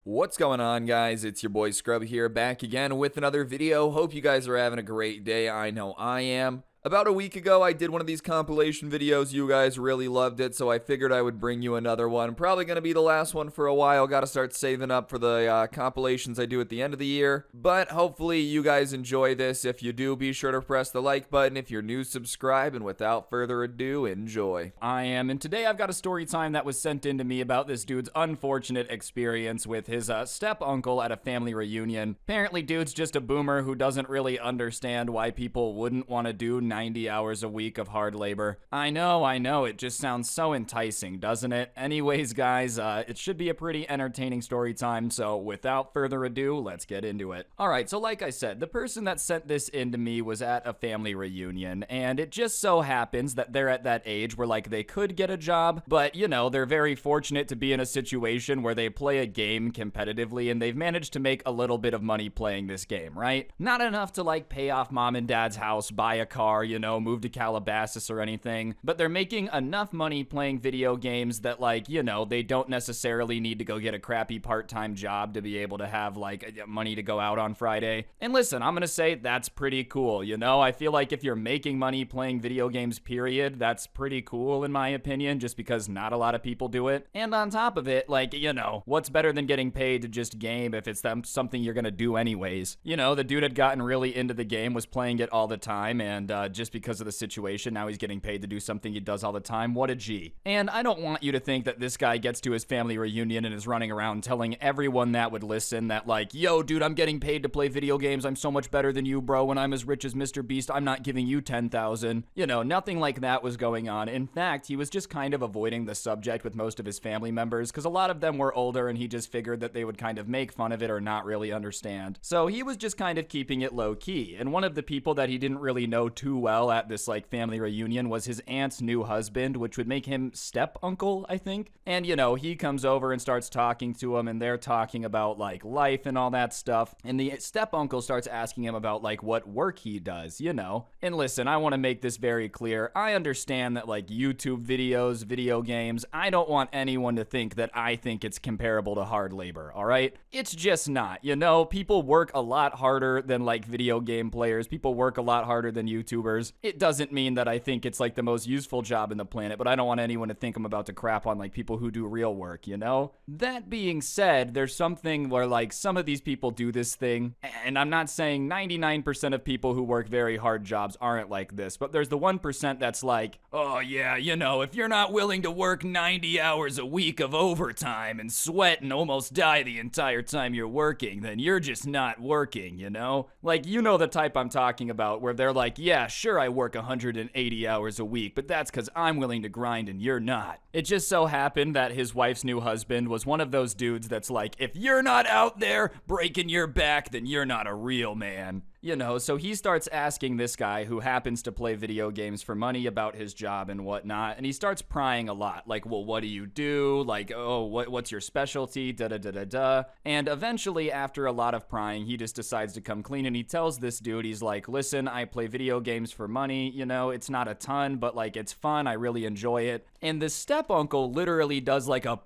What's going on, guys? It's your boy Scrub here, back again with another video. Hope you guys are having a great day. I know I am. About a week ago, I did one of these compilation videos. You guys really loved it, so I figured I would bring you another one. Probably going to be the last one for a while. Got to start saving up for the compilations I do at the end of the year. But hopefully you guys enjoy this. If you do, be sure to press the like button. If you're new, subscribe. And without further ado, enjoy. And today I've got a story time that was sent in to me about this dude's unfortunate experience with his step-uncle at a family reunion. Apparently, dude's just a boomer who doesn't really understand why people wouldn't want to do 90 hours a week of hard labor. I know, it just sounds so enticing, doesn't it? Anyways, guys, it should be a pretty entertaining story time, so without further ado, let's get into it. Alright, so like I said, the person that sent this in to me was at a family reunion, and it just so happens that they're at that age where, like, they could get a job, but, you know, they're very fortunate to be in a situation where they play a game competitively, and they've managed to make a little bit of money playing this game, right? Not enough to, like, pay off mom and dad's house, buy a car, you know, move to Calabasas or anything, but they're making enough money playing video games that, like, you know, they don't necessarily need to go get a crappy part-time job to be able to have, like, money to go out on Friday. And listen, I'm gonna say that's pretty cool, you know? I feel like if you're making money playing video games, period, that's pretty cool in my opinion, just because not a lot of people do it. And on top of it, like, you know, what's better than getting paid to just game if it's something you're gonna do anyways? You know, the dude had gotten really into the game, was playing it all the time, and just because of the situation, now he's getting paid to do something he does all the time. What a G. And I don't want you to think that this guy gets to his family reunion and is running around telling everyone that would listen that, like, yo, dude, I'm getting paid to play video games. I'm so much better than you, bro. When I'm as rich as Mr. Beast, I'm not giving you 10,000. You know, nothing like that was going on. In fact, he was just kind of avoiding the subject with most of his family members because a lot of them were older and he just figured that they would kind of make fun of it or not really understand. So he was just kind of keeping it low key. And one of the people that he didn't really know too well at this, like, family reunion was his aunt's new husband, which would make him step-uncle, I think. And, you know, he comes over and starts talking to him, and they're talking about, like, life and all that stuff. And the step-uncle starts asking him about, like, what work he does, you know. And listen, I want to make this very clear. I understand that, like, YouTube videos, video games, I don't want anyone to think that I think it's comparable to hard labor, all right? It's just not, you know? People work a lot harder than, like, video game players. People work a lot harder than YouTubers. It doesn't mean that I think it's, like, the most useful job in the planet, but I don't want anyone to think I'm about to crap on, like, people who do real work, you know? That being said, there's something where, like, some of these people do this thing, and I'm not saying 99% of people who work very hard jobs aren't like this, but there's the 1% that's like, oh yeah, you know, if you're not willing to work 90 hours a week of overtime and sweat and almost die the entire time you're working, then you're just not working, you know? Like, you know the type I'm talking about, where they're like, yeah, sure, I work 180 hours a week, but that's because I'm willing to grind and you're not. It just so happened that his wife's new husband was one of those dudes that's like, if you're not out there breaking your back, then you're not a real man. You know, so he starts asking this guy who happens to play video games for money about his job and whatnot, and he starts prying a lot. Like, well, what do you do? Like, oh, what's your specialty? Da-da-da-da-da. And eventually, after a lot of prying, he just decides to come clean, and he tells this dude, he's like, listen, I play video games for money, you know, it's not a ton, but, like, it's fun, I really enjoy it. And the step-uncle literally does, like, a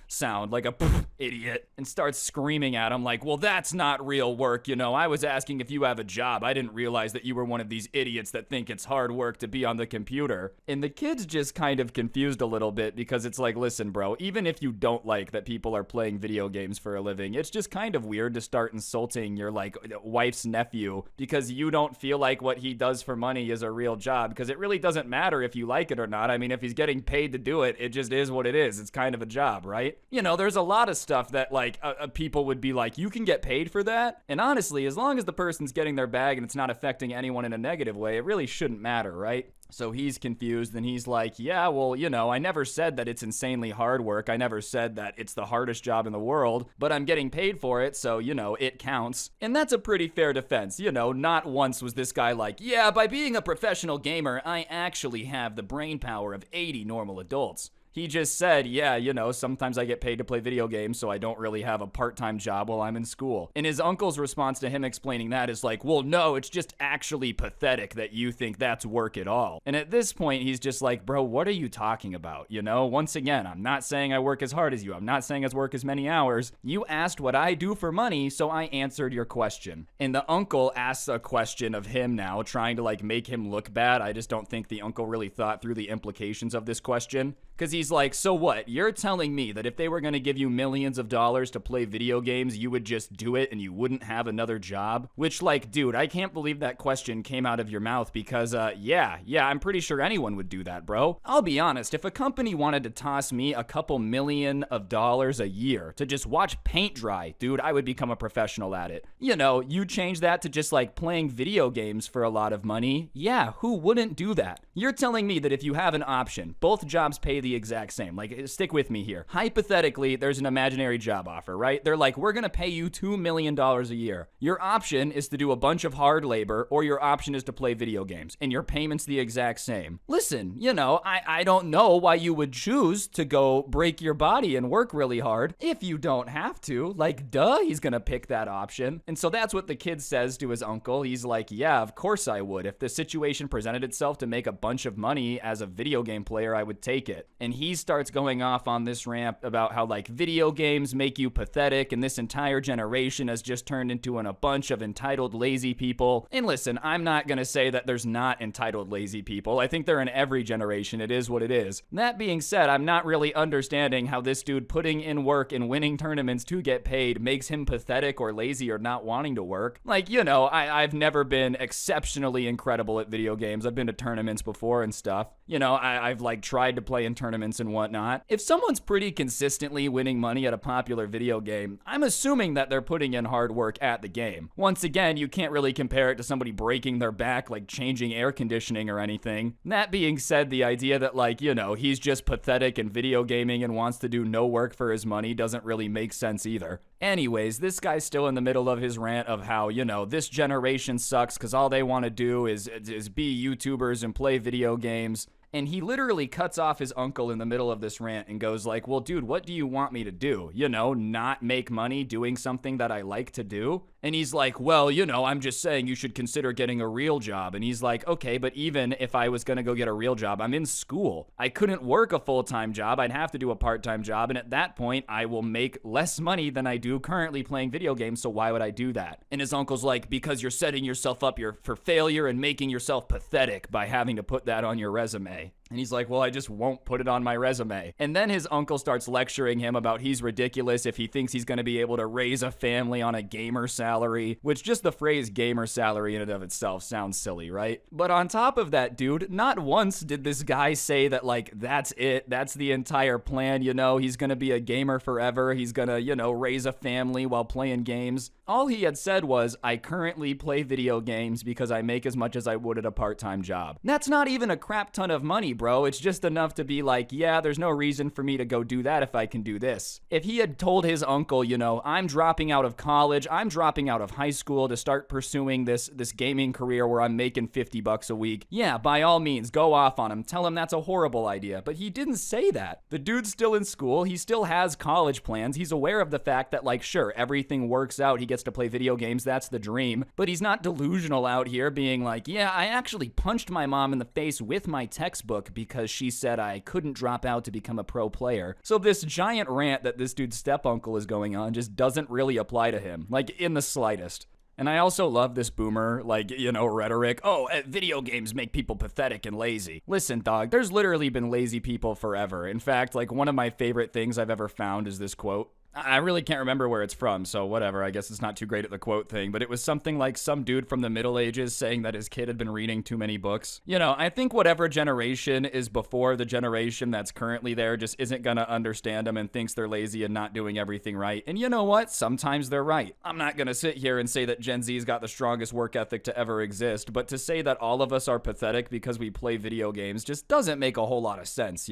sound, like a idiot, and starts screaming at him like, well, that's not real work, you know, I was asking if you have a job. I didn't realize that you were one of these idiots that think it's hard work to be on the computer. And the kid's just kind of confused a little bit because it's like, listen, bro, even if you don't like that people are playing video games for a living, it's just kind of weird to start insulting your, like, wife's nephew because you don't feel like what he does for money is a real job, because it really doesn't matter if you like it or not. I mean, if he's getting paid to do it, it just is what it is. It's kind of a job, right? You know, there's a lot of stuff that, like, people would be like, you can get paid for that? And honestly, as long as the person's getting their bag and it's not affecting anyone in a negative way, it really shouldn't matter, right? So he's confused and he's like, yeah, well, you know, I never said that it's insanely hard work. I never said that it's the hardest job in the world, but I'm getting paid for it, so, you know, it counts. And that's a pretty fair defense. You know, not once was this guy like, yeah, by being a professional gamer, I actually have the brain power of 80 normal adults. He just said, yeah, sometimes I get paid to play video games, so I don't really have a part-time job while I'm in school. And his uncle's response to him explaining that is like, well, no, it's just actually pathetic that you think that's work at all. And at this point, he's just like, bro, what are you talking about? Once again, I'm not saying I work as hard as you. I'm not saying I work as many hours. You asked what I do for money, so I answered your question. And the uncle asks a question of him now, trying to like make him look bad. I just don't think the uncle really thought through the implications of this question. Because he's like, so what? You're telling me that if they were going to give you millions of dollars to play video games, you would just do it and you wouldn't have another job? Which, like, dude, I can't believe that question came out of your mouth because, yeah, I'm pretty sure anyone would do that, bro. I'll be honest, if a company wanted to toss me a couple million of dollars a year to just watch paint dry, dude, I would become a professional at it. You change that to just like playing video games for a lot of money. Yeah, who wouldn't do that? You're telling me that if you have an option, both jobs pay the exact same. Like, stick with me here. Hypothetically, there's an imaginary job offer, right? They're like, we're gonna pay you $2 million a year. Your option is to do a bunch of hard labor, or your option is to play video games, and your payment's the exact same. Listen, I don't know why you would choose to go break your body and work really hard if you don't have to. Like, duh, he's gonna pick that option. And so that's what the kid says to his uncle. He's like, yeah, of course I would. If the situation presented itself to make a bunch of money as a video game player, I would take it. And he starts going off on this rant about how like video games make you pathetic and this entire generation has just turned into a bunch of entitled lazy people. And listen, I'm not gonna say that there's not entitled lazy people. I think they're in every generation. It is what it is. That being said, I'm not really understanding how this dude putting in work and winning tournaments to get paid makes him pathetic or lazy or not wanting to work. Like, I've never been exceptionally incredible at video games. I've been to tournaments before and stuff. I've like tried to play in tournaments and whatnot. If someone's pretty consistently winning money at a popular video game, I'm assuming that they're putting in hard work at the game. Once again, you can't really compare it to somebody breaking their back, like changing air conditioning or anything. That being said, the idea that like, he's just pathetic in video gaming and wants to do no work for his money doesn't really make sense either. Anyways, this guy's still in the middle of his rant of how, this generation sucks because all they want to do is be YouTubers and play video games. And he literally cuts off his uncle in the middle of this rant and goes like, well, dude, what do you want me to do? Not make money doing something that I like to do? And he's like, well, I'm just saying you should consider getting a real job. And he's like, okay, but even if I was going to go get a real job, I'm in school. I couldn't work a full-time job. I'd have to do a part-time job. And at that point, I will make less money than I do currently playing video games. So why would I do that? And his uncle's like, because you're setting yourself up for failure and making yourself pathetic by having to put that on your resume. And he's like, well, I just won't put it on my resume. And then his uncle starts lecturing him about he's ridiculous if he thinks he's going to be able to raise a family on a gamer salary, which just the phrase gamer salary in and of itself sounds silly, right? But on top of that, dude, not once did this guy say that, like, that's it. That's the entire plan, he's going to be a gamer forever. He's going to, raise a family while playing games. All he had said was, I currently play video games because I make as much as I would at a part-time job. That's not even a crap ton of money, bro. It's just enough to be like, yeah, there's no reason for me to go do that if I can do this. If he had told his uncle, I'm dropping out of college, I'm dropping out of high school to start pursuing this gaming career where I'm making $50 a week, yeah, by all means, go off on him. Tell him that's a horrible idea. But he didn't say that. The dude's still in school. He still has college plans. He's aware of the fact that, like, sure, everything works out. He gets to play video games. That's the dream. But he's not delusional out here being like, yeah, I actually punched my mom in the face with my textbook because she said I couldn't drop out to become a pro player. So this giant rant that this dude's step-uncle is going on just doesn't really apply to him, like, in the slightest. And I also love this boomer, rhetoric. Oh, video games make people pathetic and lazy. Listen, dog, there's literally been lazy people forever. In fact, one of my favorite things I've ever found is this quote. I really can't remember where it's from, so whatever. I guess it's not too great at the quote thing, but it was something like some dude from the Middle Ages saying that his kid had been reading too many books. I think whatever generation is before the generation that's currently there just isn't gonna understand them and thinks they're lazy and not doing everything right. And you know what? Sometimes they're right. I'm not gonna sit here and say that Gen Z's got the strongest work ethic to ever exist, but to say that all of us are pathetic because we play video games just doesn't make a whole lot of sense,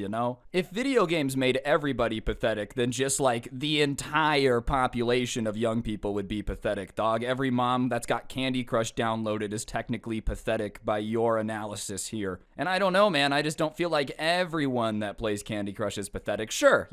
If video games made everybody pathetic, then just the entire population of young people would be pathetic, dog. Every mom that's got Candy Crush downloaded is technically pathetic by your analysis here. And I don't know, man. I just don't feel like everyone that plays Candy Crush is pathetic. Sure,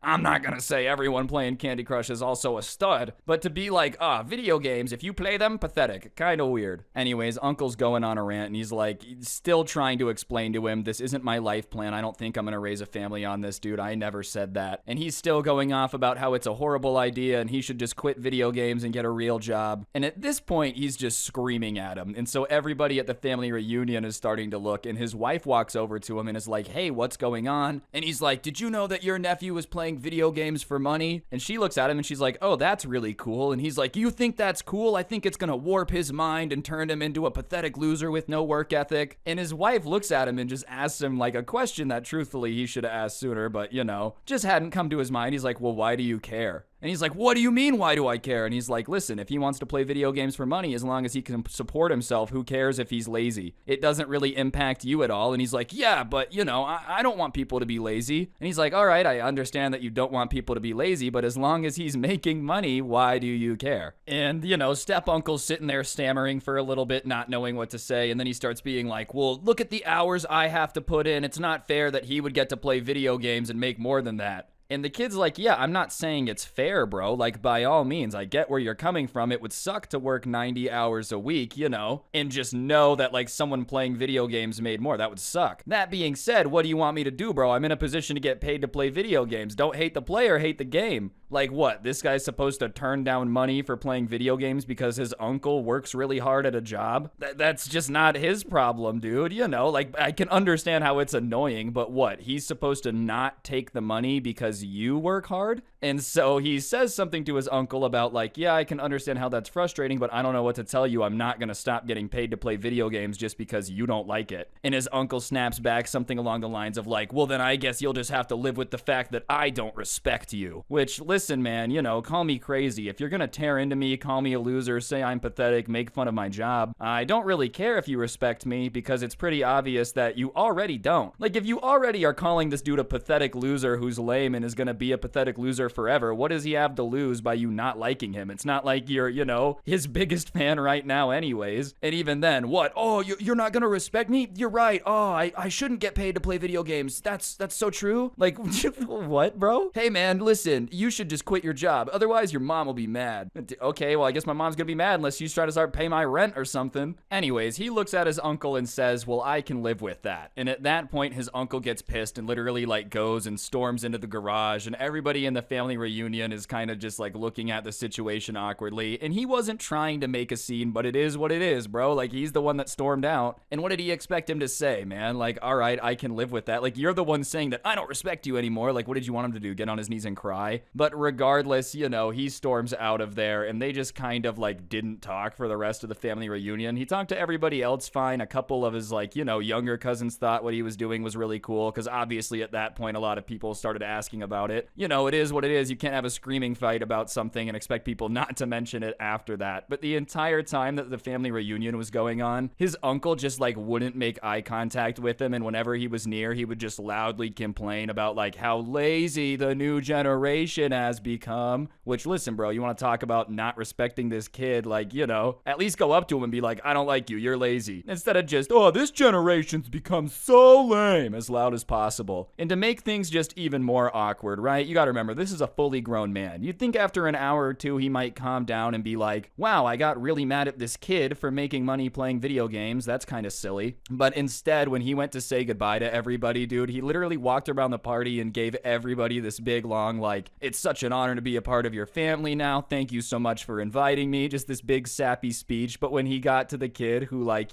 I'm not gonna say everyone playing Candy Crush is also a stud, but to be like, video games, if you play them, pathetic. Kind of weird. Anyways, Uncle's going on a rant, and he's like, still trying to explain to him, this isn't my life plan. I don't think I'm gonna raise a family on this, dude. I never said that. And he's still going off about how it's a horrible idea and he should just quit video games and get a real job. And at this point, he's just screaming at him. And so everybody at the family reunion is starting to look, and his wife walks over to him and is like, hey, what's going on? And he's like, did you know that your nephew was playing video games for money? And she looks at him and she's like, oh, that's really cool. And he's like, you think that's cool? I think it's gonna warp his mind and turn him into a pathetic loser with no work ethic. And his wife looks at him and just asks him like a question that truthfully he should have asked sooner, but just hadn't come to his mind. He's like, well, why do you care? And he's like, what do you mean, why do I care? And he's like, listen, if he wants to play video games for money, as long as he can support himself, who cares if he's lazy? It doesn't really impact you at all. And he's like, yeah, but, I don't want people to be lazy. And he's like, all right, I understand that you don't want people to be lazy, but as long as he's making money, why do you care? And, step uncle's sitting there stammering for a little bit, not knowing what to say. And then he starts being like, well, look at the hours I have to put in. It's not fair that he would get to play video games and make more than that. And the kid's like, yeah, I'm not saying it's fair, bro. Like, by all means, I get where you're coming from. It would suck to work 90 hours a week, and just know that, like, someone playing video games made more. That would suck. That being said, what do you want me to do, bro? I'm in a position to get paid to play video games. Don't hate the player, hate the game. Like, what? This guy's supposed to turn down money for playing video games because his uncle works really hard at a job? That's just not his problem, dude. Like, I can understand how it's annoying, but what? He's supposed to not take the money because you work hard? And so he says something to his uncle about like, yeah, I can understand how that's frustrating, but I don't know what to tell you. I'm not going to stop getting paid to play video games just because you don't like it. And his uncle snaps back something along the lines of like, well, then I guess you'll just have to live with the fact that I don't respect you. Which, listen, man, call me crazy. If you're going to tear into me, call me a loser, say I'm pathetic, make fun of my job, I don't really care if you respect me because it's pretty obvious that you already don't. Like, if you already are calling this dude a pathetic loser who's lame and is going to be a pathetic loser forever, what does he have to lose by you not liking him? It's not like you're, his biggest fan right now anyways. And even then, what? Oh, you're not gonna respect me? You're right. Oh, I shouldn't get paid to play video games. That's so true. Like, what, bro? Hey, man, listen, you should just quit your job. Otherwise, your mom will be mad. Okay, well, I guess my mom's gonna be mad unless you try to start paying my rent or something. Anyways, he looks at his uncle and says, well, I can live with that. And at that point, his uncle gets pissed and literally, like, goes and storms into the garage, and everybody in the family reunion is kind of just like looking at the situation awkwardly. And he wasn't trying to make a scene, but it is what it is, bro. Like, he's the one that stormed out. And what did he expect him to say, man? Like, all right, I can live with that. Like, you're the one saying that I don't respect you anymore. Like, what did you want him to do? Get on his knees and cry? But regardless, he storms out of there, and they just kind of like didn't talk for the rest of the family reunion. He talked to everybody else fine. A couple of his like, younger cousins thought what he was doing was really cool, because obviously at that point a lot of people started asking about it. It is what it is. You can't have a screaming fight about something and expect people not to mention it after that. But the entire time that the family reunion was going on, his uncle just like wouldn't make eye contact with him, and whenever he was near, he would just loudly complain about like how lazy the new generation has become. Which, listen, bro, you want to talk about not respecting this kid, like, at least go up to him and be like, I don't like you, you're lazy. Instead of just, oh, this generation's become so lame, as loud as possible. And to make things just even more awkward, right? You gotta remember, this is a fully grown man. You'd think after an hour or two he might calm down and be like, wow, I got really mad at this kid for making money playing video games. That's kind of silly. But instead, when he went to say goodbye to everybody, dude, he literally walked around the party and gave everybody this big long, like, it's such an honor to be a part of your family now. Thank you so much for inviting me. Just this big sappy speech. But when he got to the kid who, like,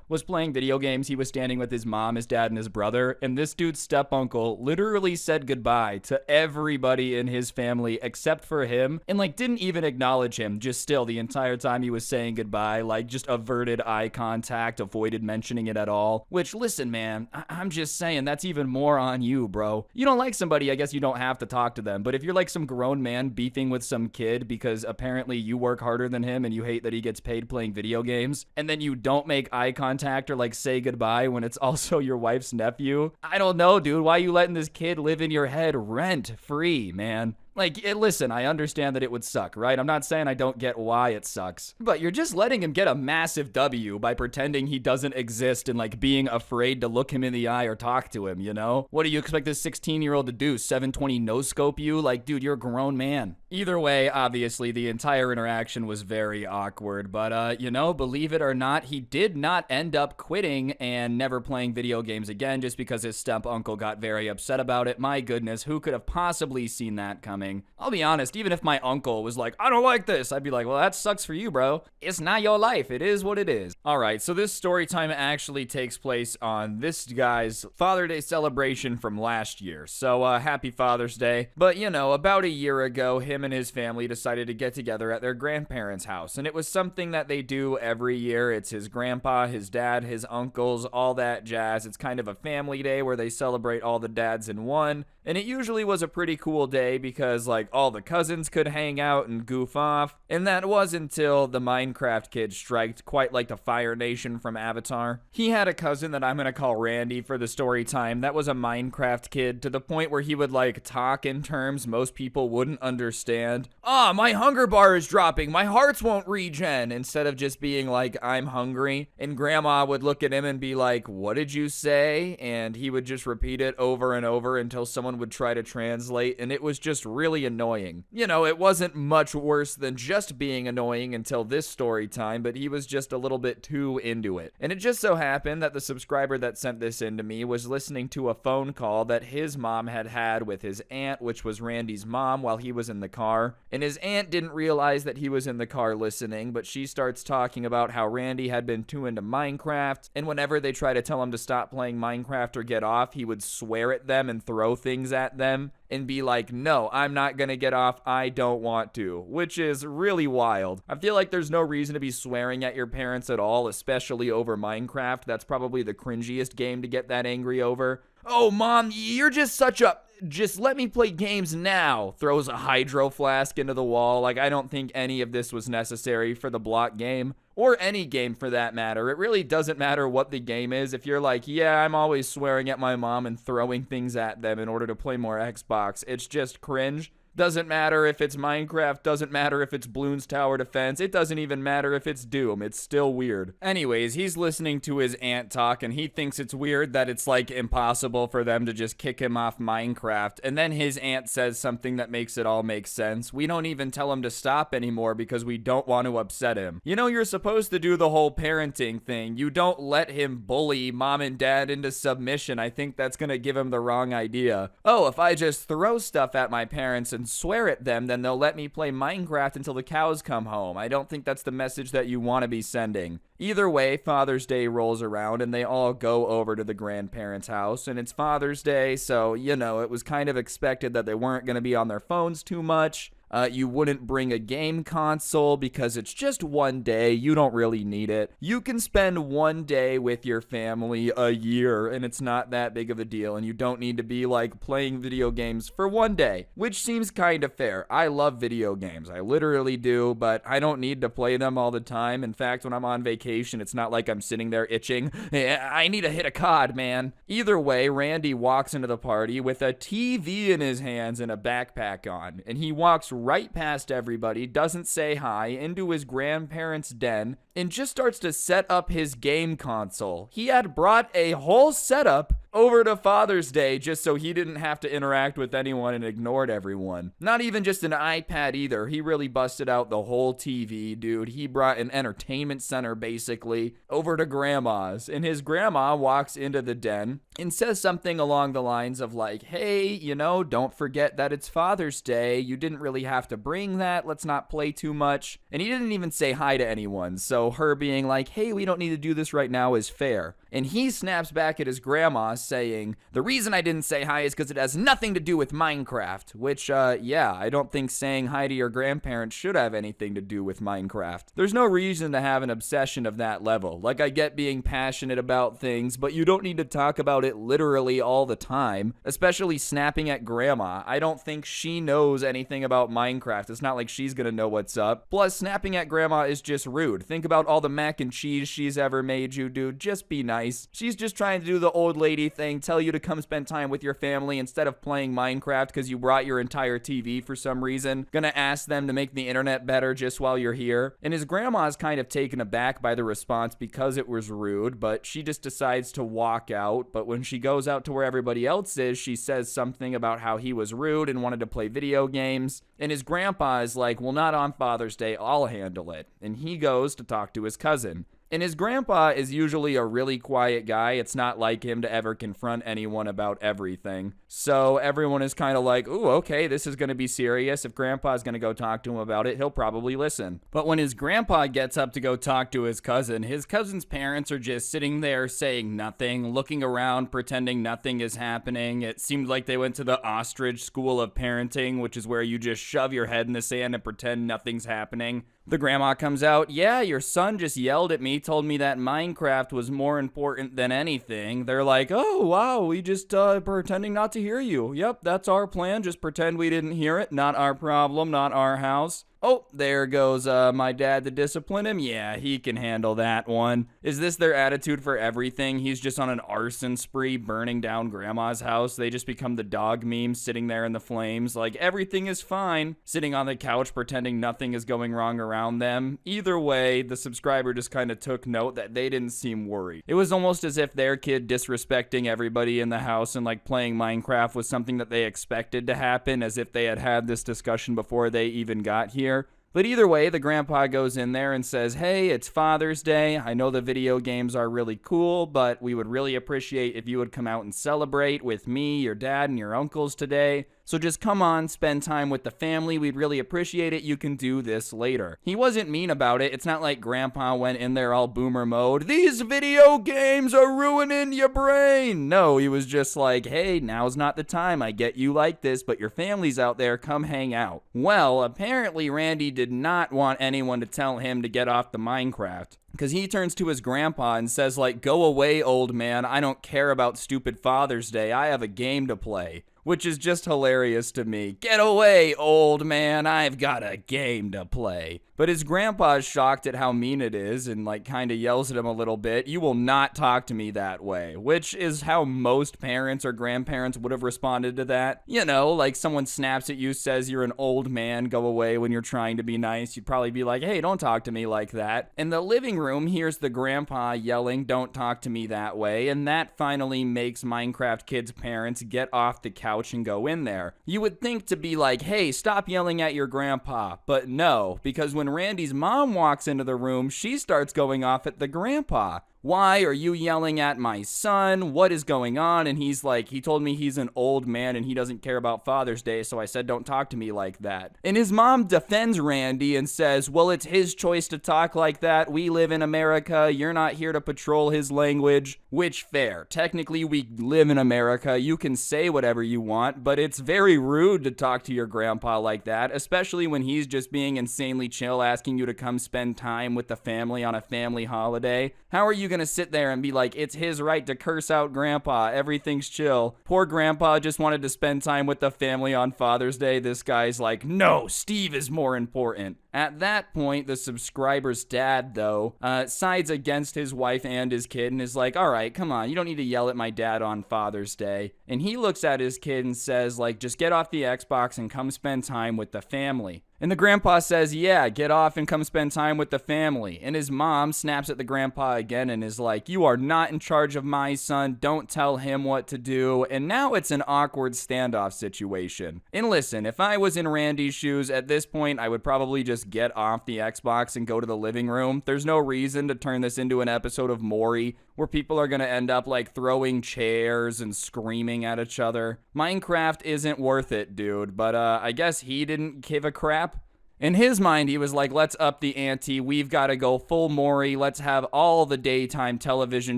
was playing video games, he was standing with his mom, his dad, and his brother. And this dude's step uncle literally said goodbye to everybody in his family except for him, and like didn't even acknowledge him. Just still the entire time he was saying goodbye, like just averted eye contact, avoided mentioning it at all. Which, listen, man, I'm just saying that's even more on you, bro. You don't like somebody, I guess you don't have to talk to them. But if you're like some grown man beefing with some kid because apparently you work harder than him and you hate that he gets paid playing video games, and then you don't make eye contact or like say goodbye when it's also your wife's nephew, I don't know, dude. Why are you letting this kid live in your head rent free, man? Like, listen, I understand that it would suck, right? I'm not saying I don't get why it sucks, but you're just letting him get a massive W by pretending he doesn't exist and, like, being afraid to look him in the eye or talk to him, you know? What do you expect this 16-year-old to do? 720 no-scope you? Like, dude, you're a grown man. Either way, obviously, the entire interaction was very awkward, but, you know, believe it or not, he did not end up quitting and never playing video games again just because his step-uncle got very upset about it. My goodness, who could have possibly seen that coming? I'll be honest, even if my uncle was like, I don't like this, I'd be like, well, that sucks for you, bro. It's not your life. It is what it is. All right, so this story time actually takes place on this guy's Father's Day celebration from last year. So happy Father's Day. But, you know, about a year ago, him and his family decided to get together at their grandparents' house. And it was something that they do every year. It's his grandpa, his dad, his uncles, all that jazz. It's kind of a family day where they celebrate all the dads in one. And it usually was a pretty cool day because, like, all the cousins could hang out and goof off. And that was until the Minecraft kid striked, quite like the Fire Nation from Avatar. He had a cousin that I'm gonna call Randy for the story time that was a Minecraft kid, to the point where he would, like, talk in terms most people wouldn't understand. My hunger bar is dropping, my hearts won't regen, instead of just being like, I'm hungry. And grandma would look at him and be like, what did you say? And he would just repeat it over and over until someone would try to translate, and it was just really annoying. You know, it wasn't much worse than just being annoying until this story time, but he was just a little bit too into it. And it just so happened that the subscriber that sent this in to me was listening to a phone call that his mom had with his aunt, which was Randy's mom, while he was in the car. And his aunt didn't realize that he was in the car listening, but she starts talking about how Randy had been too into Minecraft, and whenever they try to tell him to stop playing Minecraft or get off, he would swear at them and throw things at them and be like, no, I'm not gonna get off, I don't want to, which is really wild. I feel like there's no reason to be swearing at your parents at all, especially over Minecraft. That's probably the cringiest game to get that angry over. Oh, mom, you're just such a... Just let me play games now. Throws a hydro flask into the wall. Like, I don't think any of this was necessary for the block game. Or any game for that matter. It really doesn't matter what the game is. If you're like, yeah, I'm always swearing at my mom and throwing things at them in order to play more Xbox, it's just cringe. Doesn't matter if it's Minecraft, doesn't matter if it's Bloons Tower Defense, it doesn't even matter if it's Doom, it's still weird. Anyways, he's listening to his aunt talk and he thinks it's weird that it's like impossible for them to just kick him off Minecraft, and then his aunt says something that makes it all make sense. We don't even tell him to stop anymore because we don't want to upset him. You know, you're supposed to do the whole parenting thing. You don't let him bully mom and dad into submission. I think that's gonna give him the wrong idea. Oh, if I just throw stuff at my parents and swear at them, then they'll let me play Minecraft until the cows come home. I don't think that's the message that you want to be sending. Either way, Father's Day rolls around and they all go over to the grandparents' house, and it's Father's Day, so, you know, it was kind of expected that they weren't going to be on their phones too much. You wouldn't bring a game console because it's just one day. You don't really need it. You can spend one day with your family a year and it's not that big of a deal, and you don't need to be like playing video games for one day, which seems kind of fair. I love video games. I literally do, but I don't need to play them all the time. In fact, when I'm on vacation, it's not like I'm sitting there itching. I need to hit a COD, man. Either way, Randy walks into the party with a TV in his hands and a backpack on, and he walks right past everybody, doesn't say hi, into his grandparents' den, and just starts to set up his game console. He had brought a whole setup over to Father's Day just so he didn't have to interact with anyone and ignored everyone. Not even just an iPad either. He really busted out the whole TV, dude. He brought an entertainment center, basically, over to grandma's. And his grandma walks into the den and says something along the lines of like, hey, you know, don't forget that it's Father's Day. You didn't really have to bring that. Let's not play too much. And he didn't even say hi to anyone. So her being like, hey, we don't need to do this right now is fair. And he snaps back at his grandma saying, the reason I didn't say hi is because it has nothing to do with Minecraft. Which, yeah, I don't think saying hi to your grandparents should have anything to do with Minecraft. There's no reason to have an obsession of that level. Like, I get being passionate about things, but you don't need to talk about it literally all the time, especially snapping at grandma. I don't think she knows anything about Minecraft. It's not like she's gonna know what's up. Plus, snapping at grandma is just rude. Think about all the mac and cheese she's ever made you, dude. Just be nice. She's just trying to do the old lady everything, tell you to come spend time with your family instead of playing Minecraft because you brought your entire TV for some reason. Gonna ask them to make the internet better just while you're here. And his grandma's kind of taken aback by the response because it was rude, but she just decides to walk out. But when she goes out to where everybody else is, she says something about how he was rude and wanted to play video games. And his grandpa is like, well, not on Father's Day, I'll handle it. And he goes to talk to his cousin. And his grandpa is usually a really quiet guy. It's not like him to ever confront anyone about everything. So everyone is kind of like, ooh, okay, this is going to be serious. If grandpa's going to go talk to him about it, he'll probably listen. But when his grandpa gets up to go talk to his cousin's parents are just sitting there saying nothing, looking around, pretending nothing is happening. It seemed like they went to the ostrich school of parenting, which is where you just shove your head in the sand and pretend nothing's happening. The grandma comes out, yeah, your son just yelled at me, told me that Minecraft was more important than anything. They're like, oh, wow, we just pretending not to hear you. Yep, that's our plan, just pretend we didn't hear it. Not our problem, not our house. Oh, there goes my dad to discipline him. Yeah, he can handle that one. Is this their attitude for everything? He's just on an arson spree burning down grandma's house. They just become the dog meme sitting there in the flames like everything is fine, sitting on the couch pretending nothing is going wrong around them. Either way, the subscriber just kind of took note that they didn't seem worried. It was almost as if their kid disrespecting everybody in the house and like playing Minecraft was something that they expected to happen, as if they had had this discussion before they even got here. But either way, the grandpa goes in there and says, hey, it's Father's Day. I know the video games are really cool, but we would really appreciate if you would come out and celebrate with me, your dad, and your uncles today. So just come on, spend time with the family. We'd really appreciate it. You can do this later. He wasn't mean about it. It's not like grandpa went in there all boomer mode. These video games are ruining your brain. No, he was just like, hey, now's not the time. I get you like this, but your family's out there. Come hang out. Well, apparently Randy did not want anyone to tell him to get off the Minecraft. Because he turns to his grandpa and says, like, go away, old man. I don't care about stupid Father's Day. I have a game to play. Which is just hilarious to me. Get away, old man. I've got a game to play. But his grandpa's shocked at how mean it is and like kind of yells at him a little bit. You will not talk to me that way. Which is how most parents or grandparents would have responded to that. You know, like someone snaps at you, says you're an old man, go away when you're trying to be nice. You'd probably be like, hey, don't talk to me like that. In the living room, here's the grandpa yelling, don't talk to me that way. And that finally makes Minecraft kids' parents get off the couch and go in there. You would think to be like, hey, stop yelling at your grandpa. But no, because when Randy's mom walks into the room, she starts going off at the grandpa. Why are you yelling at my son? What is going on? And he's like, he told me he's an old man and he doesn't care about Father's Day, so I said don't talk to me like that. And his mom defends Randy and says, well, it's his choice to talk like that. We live in America. You're not here to patrol his language. Which, fair. Technically, we live in America. You can say whatever you want, but it's very rude to talk to your grandpa like that, especially when he's just being insanely chill, asking you to come spend time with the family on a family holiday. How are you gonna sit there and be like, it's his right to curse out grandpa, everything's chill? Poor grandpa just wanted to spend time with the family on Father's Day. This guy's like, no, Steve is more important. At that point, the subscriber's dad, though, sides against his wife and his kid and is like, all right, come on, you don't need to yell at my dad on Father's Day. And he looks at his kid and says, like, just get off the Xbox and come spend time with the family. And the grandpa says, yeah, get off and come spend time with the family. And his mom snaps at the grandpa again and is like, you are not in charge of my son. Don't tell him what to do. And now it's an awkward standoff situation. And listen, if I was in Randy's shoes at this point, I would probably just get off the Xbox and go to the living room. There's no reason to turn this into an episode of Maury where people are going to end up like throwing chairs and screaming at each other. Minecraft isn't worth it, dude, but I guess he didn't give a crap. In his mind, he was like, let's up the ante. We've got to go full Maury. Let's have all the daytime television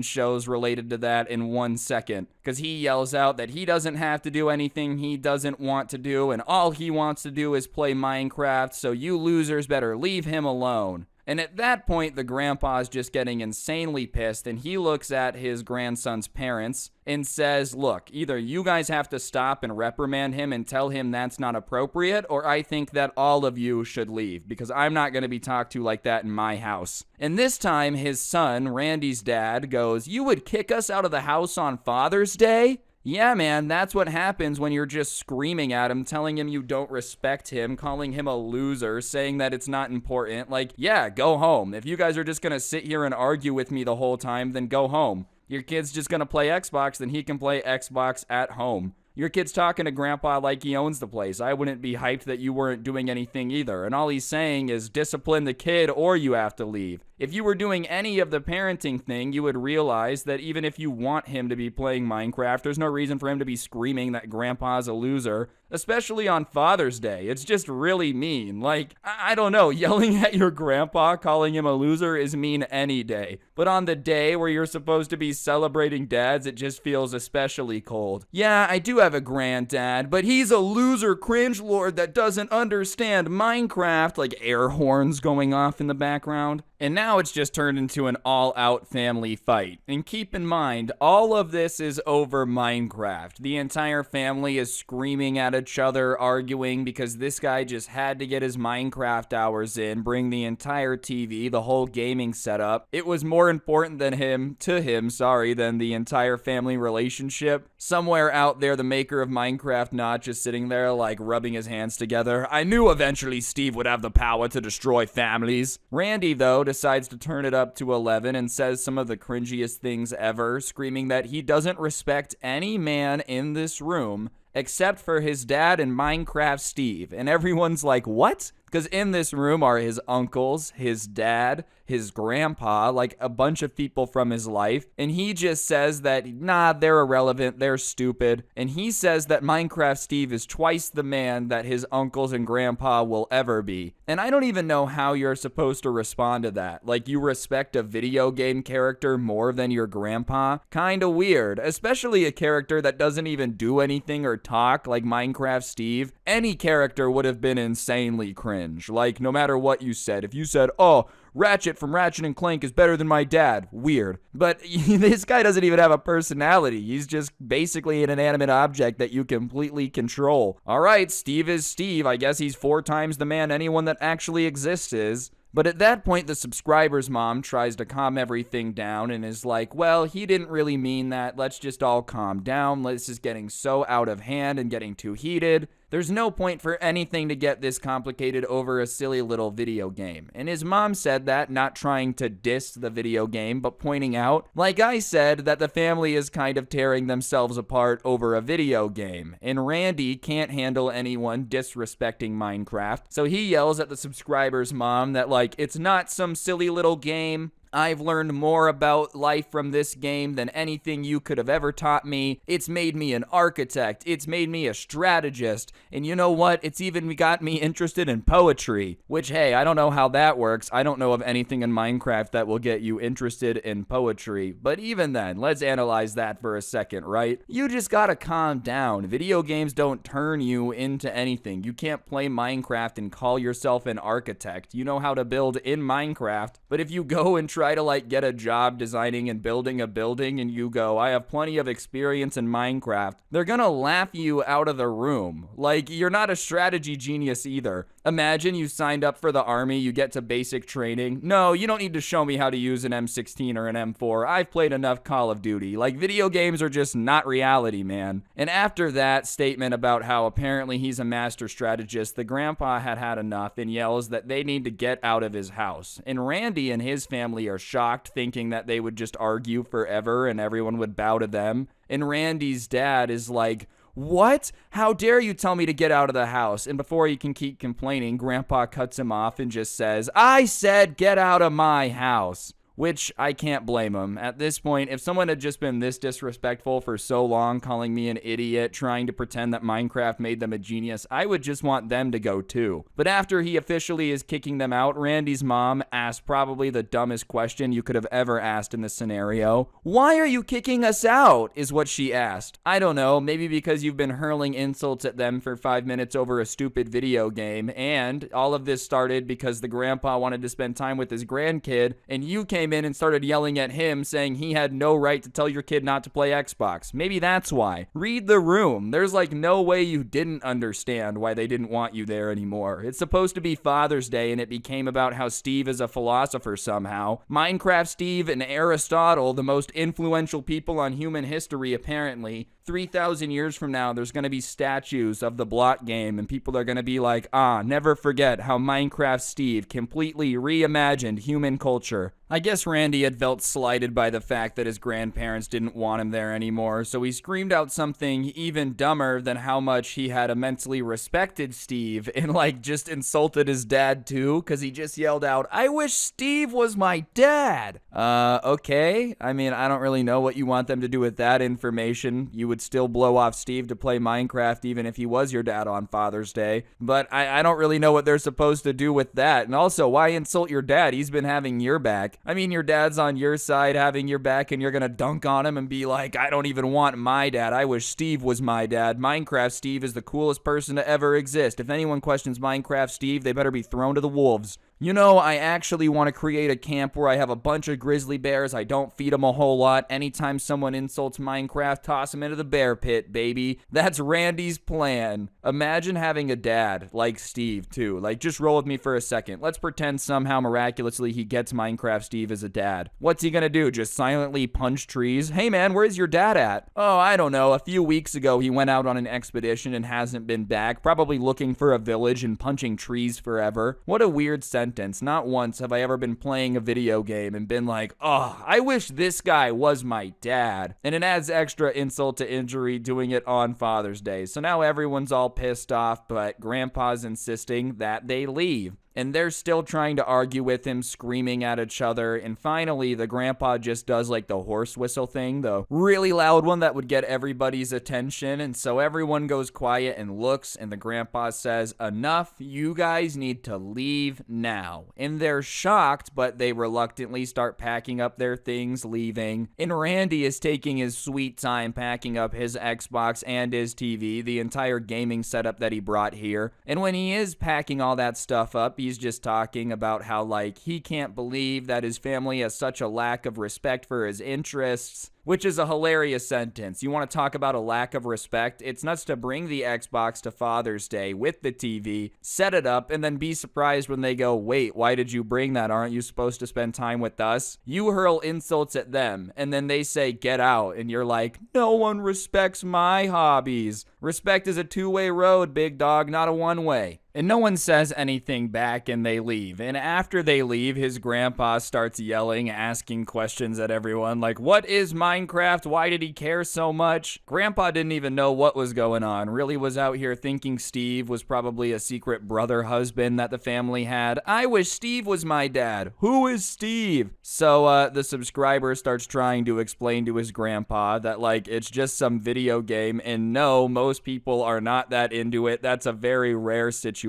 shows related to that in 1 second. Because he yells out that he doesn't have to do anything he doesn't want to do, and all he wants to do is play Minecraft, so you losers better leave him alone. And at that point, the grandpa's just getting insanely pissed, and he looks at his grandson's parents and says, look, either you guys have to stop and reprimand him and tell him that's not appropriate, or I think that all of you should leave, because I'm not going to be talked to like that in my house. And this time, his son, Randy's dad, goes, you would kick us out of the house on Father's Day? Yeah, man, that's what happens when you're just screaming at him, telling him you don't respect him, calling him a loser, saying that it's not important. Like, yeah, go home. If you guys are just gonna sit here and argue with me the whole time, then go home. Your kid's just gonna play Xbox, then he can play Xbox at home. Your kid's talking to grandpa like he owns the place. I wouldn't be hyped that you weren't doing anything either. And all he's saying is discipline the kid or you have to leave. If you were doing any of the parenting thing, you would realize that even if you want him to be playing Minecraft, there's no reason for him to be screaming that grandpa's a loser, especially on Father's Day. It's just really mean. Like, I don't know, yelling at your grandpa, calling him a loser is mean any day. But on the day where you're supposed to be celebrating dads, it just feels especially cold. Yeah, I do have a granddad, but he's a loser cringe lord that doesn't understand Minecraft. Like air horns going off in the background. And now it's just turned into an all-out family fight. And keep in mind, all of this is over Minecraft. The entire family is screaming at each other, arguing because this guy just had to get his Minecraft hours in, bring the entire TV, the whole gaming setup. It was more important than than the entire family relationship. Somewhere out there, the maker of Minecraft Notch is sitting there like rubbing his hands together. I knew eventually Steve would have the power to destroy families. Randy, though, decides to turn it up to 11 and says some of the cringiest things ever, screaming that he doesn't respect any man in this room except for his dad and Minecraft Steve. And everyone's like, what? Because in this room are his uncles, his dad, his grandpa, like a bunch of people from his life. And he just says that, nah, they're irrelevant, they're stupid. And he says that Minecraft Steve is twice the man that his uncles and grandpa will ever be. And I don't even know how you're supposed to respond to that. Like, you respect a video game character more than your grandpa? Kinda weird, especially a character that doesn't even do anything or talk like Minecraft Steve. Any character would have been insanely cringe. Like, no matter what you said. If you said, oh, Ratchet from Ratchet and Clank is better than my dad. Weird. But this guy doesn't even have a personality. He's just basically an inanimate object that you completely control. All right, Steve is Steve. I guess he's 4 times the man anyone that actually exists is. But at that point, the subscriber's mom tries to calm everything down and is like, well, he didn't really mean that. Let's just all calm down. This is getting so out of hand and getting too heated. There's no point for anything to get this complicated over a silly little video game. And his mom said that, not trying to diss the video game, but pointing out, like I said, that the family is kind of tearing themselves apart over a video game. And Randy can't handle anyone disrespecting Minecraft, so he yells at the subscriber's mom that, like, it's not some silly little game. I've learned more about life from this game than anything you could have ever taught me. It's made me an architect. It's made me a strategist. And you know what? It's even got me interested in poetry. Which, hey, I don't know how that works. I don't know of anything in Minecraft that will get you interested in poetry. But even then, let's analyze that for a second, right? You just gotta calm down. Video games don't turn you into anything. You can't play Minecraft and call yourself an architect. You know how to build in Minecraft. But if you go and try to like get a job designing and building a building and you go, I have plenty of experience in Minecraft, they're gonna laugh you out of the room. Like, you're not a strategy genius either. Imagine you signed up for the army, you get to basic training. No, you don't need to show me how to use an M16 or an M4. I've played enough Call of Duty. Like, video games are just not reality, man. And after that statement about how apparently he's a master strategist, the grandpa had enough and yells that they need to get out of his house. And Randy and his family are shocked, thinking that they would just argue forever and everyone would bow to them. And Randy's dad is like, what? How dare you tell me to get out of the house? And before he can keep complaining, Grandpa cuts him off and just says, I said get out of my house. which I can't blame him. At this point, if someone had just been this disrespectful for so long, calling me an idiot, trying to pretend that Minecraft made them a genius, I would just want them to go too. But after he officially is kicking them out, Randy's mom asked probably the dumbest question you could have ever asked in this scenario. "Why are you kicking us out?" is what she asked. I don't know, maybe because you've been hurling insults at them for 5 minutes over a stupid video game, and all of this started because the grandpa wanted to spend time with his grandkid, and you came in and started yelling at him saying he had no right to tell your kid not to play Xbox. Maybe that's why. Read the room. There's like no way you didn't understand why they didn't want you there anymore. It's supposed to be Father's Day, and it became about how Steve is a philosopher somehow. Minecraft Steve and Aristotle, the most influential people on human history apparently. 3,000 years from now, there's going to be statues of the block game, and people are going to be like, never forget how Minecraft Steve completely reimagined human culture. I guess Randy had felt slighted by the fact that his grandparents didn't want him there anymore, so he screamed out something even dumber than how much he had immensely respected Steve, and just insulted his dad too, because he just yelled out, "I wish Steve was my dad!" Okay. I mean, I don't really know what you want them to do with that information. You would still blow off Steve to play Minecraft even if he was your dad on Father's Day, but I don't really know what they're supposed to do with that. And also, why insult your dad? He's been having your back. I mean, your dad's on your side having your back, and you're gonna dunk on him and be like, "I don't even want my dad. I wish Steve was my dad. Minecraft Steve is the coolest person to ever exist. If anyone questions Minecraft Steve, they better be thrown to the wolves." You know, I actually want to create a camp where I have a bunch of grizzly bears. I don't feed them a whole lot. Anytime someone insults Minecraft, toss them into the bear pit, baby. That's Randy's plan. Imagine having a dad like Steve, too. Just roll with me for a second. Let's pretend somehow miraculously he gets Minecraft Steve as a dad. What's he gonna do? Just silently punch trees? "Hey man, where's your dad at?" "Oh, I don't know. A few weeks ago, he went out on an expedition and hasn't been back. Probably looking for a village and punching trees forever." What a weird sentence. Not once have I ever been playing a video game and been like, I wish this guy was my dad. And it adds extra insult to injury doing it on Father's Day. So now everyone's all pissed off, but Grandpa's insisting that they leave. And they're still trying to argue with him, screaming at each other. And finally, the grandpa just does the horse whistle thing, the really loud one that would get everybody's attention. And so everyone goes quiet and looks, and the grandpa says, "Enough, you guys need to leave now." And they're shocked, but they reluctantly start packing up their things, leaving. And Randy is taking his sweet time packing up his Xbox and his TV, the entire gaming setup that he brought here. And when he is packing all that stuff up, he's just talking about how he can't believe that his family has such a lack of respect for his interests. Which is a hilarious sentence. You want to talk about a lack of respect? It's nuts to bring the Xbox to Father's Day with the TV, set it up, and then be surprised when they go, "Wait, why did you bring that? Aren't you supposed to spend time with us?" You hurl insults at them, and then they say, "Get out," and you're like, "No one respects my hobbies." Respect is a two-way road, big dog, not a one-way. And no one says anything back, and they leave. And after they leave, his grandpa starts yelling, asking questions at everyone, like, "What is Minecraft? Why did he care so much?" Grandpa didn't even know what was going on. Really was out here thinking Steve was probably a secret brother husband that the family had. "I wish Steve was my dad." "Who is Steve?" So the subscriber starts trying to explain to his grandpa that it's just some video game, and no, most people are not that into it. That's a very rare situation.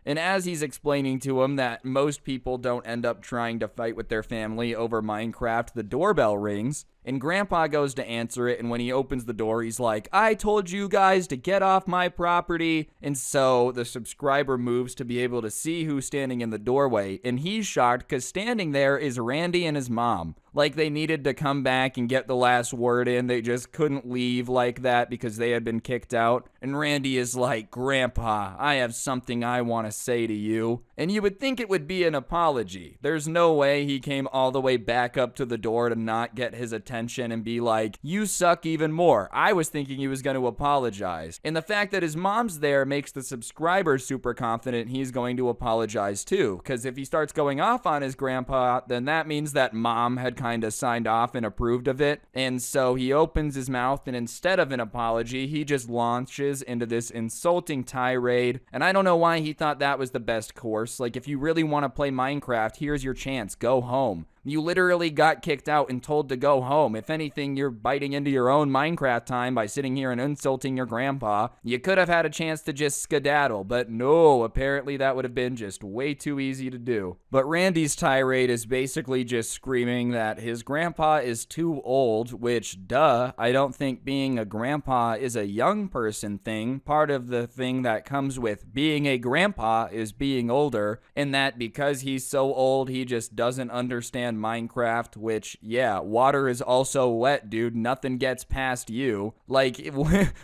And as he's explaining to him that most people don't end up trying to fight with their family over Minecraft, the doorbell rings. And Grandpa goes to answer it, and when he opens the door, he's like, "I told you guys to get off my property." And so the subscriber moves to be able to see who's standing in the doorway, and he's shocked because standing there is Randy and his mom. They needed to come back and get the last word in. They just couldn't leave like that because they had been kicked out. And Randy is like, "Grandpa, I have something I want to say to you." And you would think it would be an apology. There's no way he came all the way back up to the door to not get his attention and be like, "You suck even more." I was thinking he was going to apologize. And the fact that his mom's there makes the subscriber super confident he's going to apologize too. Because if he starts going off on his grandpa, then that means that mom had kind of signed off and approved of it. And so he opens his mouth, and instead of an apology, he just launches into this insulting tirade. And I don't know why he thought that was the best course. If you really want to play Minecraft, here's your chance. Go home. You literally got kicked out and told to go home. If anything, you're biting into your own Minecraft time by sitting here and insulting your grandpa. You could have had a chance to just skedaddle, but no, apparently that would have been just way too easy to do. But Randy's tirade is basically just screaming that his grandpa is too old, which, duh, I don't think being a grandpa is a young person thing. Part of the thing that comes with being a grandpa is being older, and that because he's so old, he just doesn't understand Minecraft, which, yeah, water is also wet, dude. Nothing gets past you. Like,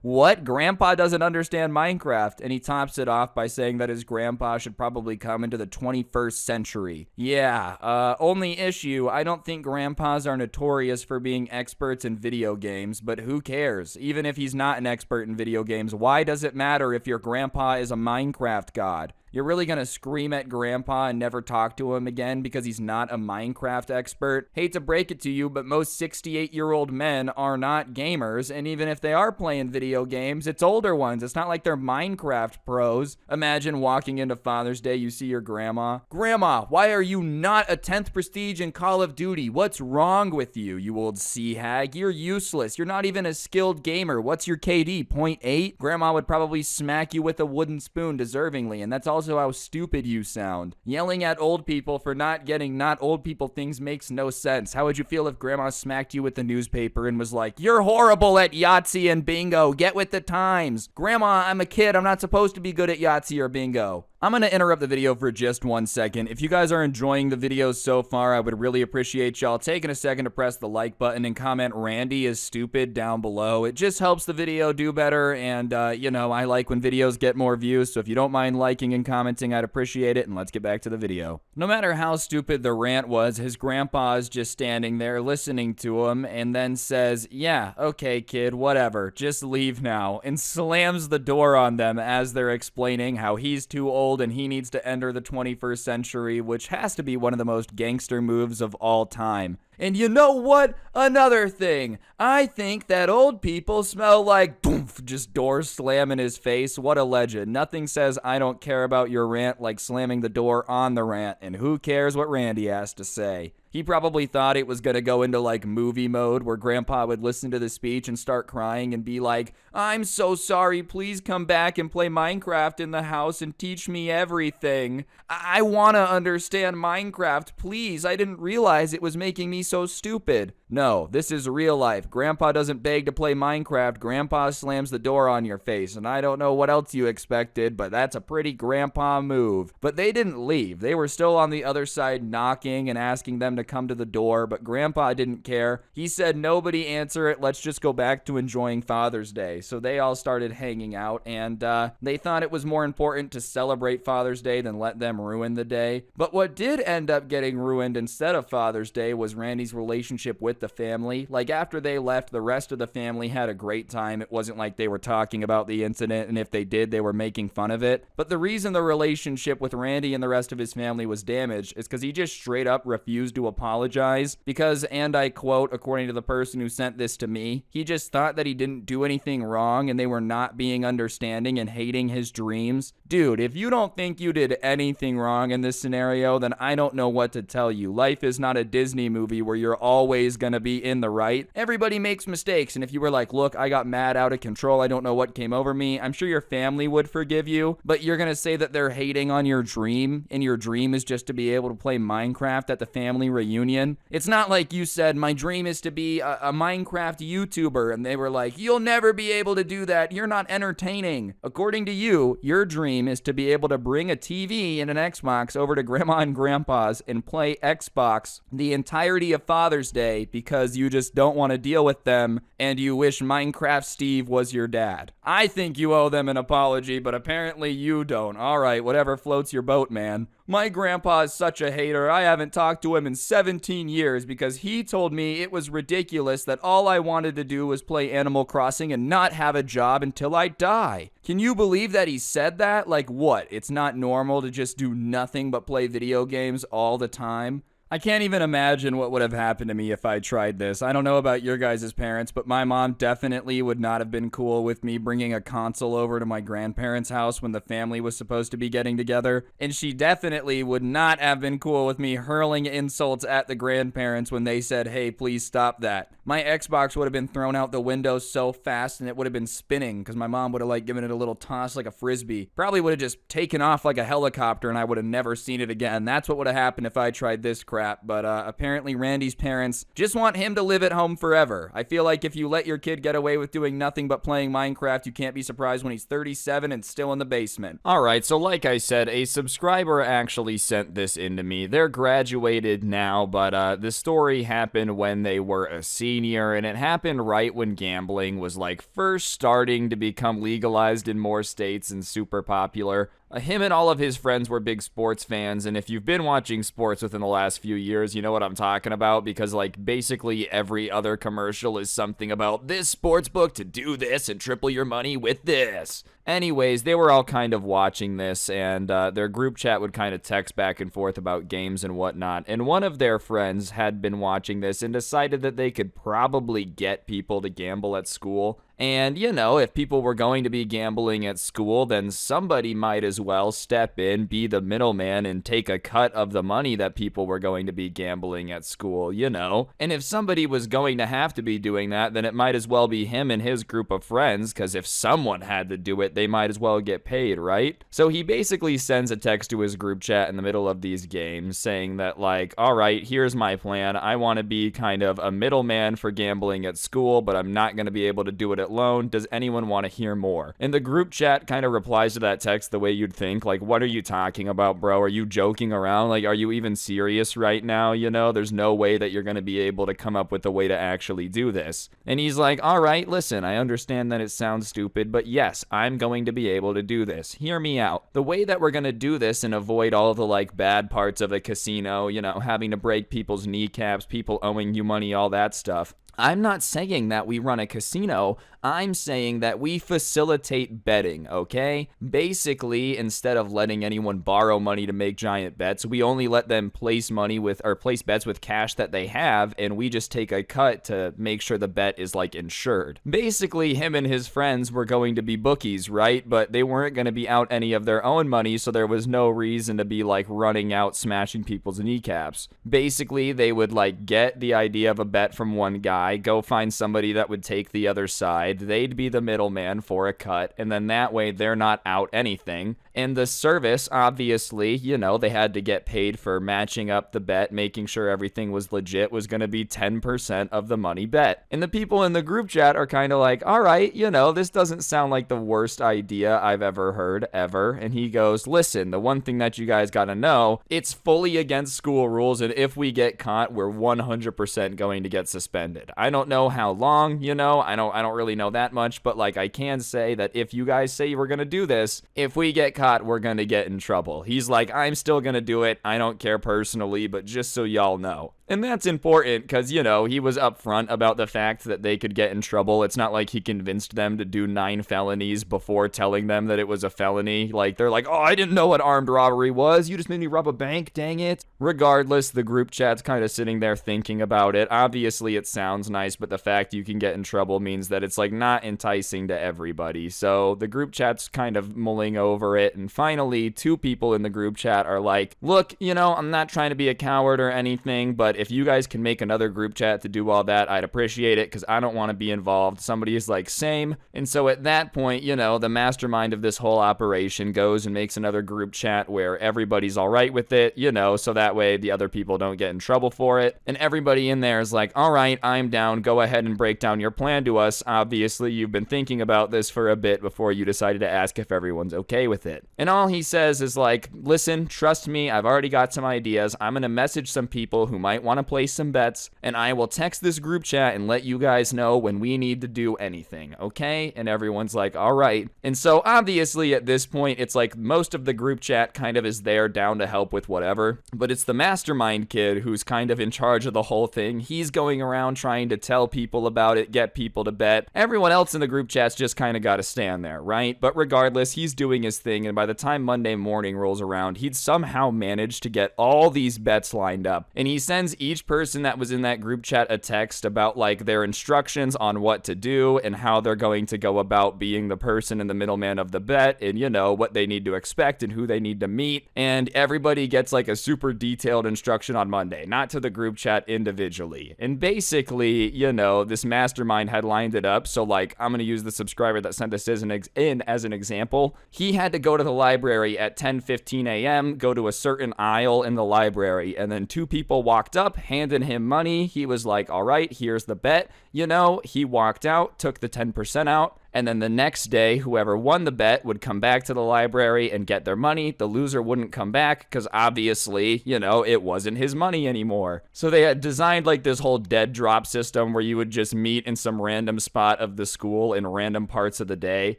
what? Grandpa doesn't understand Minecraft, and he tops it off by saying that his grandpa should probably come into the 21st century. Yeah, only issue, I don't think grandpas are notorious for being experts in video games, but who cares? Even if he's not an expert in video games, why does it matter if your grandpa is a Minecraft god? You're really gonna scream at grandpa and never talk to him again because he's not a Minecraft expert? Hate to break it to you, but most 68-year-old men are not gamers, and even if they are playing video games, it's older ones. It's not like they're Minecraft pros. Imagine walking into Father's Day, you see your grandma. Grandma, why are you not a 10th prestige in Call of Duty? What's wrong with you, you old sea hag? You're useless. You're not even a skilled gamer. What's your KD, 0.8? Grandma would probably smack you with a wooden spoon deservingly, and that's also how stupid you sound. Yelling at old people for not getting not old people things makes no sense. How would you feel if grandma smacked you with the newspaper and was like, "You're horrible at Yahtzee and bingo. Get with the times." Grandma, I'm a kid. I'm not supposed to be good at Yahtzee or bingo. I'm going to interrupt the video for just 1 second. If you guys are enjoying the videos so far, I would really appreciate y'all taking a second to press the like button and comment "Randy is stupid" down below. It just helps the video do better, and, you know, I like when videos get more views, so if you don't mind liking and commenting, I'd appreciate it, and let's get back to the video. No matter how stupid the rant was, his grandpa is just standing there listening to him, and then says, "Yeah, okay, kid, whatever, just leave now," and slams the door on them as they're explaining how he's too old and he needs to enter the 21st century, which has to be one of the most gangster moves of all time. And you know what? Another thing. I think that old people smell like boomf, just doors slam in his face. What a legend. Nothing says I don't care about your rant like slamming the door on the rant, and who cares what Randy has to say? He probably thought it was going to go into like movie mode where grandpa would listen to the speech and start crying and be like, "I'm so sorry, please come back and play Minecraft in the house and teach me everything. I want to understand Minecraft, please. I didn't realize it was making me so stupid." No, this is real life. Grandpa doesn't beg to play Minecraft. Grandpa slams the door on your face, and I don't know what else you expected, but that's a pretty grandpa move. But they didn't leave. They were still on the other side knocking and asking them to come to the door, but grandpa didn't care. He said, "Nobody answer it. Let's just go back to enjoying Father's Day." So they all started hanging out, and they thought it was more important to celebrate Father's Day than let them ruin the day. But what did end up getting ruined instead of Father's Day was Randy's relationship with the family. Like, after they left, the rest of the family had a great time. It wasn't like they were talking about the incident, and if they did, they were making fun of it. But the reason the relationship with Randy and the rest of his family was damaged is because he just straight up refused to apologize because, and I quote, according to the person who sent this to me, he just thought that he didn't do anything wrong and they were not being understanding and hating his dreams. Dude, if you don't think you did anything wrong in this scenario, then I don't know what to tell you. Life is not a Disney movie where you're always gonna be in the right. Everybody makes mistakes, and if you were like, "Look, I got mad out of control, I don't know what came over me," I'm sure your family would forgive you, but you're gonna say that they're hating on your dream, and your dream is just to be able to play Minecraft at the family reunion. It's not like you said, "My dream is to be a Minecraft YouTuber," and they were like, "You'll never be able to do that, you're not entertaining." According to you, your dream is to be able to bring a TV and an Xbox over to grandma and grandpa's and play Xbox the entirety of Father's Day because you just don't want to deal with them and you wish Minecraft Steve was your dad. I think you owe them an apology, but apparently you don't. Alright, whatever floats your boat, man. My grandpa is such a hater. I haven't talked to him in 17 years because he told me it was ridiculous that all I wanted to do was play Animal Crossing and not have a job until I die. Can you believe that he said that? Like what? It's not normal to just do nothing but play video games all the time? I can't even imagine what would have happened to me if I tried this. I don't know about your guys' parents, but my mom definitely would not have been cool with me bringing a console over to my grandparents' house when the family was supposed to be getting together. And she definitely would not have been cool with me hurling insults at the grandparents when they said, hey, please stop that. My Xbox would have been thrown out the window so fast and it would have been spinning because my mom would have like given it a little toss like a frisbee. Probably would have just taken off like a helicopter and I would have never seen it again. That's what would have happened if I tried this crap. But apparently Randy's parents just want him to live at home forever. I feel like if you let your kid get away with doing nothing but playing Minecraft, you can't be surprised when he's 37 and still in the basement. Alright, so like I said, a subscriber actually sent this into me. They're graduated now, but the story happened when they were a senior, and it happened right when gambling was like first starting to become legalized in more states and super popular. Him and all of his friends were big sports fans, and if you've been watching sports within the last few years, you know what I'm talking about, because like basically every other commercial is something about this sports book to do this and triple your money with this. Anyways, they were all kind of watching this, and their group chat would kind of text back and forth about games and whatnot, and one of their friends had been watching this and decided that they could probably get people to gamble at school. And, you know, if people were going to be gambling at school, then somebody might as well step in, be the middleman, and take a cut of the money that people were going to be gambling at school, you know? And if somebody was going to have to be doing that, then it might as well be him and his group of friends, because if someone had to do it, they might as well get paid, right? So he basically sends a text to his group chat in the middle of these games saying that, like, all right, here's my plan. I want to be kind of a middleman for gambling at school, but I'm not going to be able to do it alone. Does anyone want to hear more? And the group chat kind of replies to that text the way you'd think, like, what are you talking about, bro? Are you joking around? Like, are you even serious right now? You know, there's no way that you're going to be able to come up with a way to actually do this. And he's like, all right, listen, I understand that it sounds stupid, but yes, I'm going to be able to do this. Hear me out. The way that we're going to do this and avoid all the, like, bad parts of a casino, you know, having to break people's kneecaps, people owing you money, all that stuff. I'm not saying that we run a casino. I'm saying that we facilitate betting, okay? Basically, instead of letting anyone borrow money to make giant bets, we only let them place bets with cash that they have, and we just take a cut to make sure the bet is, like, insured. Basically, him and his friends were going to be bookies, right? But they weren't going to be out any of their own money, so there was no reason to be, like, running out smashing people's kneecaps. Basically, they would, like, get the idea of a bet from one guy, go find somebody that would take the other side, they'd be the middleman for a cut, and then that way they're not out anything. And the service, obviously, you know, they had to get paid for matching up the bet, making sure everything was legit, was going to be 10% of the money bet. And the people in the group chat are kind of like, all right, you know, this doesn't sound like the worst idea I've ever heard, ever. And he goes, listen, the one thing that you guys got to know, it's fully against school rules, and if we get caught, we're 100% going to get suspended. I don't know how long, you know, I don't really know that much, but like I can say that if you guys say you were gonna do this, if we get caught, we're gonna get in trouble. He's like, I'm still gonna do it. I don't care personally, but just so y'all know. And that's important because, you know, he was upfront about the fact that they could get in trouble. It's not like he convinced them to do 9 felonies before telling them that it was a felony. Like, they're like, oh, I didn't know what armed robbery was. You just made me rob a bank, dang it. Regardless, the group chat's kind of sitting there thinking about it. Obviously, it sounds nice, but the fact you can get in trouble means that it's, like, not enticing to everybody. So the group chat's kind of mulling over it. And finally, 2 people in the group chat are like, look, you know, I'm not trying to be a coward or anything, but if you guys can make another group chat to do all that, I'd appreciate it because I don't want to be involved. Somebody is like, same. And so at that point, you know, the mastermind of this whole operation goes and makes another group chat where everybody's all right with it, you know, so that way the other people don't get in trouble for it. And everybody in there is like, all right, I'm down. Go ahead and break down your plan to us. Obviously, you've been thinking about this for a bit before you decided to ask if everyone's okay with it. And all he says is like, listen, trust me, I've already got some ideas. I'm going to message some people who might want to place some bets, and I will text this group chat and let you guys know when we need to do anything, okay? And everyone's like, all right. And so obviously at this point, it's like most of the group chat kind of is there down to help with whatever, but it's the mastermind kid who's kind of in charge of the whole thing. He's going around trying to tell people about it, get people to bet. Everyone else in the group chat's just kind of got to stand there, right? But regardless, he's doing his thing, and by the time Monday morning rolls around, he'd somehow managed to get all these bets lined up. And he sends each person that was in that group chat a text about like their instructions on what to do and how they're going to go about being the person and the middleman of the bet, and you know, what they need to expect and who they need to meet. And everybody gets like a super detailed instruction on Monday, not to the group chat individually. And basically, you know, this mastermind had lined it up. So like, I'm going to use the subscriber that sent this as an example. He had to go to the library at 10:15 a.m., go to a certain aisle in the library, and then two people walked up, handed him money. He was like, all right, here's the bet. You know, he walked out, took the 10% out. And then the next day, whoever won the bet would come back to the library and get their money. The loser wouldn't come back because obviously, you know, it wasn't his money anymore. So they had designed like this whole dead drop system where you would just meet in some random spot of the school in random parts of the day.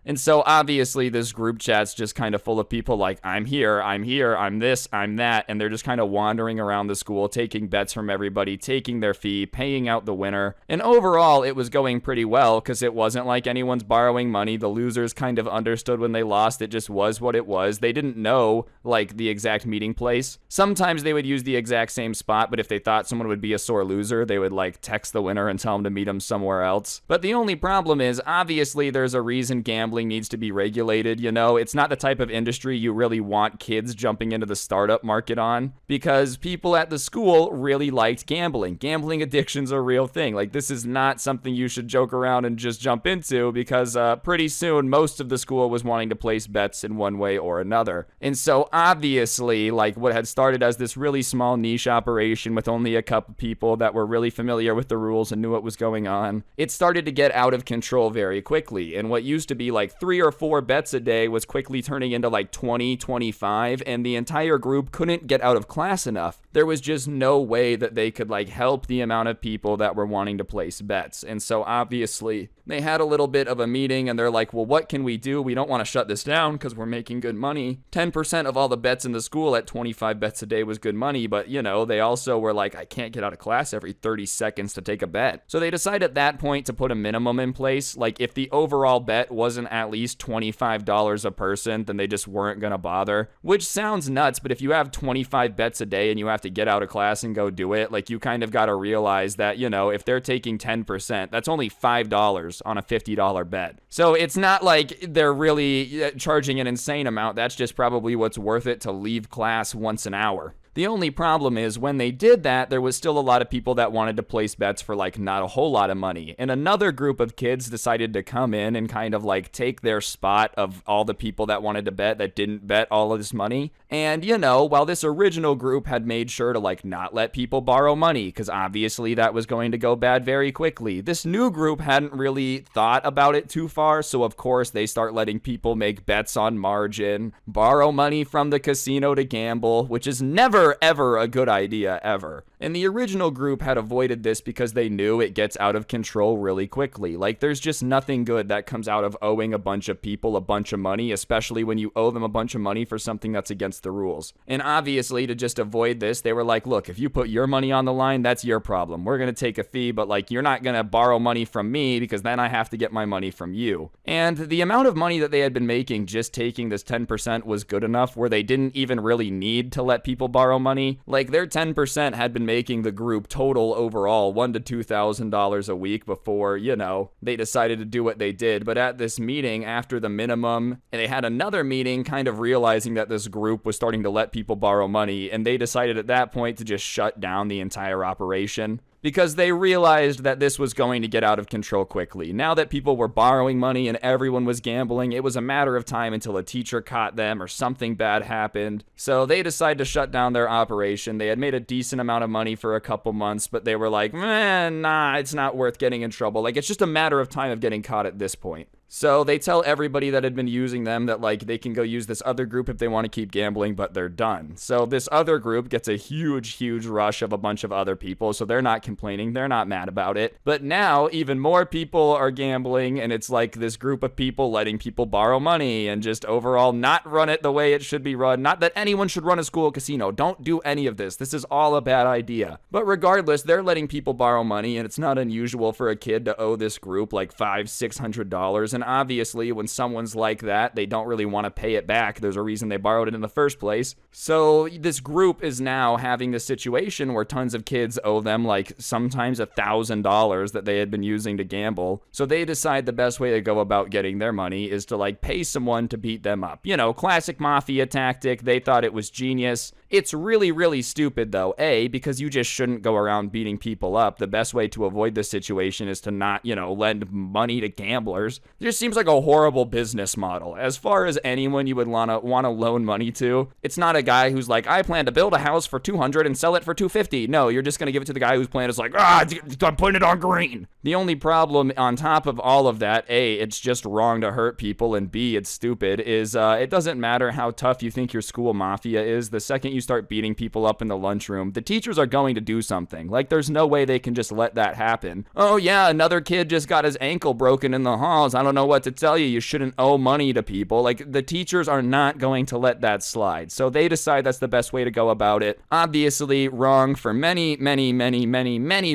And so obviously this group chat's just kind of full of people like, I'm here, I'm this, I'm that. And they're just kind of wandering around the school, taking bets from everybody, taking their fee, paying out the winner. And overall, it was going pretty well because it wasn't like anyone's borrowing money. The losers kind of understood when they lost. It just was what it was. They didn't know like the exact meeting place. Sometimes they would use the exact same spot, but if they thought someone would be a sore loser, they would like text the winner and tell them to meet them somewhere else. But the only problem is obviously there's a reason gambling needs to be regulated. You know, it's not the type of industry you really want kids jumping into the startup market on, because people at the school really liked gambling. Gambling addiction's a real thing. Like, this is not something you should joke around and just jump into, because pretty soon most of the school was wanting to place bets in one way or another. And so obviously, like, what had started as this really small niche operation with only a couple people that were really familiar with the rules and knew what was going on, it started to get out of control very quickly. And what used to be like 3 or 4 bets a day was quickly turning into like 20, 25, and the entire group couldn't get out of class enough. There was just no way that they could like help the amount of people that were wanting to place bets. And so obviously they had a little bit of a meeting and they're like, well, what can we do? We don't want to shut this down because we're making good money. 10% of all the bets in the school at 25 bets a day was good money, but you know, they also were like, I can't get out of class every 30 seconds to take a bet. So they decided at that point to put a minimum in place. Like, if the overall bet wasn't at least $25 a person, then they just weren't going to bother, which sounds nuts. But if you have 25 bets a day and you have to get out of class and go do it, like, you kind of got to realize that, you know, if they're taking 10%, that's only $5 on a $50 bet. So it's not like they're really charging an insane amount. That's just probably what's worth it to leave class once an hour. The only problem is when they did that, there was still a lot of people that wanted to place bets for like not a whole lot of money. And another group of kids decided to come in and kind of like take their spot of all the people that wanted to bet that didn't bet all of this money. And you know, while this original group had made sure to like not let people borrow money, because obviously that was going to go bad very quickly, this new group hadn't really thought about it too far. So of course they start letting people make bets on margin, borrow money from the casino to gamble, which is never ever a good idea ever. And the original group had avoided this because they knew it gets out of control really quickly. Like, there's just nothing good that comes out of owing a bunch of people a bunch of money, especially when you owe them a bunch of money for something that's against the rules. And obviously, to just avoid this, they were like, look, if you put your money on the line, that's your problem. We're going to take a fee, but like, you're not going to borrow money from me because then I have to get my money from you. And the amount of money that they had been making just taking this 10% was good enough where they didn't even really need to let people borrow money. Like, their 10% had been making the group total overall $1,000 to $2,000 a week before, you know, they decided to do what they did. But at this meeting, after the minimum, and they had another meeting kind of realizing that this group was starting to let people borrow money, and they decided at that point to just shut down the entire operation, because they realized that this was going to get out of control quickly. Now that people were borrowing money and everyone was gambling, it was a matter of time until a teacher caught them or something bad happened. So they decided to shut down their operation. They had made a decent amount of money for a couple months, but they were like, nah, it's not worth getting in trouble. Like, it's just a matter of time of getting caught at this point. So they tell everybody that had been using them that, like, they can go use this other group if they want to keep gambling, but they're done. So this other group gets a huge rush of a bunch of other people, so they're not complaining, they're not mad about it. But now even more people are gambling, and it's like this group of people letting people borrow money and just overall not run it the way it should be run. Not that anyone should run a school casino. Don't do any of this. This is all a bad idea. But regardless, they're letting people borrow money, and it's not unusual for a kid to owe this group like $500-600. And obviously, when someone's like that, they don't really want to pay it back. There's a reason they borrowed it in the first place. So this group is now having a situation where tons of kids owe them like sometimes $1,000 that they had been using to gamble. So they decide the best way to go about getting their money is to like pay someone to beat them up. You know, classic mafia tactic. They thought it was genius. It's really stupid though. A, because you just shouldn't go around beating people up. The best way to avoid this situation is to not, lend money to gamblers. It just seems like a horrible business model. As far as anyone you would want to loan money to, it's not a guy who's like, I plan to build a house for $200 and sell it for $250. No, you're just going to give it to the guy whose plan is like, I'm putting it on green. The only problem on top of all of that, A, it's just wrong to hurt people, and B, it's stupid, is it doesn't matter how tough you think your school mafia is. The second you start beating people up in the lunchroom, the teachers are going to do something. Like, there's no way they can just let that happen. Oh yeah, another kid just got his ankle broken in the halls. I don't know what to tell you. You shouldn't owe money to people. Like, the teachers are not going to let that slide. So they decide that's the best way to go about it. Obviously wrong for many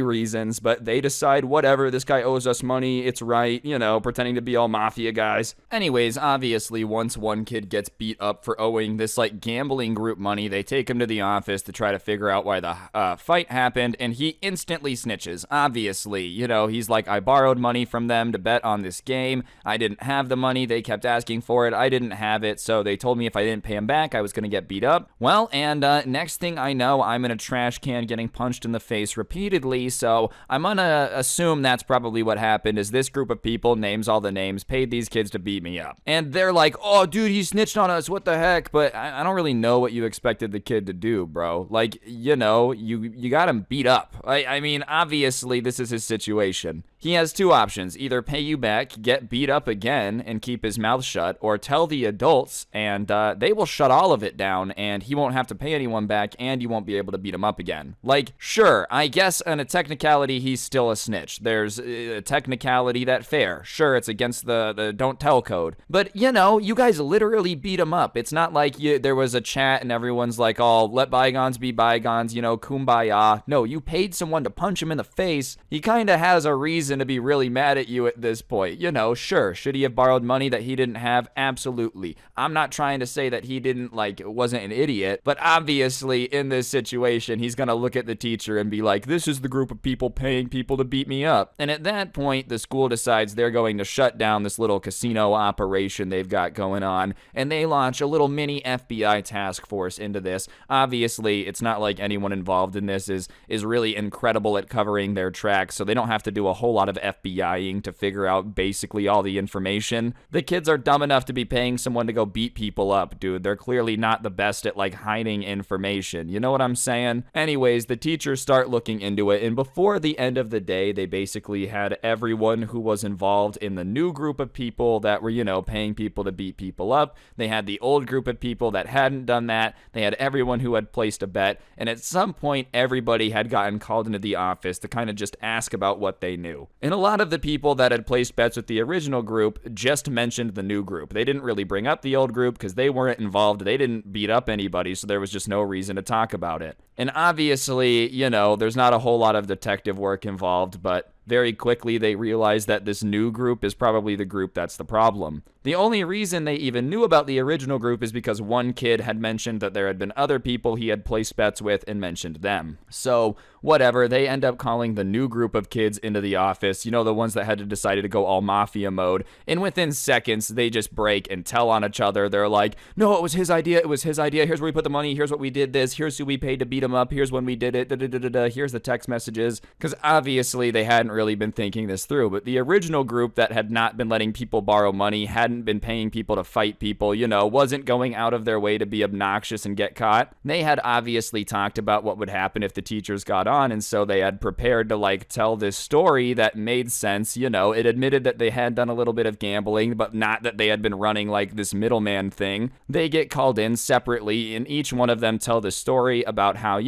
reasons, but they decide whatever, this guy owes us money, it's right, pretending to be all mafia guys. Anyways, obviously once one kid gets beat up for owing this like gambling group money, they take him to the office to try to figure out why the fight happened, and he instantly snitches. Obviously, he's like, I borrowed money from them to bet on this game. I didn't have the money. They kept asking for it. I didn't have it, so they told me if I didn't pay them back, I was going to get beat up. Well, and next thing I know, I'm in a trash can getting punched in the face repeatedly, so I'm going to assume that's probably what happened, is this group of people, names all the names, paid these kids to beat me up. And they're like, oh, dude, he snitched on us, what the heck? But I don't really know what you expected the kid to do, bro. Like, you got him beat up. I mean, obviously, this is his situation. He has two options: either pay you back, get beat up again, and keep his mouth shut, or tell the adults, and they will shut all of it down, and he won't have to pay anyone back, and you won't be able to beat him up again. Like, sure, I guess on a technicality, he's still a snitch. There's a technicality that fair. Sure, it's against the don't tell code. But, you guys literally beat him up. It's not like there was a chat and everyone's like, oh, let bygones be bygones, kumbaya. No, you paid someone to punch him in the face. He kind of has a reason to be really mad at you at this point. Sure, should he have borrowed money that he didn't have? Absolutely. I'm not trying to say that he wasn't an idiot, but obviously in this situation, he's gonna look at the teacher and be like, this is the group of people paying people to beat me up. And at that point, the school decides they're going to shut down this little casino operation they've got going on, and they launch a little mini FBI task force into this. Obviously, it's not like anyone involved in this is really incredible at covering their tracks, so they don't have to do a whole lot of FBIing to figure out basically all the information. The kids are dumb enough to be paying someone to go beat people up, dude. They're clearly not the best at hiding information. You know what I'm saying? Anyways, the teachers start looking into it, and before the end of the day, they basically had everyone who was involved in the new group of people that were, paying people to beat people up. They had the old group of people that hadn't done that. They had everyone who had placed a bet, and at some point, everybody had gotten called into the office to kind of just ask about what they knew. And a lot of the people that had placed bets with the original group just mentioned the new group. They didn't really bring up the old group because they weren't involved. They didn't beat up anybody, so there was just no reason to talk about it. And obviously, there's not a whole lot of detective work involved, but very quickly they realized that this new group is probably the group that's the problem. The only reason they even knew about the original group is because one kid had mentioned that there had been other people he had placed bets with and mentioned them. So, whatever, they end up calling the new group of kids into the office, the ones that had decided to go all mafia mode, and within seconds, they just break and tell on each other. They're like, no, it was his idea, here's where we put the money, here's what we did here's who we paid to beat him up, here's when we did it, here's the text messages, because obviously they hadn't really been thinking this through, but the original group that had not been letting people borrow money, hadn't been paying people to fight people, wasn't going out of their way to be obnoxious and get caught, they had obviously talked about what would happen if the teachers got on, and so they had prepared to tell this story that made sense. It admitted that they had done a little bit of gambling, but not that they had been running this middleman thing. They get called in separately, and each one of them tell the story about how,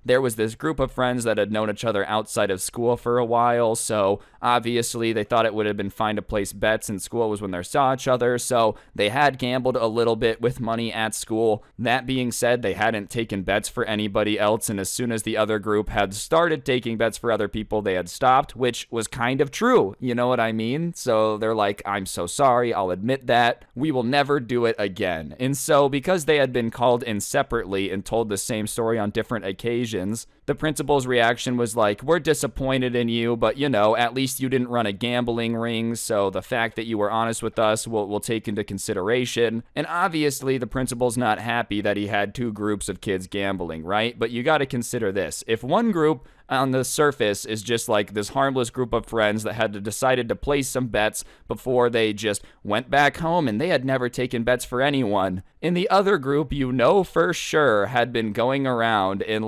there was this group of friends that had known each other outside of school for a while, so obviously they thought it would have been fine to place bets in school was when they saw each other, so they had gambled a little bit with money at school. That being said, they hadn't taken bets for anybody else, and as soon as the other group had started taking bets for other people, they had stopped, which was kind of true, you know what I mean? So they're like, I'm so sorry, I'll admit that, we will never do it again. And so because they had been called in separately and told the same story on different occasions, the principal's reaction was like, we're disappointed in you, but at least you didn't run a gambling ring, so the fact that you were honest with us we'll take into consideration. And obviously the principal's not happy that he had two groups of kids gambling, right? But you gotta consider this. If one group on the surface is just this harmless group of friends that had decided to place some bets before they just went back home and they had never taken bets for anyone. In the other group, for sure had been going around and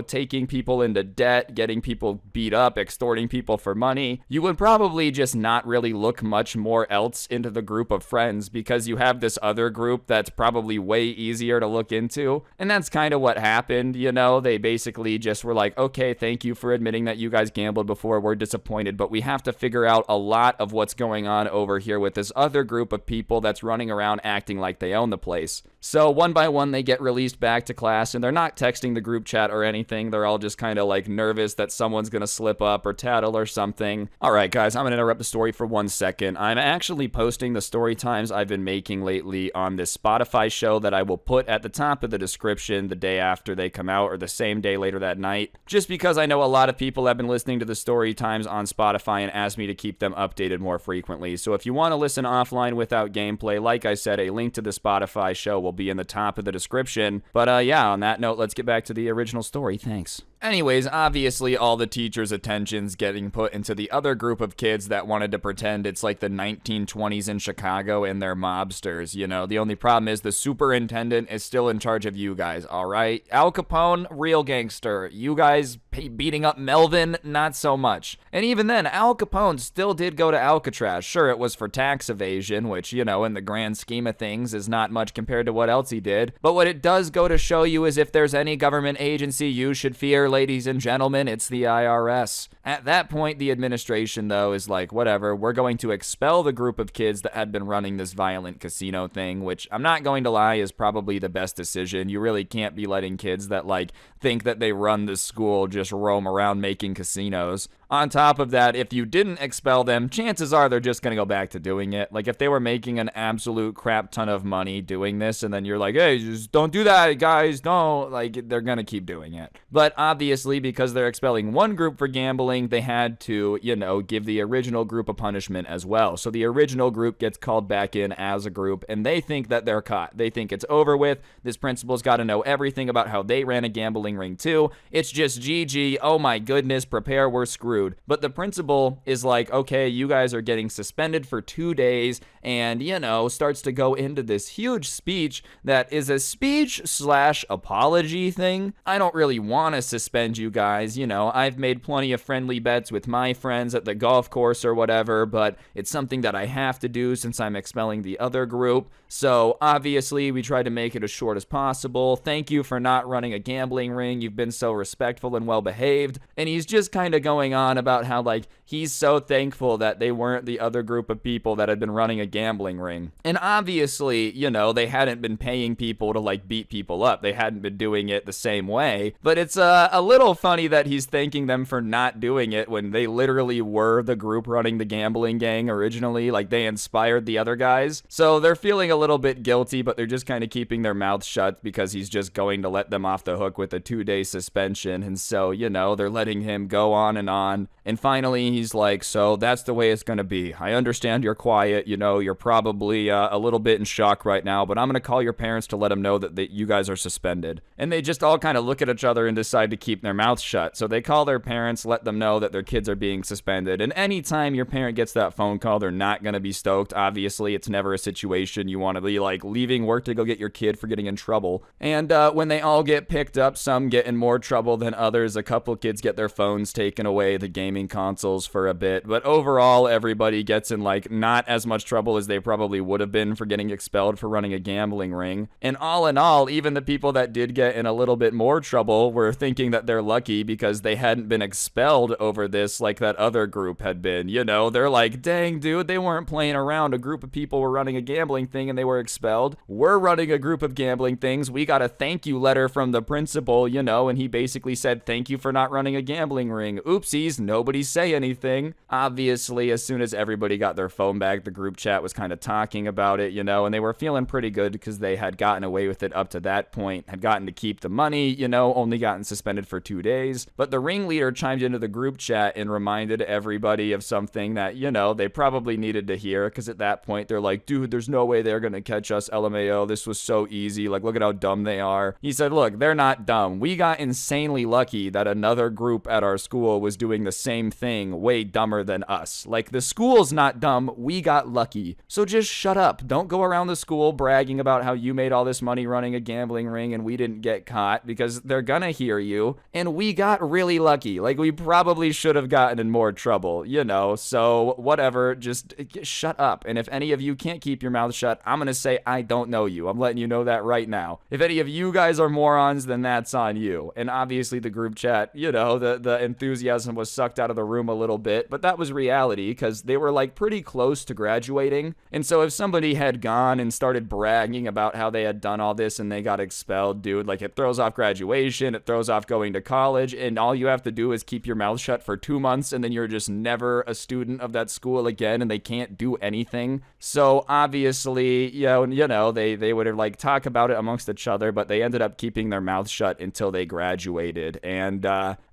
taking people into debt, getting people beat up, extorting people for money. You would probably just not really look much more else into the group of friends because you have this other group that's probably way easier to look into. And that's kind of what happened, they basically just were like, okay, thank you for admitting that you guys gambled before. We're disappointed, but we have to figure out a lot of what's going on over here with this other group of people that's running around acting like they own the place. So one by one, they get released back to class, and they're not texting the group chat or anything. They're all just kind of nervous that someone's gonna slip up or tattle or something. All right, guys, I'm gonna interrupt the story for 1 second. I'm actually posting the story times I've been making lately on this Spotify show that I will put at the top of the description the day after they come out or the same day later that night, just because I know a lot of people have been listening to the story times on Spotify and asked me to keep them updated more frequently. So if you want to listen offline without gameplay, like I said, a link to the Spotify show will be in the top of the description. But yeah, on that note, let's get back to the original story. Thanks. Anyways, obviously all the teachers' attention's getting put into the other group of kids that wanted to pretend it's the 1920s in Chicago and they're mobsters, The only problem is the superintendent is still in charge of you guys, all right? Al Capone, real gangster. You guys beating up Melvin, not so much. And even then, Al Capone still did go to Alcatraz. Sure, it was for tax evasion, which, in the grand scheme of things is not much compared to what else he did. But what it does go to show you is if there's any government agency you should fear, ladies and gentlemen, it's the IRS. At that point, the administration, though, is like, whatever, we're going to expel the group of kids that had been running this violent casino thing, which I'm not going to lie is probably the best decision. You really can't be letting kids that, think that they run this school just roam around making casinos. On top of that, if you didn't expel them, chances are they're just going to go back to doing it. If they were making an absolute crap ton of money doing this, and then you're like, hey, just don't do that, guys, don't, they're going to keep doing it. But obviously, because they're expelling one group for gambling, they had to, give the original group a punishment as well. So the original group gets called back in as a group, and they think that they're caught. They think it's over with. This principal's got to know everything about how they ran a gambling ring too. It's just GG, oh my goodness, prepare, we're screwed. But the principal is like, okay, you guys are getting suspended for 2 days, and, starts to go into this huge speech that is a speech/apology thing. I don't really want to suspend you guys, I've made plenty of friendly bets with my friends at the golf course or whatever, but it's something that I have to do since I'm expelling the other group. So obviously we try to make it as short as possible. Thank you for not running a gambling ring. You've been so respectful and well behaved. And he's just kind of going on about how he's so thankful that they weren't the other group of people that had been running a gambling ring. And obviously, they hadn't been paying people to beat people up. They hadn't been doing it the same way. But it's a little funny that he's thanking them for not doing it when they literally were the group running the gambling gang originally. They inspired the other guys. So they're feeling a little bit guilty, but they're just kind of keeping their mouths shut because he's just going to let them off the hook with a 2-day suspension. And so, they're letting him go on. And finally, he's like, so that's the way it's going to be. I understand you're quiet. You're probably a little bit in shock right now, but I'm going to call your parents to let them know that you guys are suspended. And they just all kind of look at each other and decide to keep their mouths shut. So they call their parents, let them know that their kids are being suspended. And anytime your parent gets that phone call, they're not going to be stoked. Obviously, it's never a situation you want to be like leaving work to go get your kid for getting in trouble. And when they all get picked up, some get in more trouble than others. A couple kids get their phones taken away, the gaming consoles for a bit. But overall, everybody gets in like not as much trouble as they probably would have been for getting expelled for running a gambling ring. And all in all, even the people that did get in a little bit more trouble were thinking that they're lucky because they hadn't been expelled over this like that other group had been. They're like, dang, dude, they weren't playing around. A group of people were running a gambling thing and they were expelled. We're running a group of gambling things. We got a thank you letter from the principal, and he basically said, thank you for not running a gambling ring. Oopsies, nobody say anything. Obviously, as soon as everybody got their phone back, the group chat was kind of talking about it, and they were feeling pretty good because they had gotten away with it up to that point, had gotten to keep the money, only gotten suspended for 2 days. But the ringleader chimed into the group chat and reminded everybody of something that, they probably needed to hear, because at that point, they're like, dude, there's no way they're gonna catch us, LMAO, this was so easy, like, look at how dumb they are. He said, look, they're not dumb. We got insanely lucky that another group at our school was doing the same thing, way dumber than us. Like, the school's not dumb, we got lucky. So just shut up. Don't go around the school bragging about how you made all this money running a gambling ring and we didn't get caught, because they're gonna hear you. And we got really lucky. Like, we probably should have gotten in more trouble, so whatever, just shut up. And if any of you can't keep your mouth shut, I'm gonna say I don't know you. I'm letting you know that right now. If any of you guys are morons, then that's on you. And obviously the group chat, the enthusiasm was sucked out of the room a little bit, but that was reality because they were like pretty close to graduating. And so if somebody had gone and started bragging about how they had done all this and they got expelled, dude, like, it throws off graduation, it throws off going to college, and all you have to do is keep your mouth shut for 2 months and then you're just never a student of that school again and they can't do anything. So obviously, they would have like talk about it amongst each other, but they ended up keeping their mouths shut until they graduated. And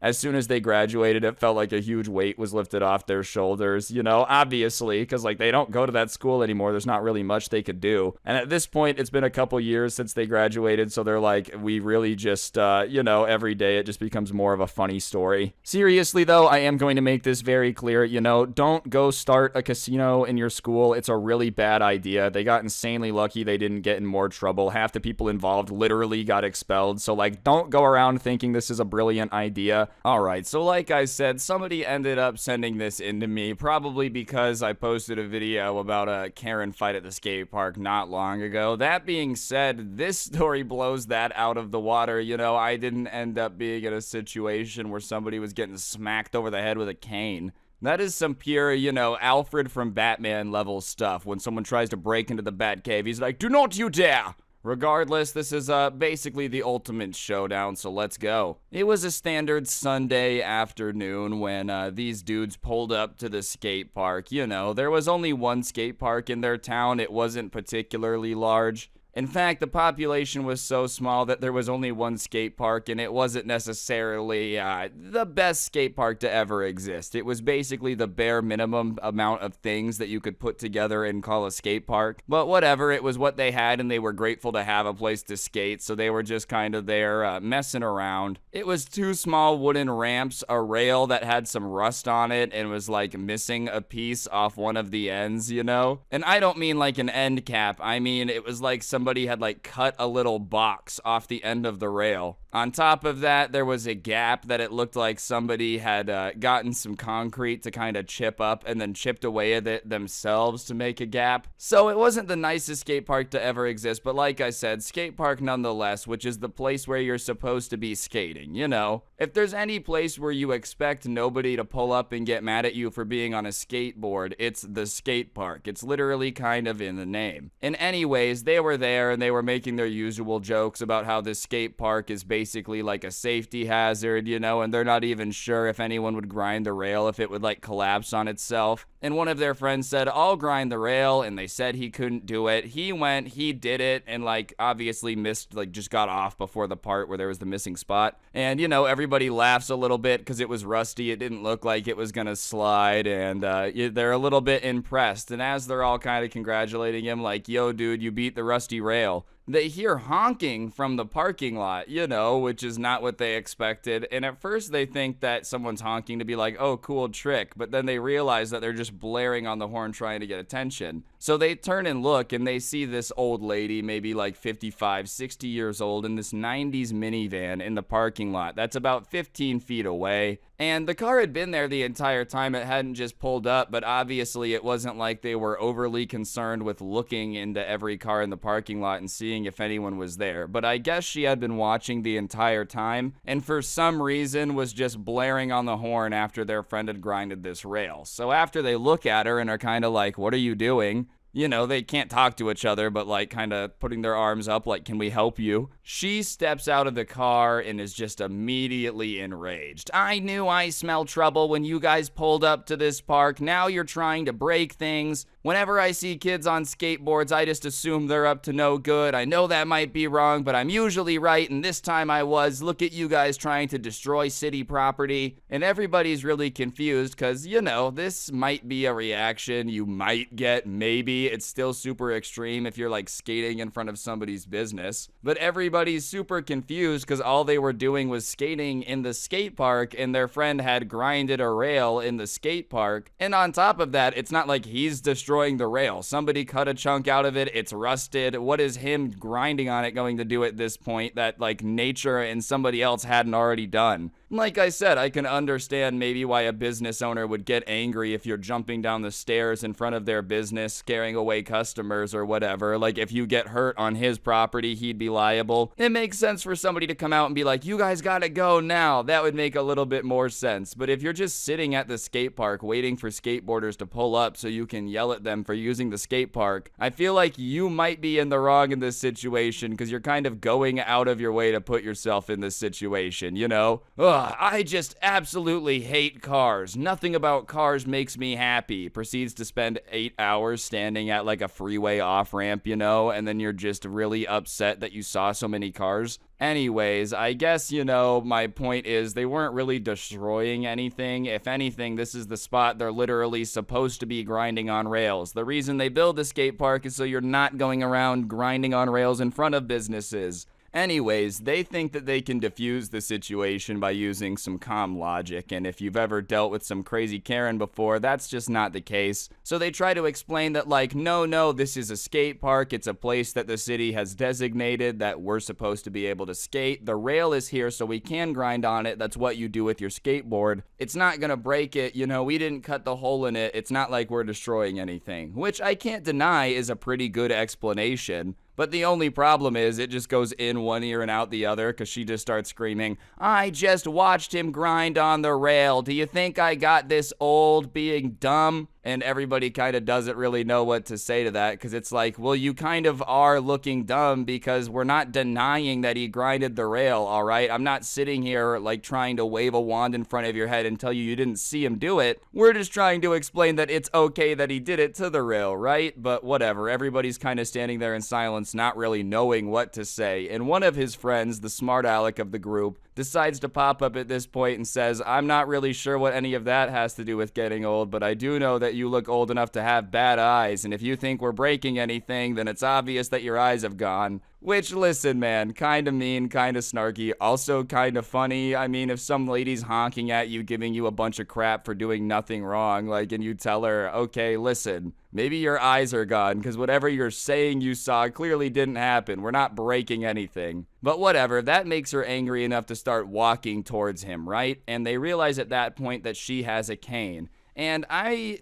as soon as they graduated, it felt like a huge weight was lifted off their shoulders, obviously, because like they don't go to that school anymore. There's not really much they could do. And at this point, it's been a couple years since they graduated, so they're like, we really just, every day it just becomes more of a funny story. Seriously though, I am going to make this very clear, don't go start a casino in your school. It's a really bad idea. They got insanely lucky they didn't get in more trouble. Half the people involved literally got expelled. So like, don't go around thinking this is a brilliant idea. Alright, so like I said, somebody ended up sending this into me, probably because I posted a video about a Karen fight at the skate park not long ago. That being said, this story blows that out of the water. I didn't end up being in a situation where somebody was getting smacked over the head with a cane. That is some pure, Alfred from Batman level stuff. When someone tries to break into the Batcave, he's like, do not you dare! Regardless, this is basically the ultimate showdown, so let's go. It was a standard Sunday afternoon when these dudes pulled up to the skate park. There was only one skate park in their town. It wasn't particularly large. In fact, the population was so small that there was only one skate park, and it wasn't necessarily the best skate park to ever exist. It was basically the bare minimum amount of things that you could put together and call a skate park. But whatever, it was what they had, and they were grateful to have a place to skate, so they were just kind of there messing around. It was 2 small wooden ramps, a rail that had some rust on it, and was like missing a piece off one of the ends, And I don't mean like an end cap, I mean it was like somebody had like cut a little box off the end of the rail. On top of that, there was a gap that it looked like somebody had gotten some concrete to kind of chip up and then chipped away at it themselves to make a gap. So it wasn't the nicest skate park to ever exist, but like I said, skate park nonetheless, which is the place where you're supposed to be skating, If there's any place where you expect nobody to pull up and get mad at you for being on a skateboard, it's the skate park. It's literally kind of in the name. And anyways, they were there and they were making their usual jokes about how this skate park is basically basically like a safety hazard, and they're not even sure if anyone would grind the rail, if it would like collapse on itself. And one of their friends said, I'll grind the rail, and they said he couldn't do it. He went, he did it, and like obviously missed, like just got off before the part where there was the missing spot. And everybody laughs a little bit because it was rusty. It didn't look like it was gonna slide, and they're a little bit impressed. And as they're all kind of congratulating him, like, yo dude, you beat the rusty rail, they hear honking from the parking lot, which is not what they expected. And at first they think that someone's honking to be like, oh, cool trick. But then they realize that they're just blaring on the horn trying to get attention. So they turn and look, and they see this old lady, maybe like 55, 60 years old, in this 90s minivan in the parking lot. That's about 15 feet away. And the car had been there the entire time. It hadn't just pulled up, but obviously it wasn't like they were overly concerned with looking into every car in the parking lot and seeing if anyone was there. But I guess she had been watching the entire time, and for some reason was just blaring on the horn after their friend had grinded this rail. So after they look at her and are kind of like, what are you doing? They can't talk to each other, but like kind of putting their arms up like, can we help you? She steps out of the car and is just immediately enraged. I knew I smelled trouble when you guys pulled up to this park. Now you're trying to break things. Whenever I see kids on skateboards, I just assume they're up to no good. I know that might be wrong, but I'm usually right, and this time I was. Look at you guys trying to destroy city property. And everybody's really confused because, this might be a reaction you might get, maybe. It's still super extreme if you're like skating in front of somebody's business. But everybody's super confused because all they were doing was skating in the skate park, and their friend had grinded a rail in the skate park. And on top of that, it's not like he's destroying the rail. Somebody cut a chunk out of it. It's rusted. What is him grinding on it going to do at this point that like nature and somebody else hadn't already done? Like I said, I can understand maybe why a business owner would get angry if you're jumping down the stairs in front of their business, scaring away customers or whatever. Like if you get hurt on his property, he'd be liable. It makes sense for somebody to come out and be like, you guys gotta go now. That would make a little bit more sense. But if you're just sitting at the skate park waiting for skateboarders to pull up so you can yell at them for using the skate park, I feel like you might be in the wrong in this situation because you're kind of going out of your way to put yourself in this situation, Ugh, I just absolutely hate cars. Nothing about cars makes me happy. Proceeds to spend 8 hours standing at like a freeway off-ramp, and then you're just really upset that you saw so many cars. Anyways, I guess, my point is they weren't really destroying anything. If anything, this is the spot they're literally supposed to be grinding on rails. The reason they build the skate park is so you're not going around grinding on rails in front of businesses. Anyways, they think that they can diffuse the situation by using some calm logic, and if you've ever dealt with some crazy Karen before, that's just not the case. So they try to explain that like, no, this is a skate park, it's a place that the city has designated that we're supposed to be able to skate. The rail is here so we can grind on it, that's what you do with your skateboard. It's not gonna break it, we didn't cut the hole in it, it's not like we're destroying anything. Which I can't deny is a pretty good explanation. But the only problem is it just goes in one ear and out the other because she just starts screaming, I just watched him grind on the rail. Do you think I got this old being dumb? And everybody kind of doesn't really know what to say to that because it's like, well, you kind of are looking dumb because we're not denying that he grinded the rail, all right? I'm not sitting here like trying to wave a wand in front of your head and tell you didn't see him do it. We're just trying to explain that it's okay that he did it to the rail, right? But whatever, everybody's kind of standing there in silence, not really knowing what to say. And one of his friends, the smart aleck of the group, decides to pop up at this point and says, I'm not really sure what any of that has to do with getting old, but I do know that you look old enough to have bad eyes, and if you think we're breaking anything, then it's obvious that your eyes have gone. Which, listen, man, kinda mean, kinda snarky, also kinda funny. I mean, if some lady's honking at you, giving you a bunch of crap for doing nothing wrong, like, and you tell her, okay, listen, maybe your eyes are gone, because whatever you're saying you saw clearly didn't happen. We're not breaking anything. But whatever, that makes her angry enough to start walking towards him, right? And they realize at that point that she has a cane. And I'm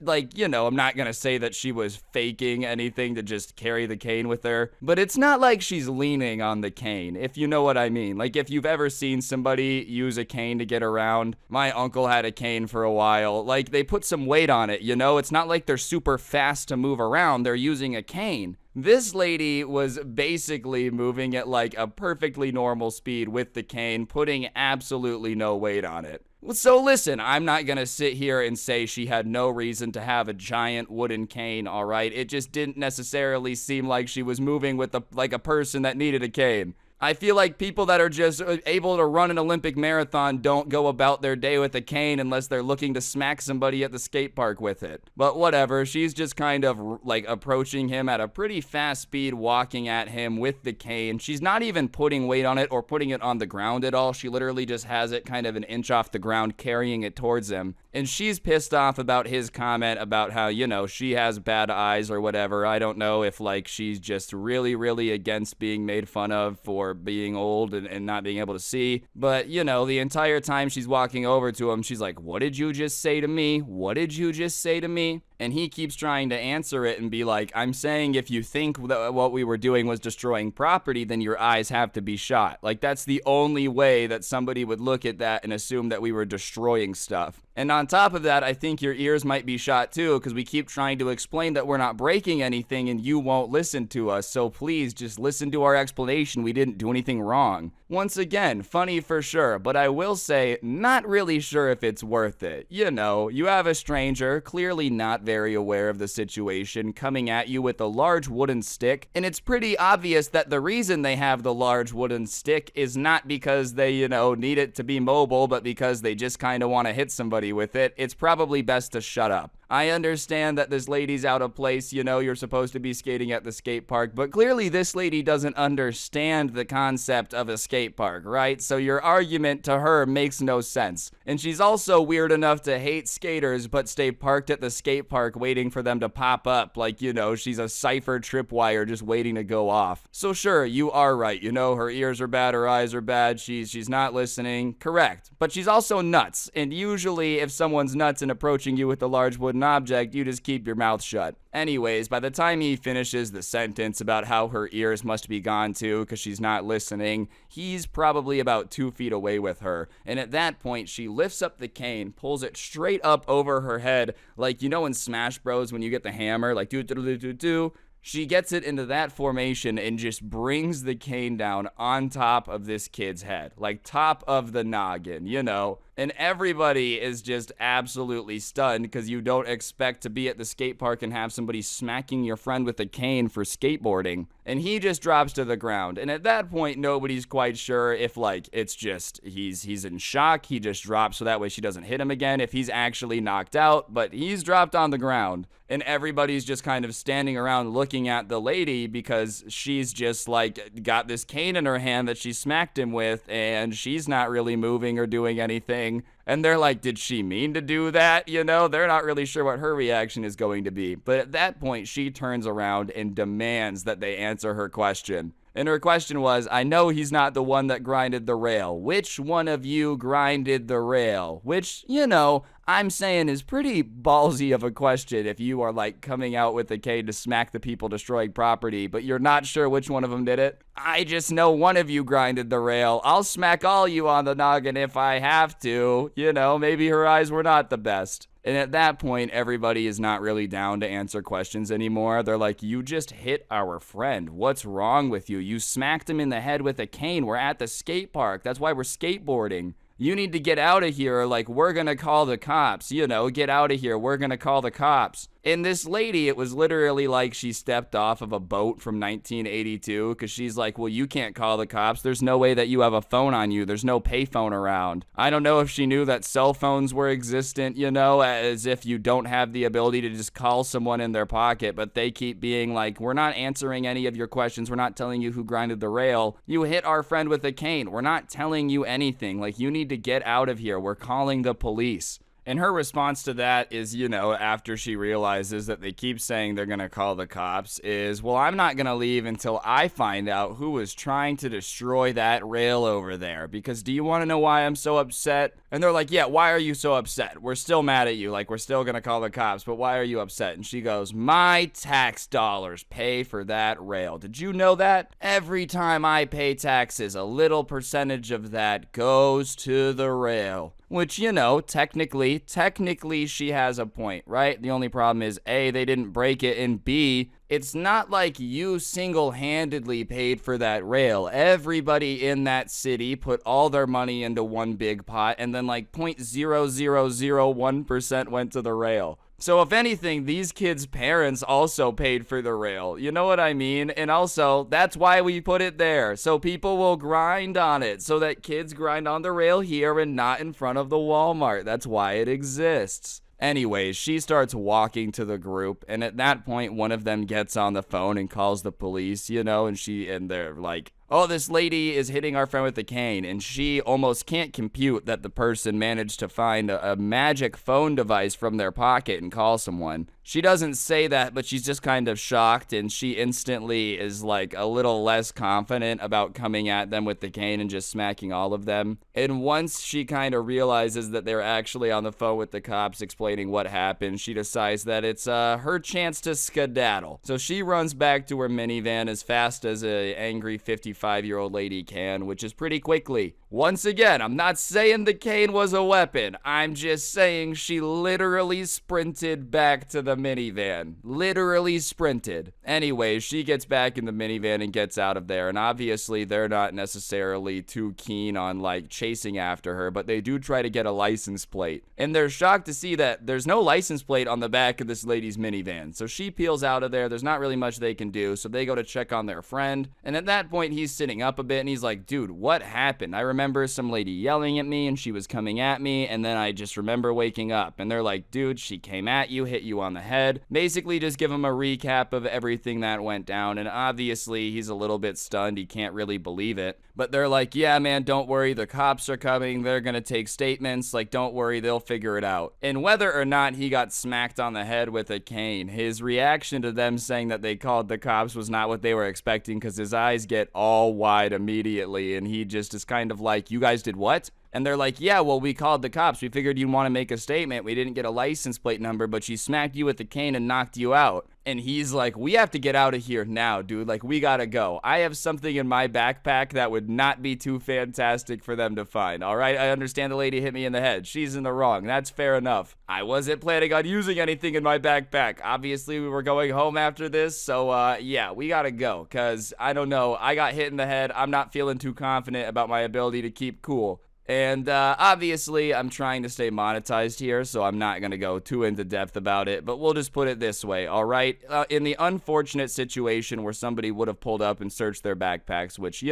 not gonna say that she was faking anything to just carry the cane with her, but it's not like she's leaning on the cane, if you know what I mean. Like, if you've ever seen somebody use a cane to get around, my uncle had a cane for a while, like, they put some weight on it, it's not like they're super fast to move around, they're using a cane. This lady was basically moving at like a perfectly normal speed with the cane, putting absolutely no weight on it. So listen, I'm not gonna sit here and say she had no reason to have a giant wooden cane, alright? It just didn't necessarily seem like she was moving with like a person that needed a cane. I feel like people that are just able to run an Olympic marathon don't go about their day with a cane unless they're looking to smack somebody at the skate park with it. But whatever, she's just kind of like approaching him at a pretty fast speed, walking at him with the cane. She's not even putting weight on it or putting it on the ground at all. She literally just has it kind of an inch off the ground, carrying it towards him. And she's pissed off about his comment about how, you know, she has bad eyes or whatever. I don't know if like she's just really, really against being made fun of for being old and not being able to see. But, you know, the entire time she's walking over to him, she's like, "What did you just say to me? What did you just say to me?" And he keeps trying to answer it and be like, "I'm saying if you think that what we were doing was destroying property, then your eyes have to be shot." Like, that's the only way that somebody would look at that and assume that we were destroying stuff. And on top of that, I think your ears might be shot too, because we keep trying to explain that we're not breaking anything and you won't listen to us. So please just listen to our explanation. We didn't do anything wrong. Once again, funny for sure, but I will say, not really sure if it's worth it. You know, you have a stranger, clearly not very aware of the situation, coming at you with a large wooden stick, and it's pretty obvious that the reason they have the large wooden stick is not because they, you know, need it to be mobile, but because they just kind of want to hit somebody with it. It's probably best to shut up. I understand that this lady's out of place, you know, you're supposed to be skating at the skate park, but clearly this lady doesn't understand the concept of a skate park, right? So your argument to her makes no sense. And she's also weird enough to hate skaters but stay parked at the skate park waiting for them to pop up like, you know, she's a cipher tripwire just waiting to go off. So sure, you are right, you know, her ears are bad, her eyes are bad, she's not listening, correct. But she's also nuts, and usually if someone's nuts and approaching you with a large wooden object, you just keep your mouth shut. Anyways, by the time he finishes the sentence about how her ears must be gone too because she's not listening, he's probably about 2 feet away with her. And at that point, she lifts up the cane, pulls it straight up over her head, like, you know in Smash Bros when you get the hammer, like do do do do do. She gets it into that formation and just brings the cane down on top of this kid's head, like top of the noggin, you know. And everybody is just absolutely stunned because you don't expect to be at the skate park and have somebody smacking your friend with a cane for skateboarding. And he just drops to the ground. And at that point, nobody's quite sure if, like, it's just he's in shock. He just drops so that way she doesn't hit him again. If he's actually knocked out, but he's dropped on the ground. And everybody's just kind of standing around looking at the lady because she's just, like, got this cane in her hand that she smacked him with, and she's not really moving or doing anything. And they're like, did she mean to do that? You know, they're not really sure what her reaction is going to be. But at that point, she turns around and demands that they answer her question. And her question was, "I know he's not the one that grinded the rail. Which one of you grinded the rail?" Which, you know, I'm saying is pretty ballsy of a question if you are like coming out with a cane to smack the people destroying property, but you're not sure which one of them did it. "I just know one of you grinded the rail. I'll smack all you on the noggin if I have to." You know, maybe her eyes were not the best. And at that point, everybody is not really down to answer questions anymore. They're like, "You just hit our friend. What's wrong with you? You smacked him in the head with a cane. We're at the skate park. That's why we're skateboarding. You need to get out of here, or like, we're gonna call the cops. You know, get out of here. We're gonna call the cops." And this lady, it was literally like she stepped off of a boat from 1982, because she's like, "Well, you can't call the cops. There's no way that you have a phone on you. There's no payphone around." I don't know if she knew that cell phones were existent, you know, as if you don't have the ability to just call someone in their pocket, but they keep being like, "We're not answering any of your questions. We're not telling you who grinded the rail. You hit our friend with a cane. We're not telling you anything. Like, you need to get out of here. We're calling the police." And her response to that is, you know, after she realizes that they keep saying they're going to call the cops, is, "Well, I'm not going to leave until I find out who was trying to destroy that rail over there. Because do you want to know why I'm so upset?" And they're like, "Yeah, why are you so upset? We're still mad at you. Like, we're still going to call the cops, but why are you upset?" And she goes, "My tax dollars pay for that rail. Did you know that? Every time I pay taxes, a little percentage of that goes to the rail." which, technically she has a point, right? The only problem is A, they didn't break it, and B, it's not like you single-handedly paid for that rail. Everybody in that city put all their money into one big pot, and then like 0.0001% went to the rail. So if anything, these kids' parents also paid for the rail. You know what I mean? And also, that's why we put it there. So people will grind on it. So that kids grind on the rail here and not in front of the Walmart. That's why it exists. Anyways, she starts walking to the group, and at that point, one of them gets on the phone and calls the police, and they're like, oh, this lady is hitting our friend with a cane, and she almost can't compute that the person managed to find a magic phone device from their pocket and call someone. She doesn't say that, but she's just kind of shocked, and she instantly is like a little less confident about coming at them with the cane and just smacking all of them. And once she kind of realizes that they're actually on the phone with the cops explaining what happened, she decides that it's her chance to skedaddle. So she runs back to her minivan as fast as an angry 55-year-old lady can, which is pretty quickly. Once again, I'm not saying the cane was a weapon. I'm just saying she literally sprinted back to the minivan. Literally sprinted. Anyway, she gets back in the minivan and gets out of there. And obviously, they're not necessarily too keen on, chasing after her. But they do try to get a license plate. And they're shocked to see that there's no license plate on the back of this lady's minivan. So she peels out of there. There's not really much they can do. So they go to check on their friend. And at that point, he's sitting up a bit. And he's like, dude, what happened? I remember some lady yelling at me and she was coming at me, and then I just remember waking up. And they're like, dude, she came at you, hit you on the head. Basically just give him a recap of everything that went down, and obviously he's a little bit stunned. He can't really believe it. But they're like, yeah, man, don't worry, the cops are coming, they're gonna take statements, don't worry, they'll figure it out. And whether or not he got smacked on the head with a cane, his reaction to them saying that they called the cops was not what they were expecting, because his eyes get all wide immediately, and he just is kind of like, you guys did what? And they're like, yeah, well, we called the cops. We figured you'd want to make a statement. We didn't get a license plate number, but she smacked you with the cane and knocked you out. And he's like, we have to get out of here now, dude. We gotta go. I have something in my backpack that would not be too fantastic for them to find, all right? I understand the lady hit me in the head. She's in the wrong. That's fair enough. I wasn't planning on using anything in my backpack. Obviously, we were going home after this, so, yeah, we gotta go. Because, I don't know, I got hit in the head. I'm not feeling too confident about my ability to keep cool. And obviously, I'm trying to stay monetized here, so I'm not going to go too into depth about it, but we'll just put it this way, all right? In the unfortunate situation where somebody would have pulled up and searched their backpacks, which,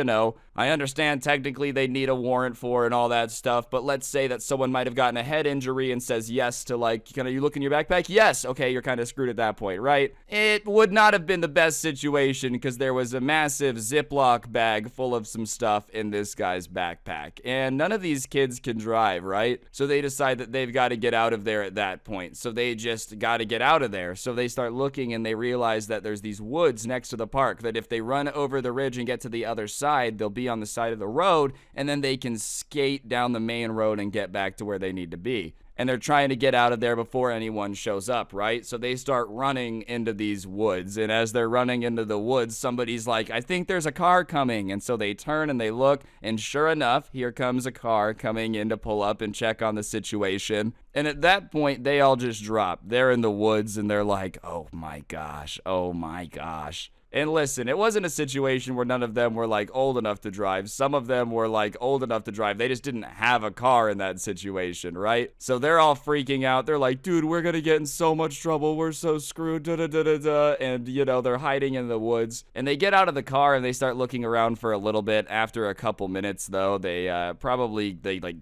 I understand technically they need a warrant for and all that stuff, but let's say that someone might have gotten a head injury and says yes to, can you look in your backpack? Yes! Okay, you're kind of screwed at that point, right? It would not have been the best situation because there was a massive Ziploc bag full of some stuff in this guy's backpack, and none of these kids can drive, right? So they decide that they've got to get out of there at that point. So they just got to get out of there. So they start looking and they realize that there's these woods next to the park that if they run over the ridge and get to the other side, they'll be on the side of the road and then they can skate down the main road and get back to where they need to be. And they're trying to get out of there before anyone shows up, right? So they start running into these woods. And as they're running into the woods, somebody's like, I think there's a car coming. And so they turn and they look. And sure enough, here comes a car coming in to pull up and check on the situation. And at that point, they all just drop. They're in the woods and they're like, oh my gosh, oh my gosh. And listen, it wasn't a situation where none of them were old enough to drive. Some of them were old enough to drive. They just didn't have a car in that situation, right? So they're all freaking out. They're like, dude, we're gonna get in so much trouble. We're so screwed. Da da da da da. And they're hiding in the woods. And they get out of the car and they start looking around for a little bit. After a couple minutes, though, they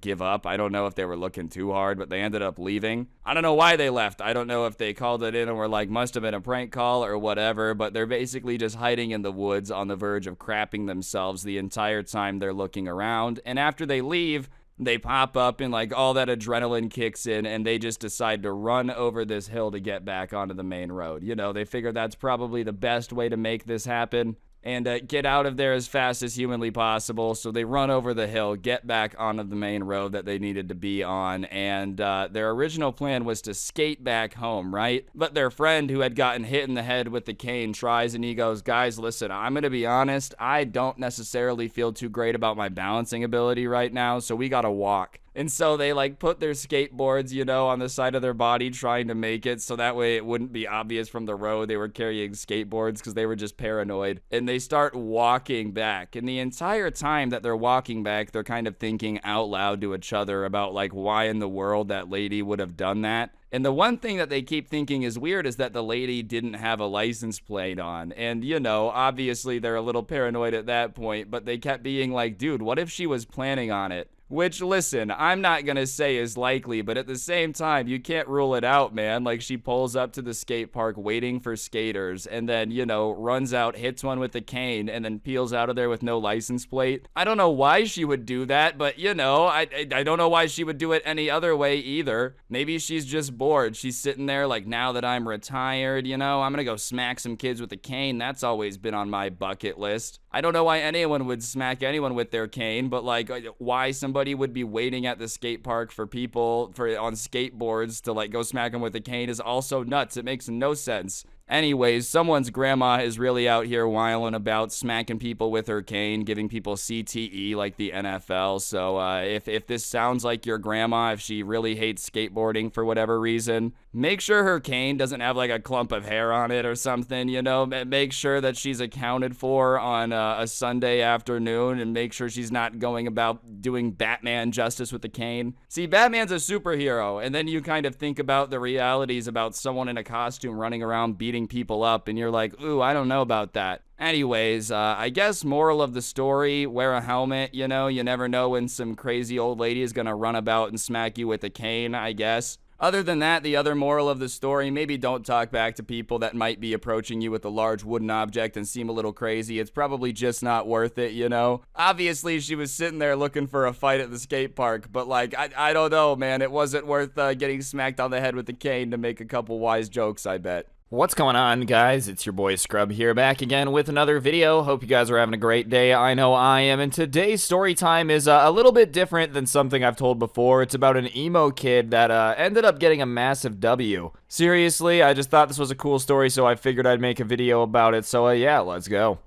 give up. I don't know if they were looking too hard, but they ended up leaving. I don't know why they left. I don't know if they called it in and were must have been a prank call or whatever. But they're basically just hiding in the woods on the verge of crapping themselves the entire time they're looking around. And after they leave, they pop up and all that adrenaline kicks in and they just decide to run over this hill to get back onto the main road. They figure that's probably the best way to make this happen and get out of there as fast as humanly possible. So they run over the hill, get back onto the main road that they needed to be on, and their original plan was to skate back home, right? But their friend who had gotten hit in the head with the cane tries and he goes, guys, listen, I'm gonna be honest, I don't necessarily feel too great about my balancing ability right now, so we gotta walk. And so they like put their skateboards, on the side of their body trying to make it so that way it wouldn't be obvious from the road they were carrying skateboards because they were just paranoid. And they start walking back. And the entire time that they're walking back, they're kind of thinking out loud to each other about like why in the world that lady would have done that. And the one thing that they keep thinking is weird is that the lady didn't have a license plate on. And, obviously they're a little paranoid at that point, but they kept being like, dude, what if she was planning on it? Which, listen, I'm not gonna say is likely, but at the same time, you can't rule it out, man. Like, she pulls up to the skate park waiting for skaters and then, runs out, hits one with a cane, and then peels out of there with no license plate. I don't know why she would do that, but, I don't know why she would do it any other way either. Maybe she's just bored. She's sitting there like, now that I'm retired, I'm gonna go smack some kids with a cane. That's always been on my bucket list. I don't know why anyone would smack anyone with their cane, but like why somebody would be waiting at the skate park for people on skateboards to like go smack them with a cane is also nuts. It makes no sense. Anyways, someone's grandma is really out here whiling about smacking people with her cane, giving people CTE like the NFL. So if this sounds like your grandma, if she really hates skateboarding for whatever reason, make sure her cane doesn't have like a clump of hair on it or something, Make sure that she's accounted for on a Sunday afternoon and make sure she's not going about doing Batman justice with the cane. See, Batman's a superhero, and then you kind of think about the realities about someone in a costume running around beating people up, and you're like, ooh, I don't know about that. Anyways, I guess moral of the story, wear a helmet, you never know when some crazy old lady is gonna run about and smack you with a cane, I guess. Other than that, the other moral of the story, maybe don't talk back to people that might be approaching you with a large wooden object and seem a little crazy. It's probably just not worth it, Obviously, she was sitting there looking for a fight at the skate park, but like, I don't know, man. It wasn't worth getting smacked on the head with a cane to make a couple wise jokes, I bet. What's going on, guys? It's your boy Scrub here, back again with another video. Hope you guys are having a great day. I know I am, and today's story time is a little bit different than something I've told before. It's about an emo kid that ended up getting a massive W. Seriously, I just thought this was a cool story, so I figured I'd make a video about it. So yeah, let's go.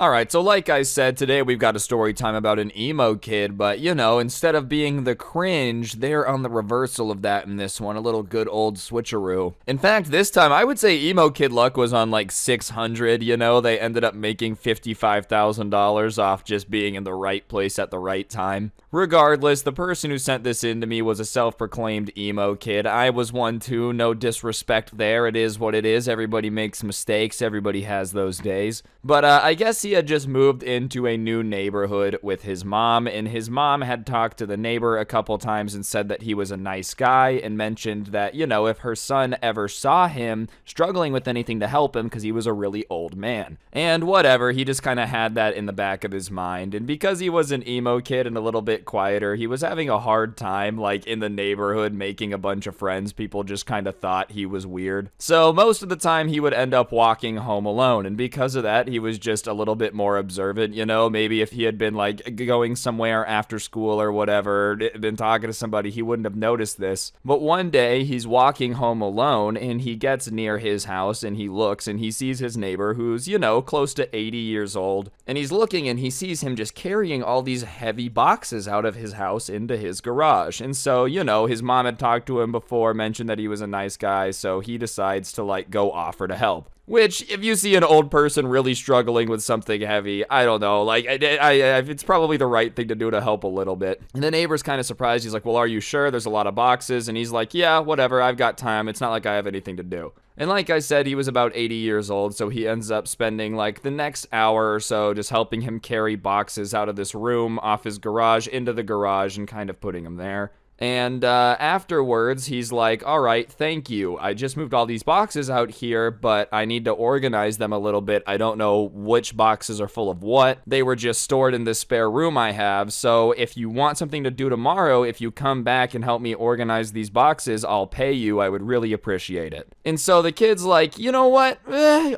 Alright, so like I said, today we've got a story time about an emo kid, but instead of being the cringe, they're on the reversal of that in this one, a little good old switcheroo. In fact, this time, I would say emo kid luck was on like 600, they ended up making $55,000 off just being in the right place at the right time. Regardless, the person who sent this in to me was a self-proclaimed emo kid. I was one too, no disrespect there, it is what it is, everybody makes mistakes, everybody has those days. But I guess he had just moved into a new neighborhood with his mom, and his mom had talked to the neighbor a couple times and said that he was a nice guy and mentioned that, if her son ever saw him struggling with anything to help him because he was a really old man. And whatever, he just kind of had that in the back of his mind, and because he was an emo kid and a little bit quieter, he was having a hard time, like, in the neighborhood making a bunch of friends. People just kind of thought he was weird. So most of the time he would end up walking home alone, and because of that, he was just a little bit more observant, maybe if he had been like going somewhere after school or whatever, been talking to somebody, he wouldn't have noticed this. But one day he's walking home alone and he gets near his house and he looks and he sees his neighbor who's, close to 80 years old, and he's looking and he sees him just carrying all these heavy boxes out of his house into his garage. And so, his mom had talked to him before, mentioned that he was a nice guy, so he decides to like go offer to help. Which, if you see an old person really struggling with something heavy, I don't know, like, it's probably the right thing to do to help a little bit. And the neighbor's kind of surprised. He's like, well, are you sure? There's a lot of boxes. And he's like, yeah, whatever, I've got time. It's not like I have anything to do. And like I said, he was about 80 years old, so he ends up spending like the next hour or so just helping him carry boxes out of this room, off his garage, into the garage, and kind of putting them there. And afterwards, he's like, all right, thank you. I just moved all these boxes out here, but I need to organize them a little bit. I don't know which boxes are full of what. They were just stored in this spare room I have. So if you want something to do tomorrow, if you come back and help me organize these boxes, I'll pay you. I would really appreciate it. And so the kid's like, you know what?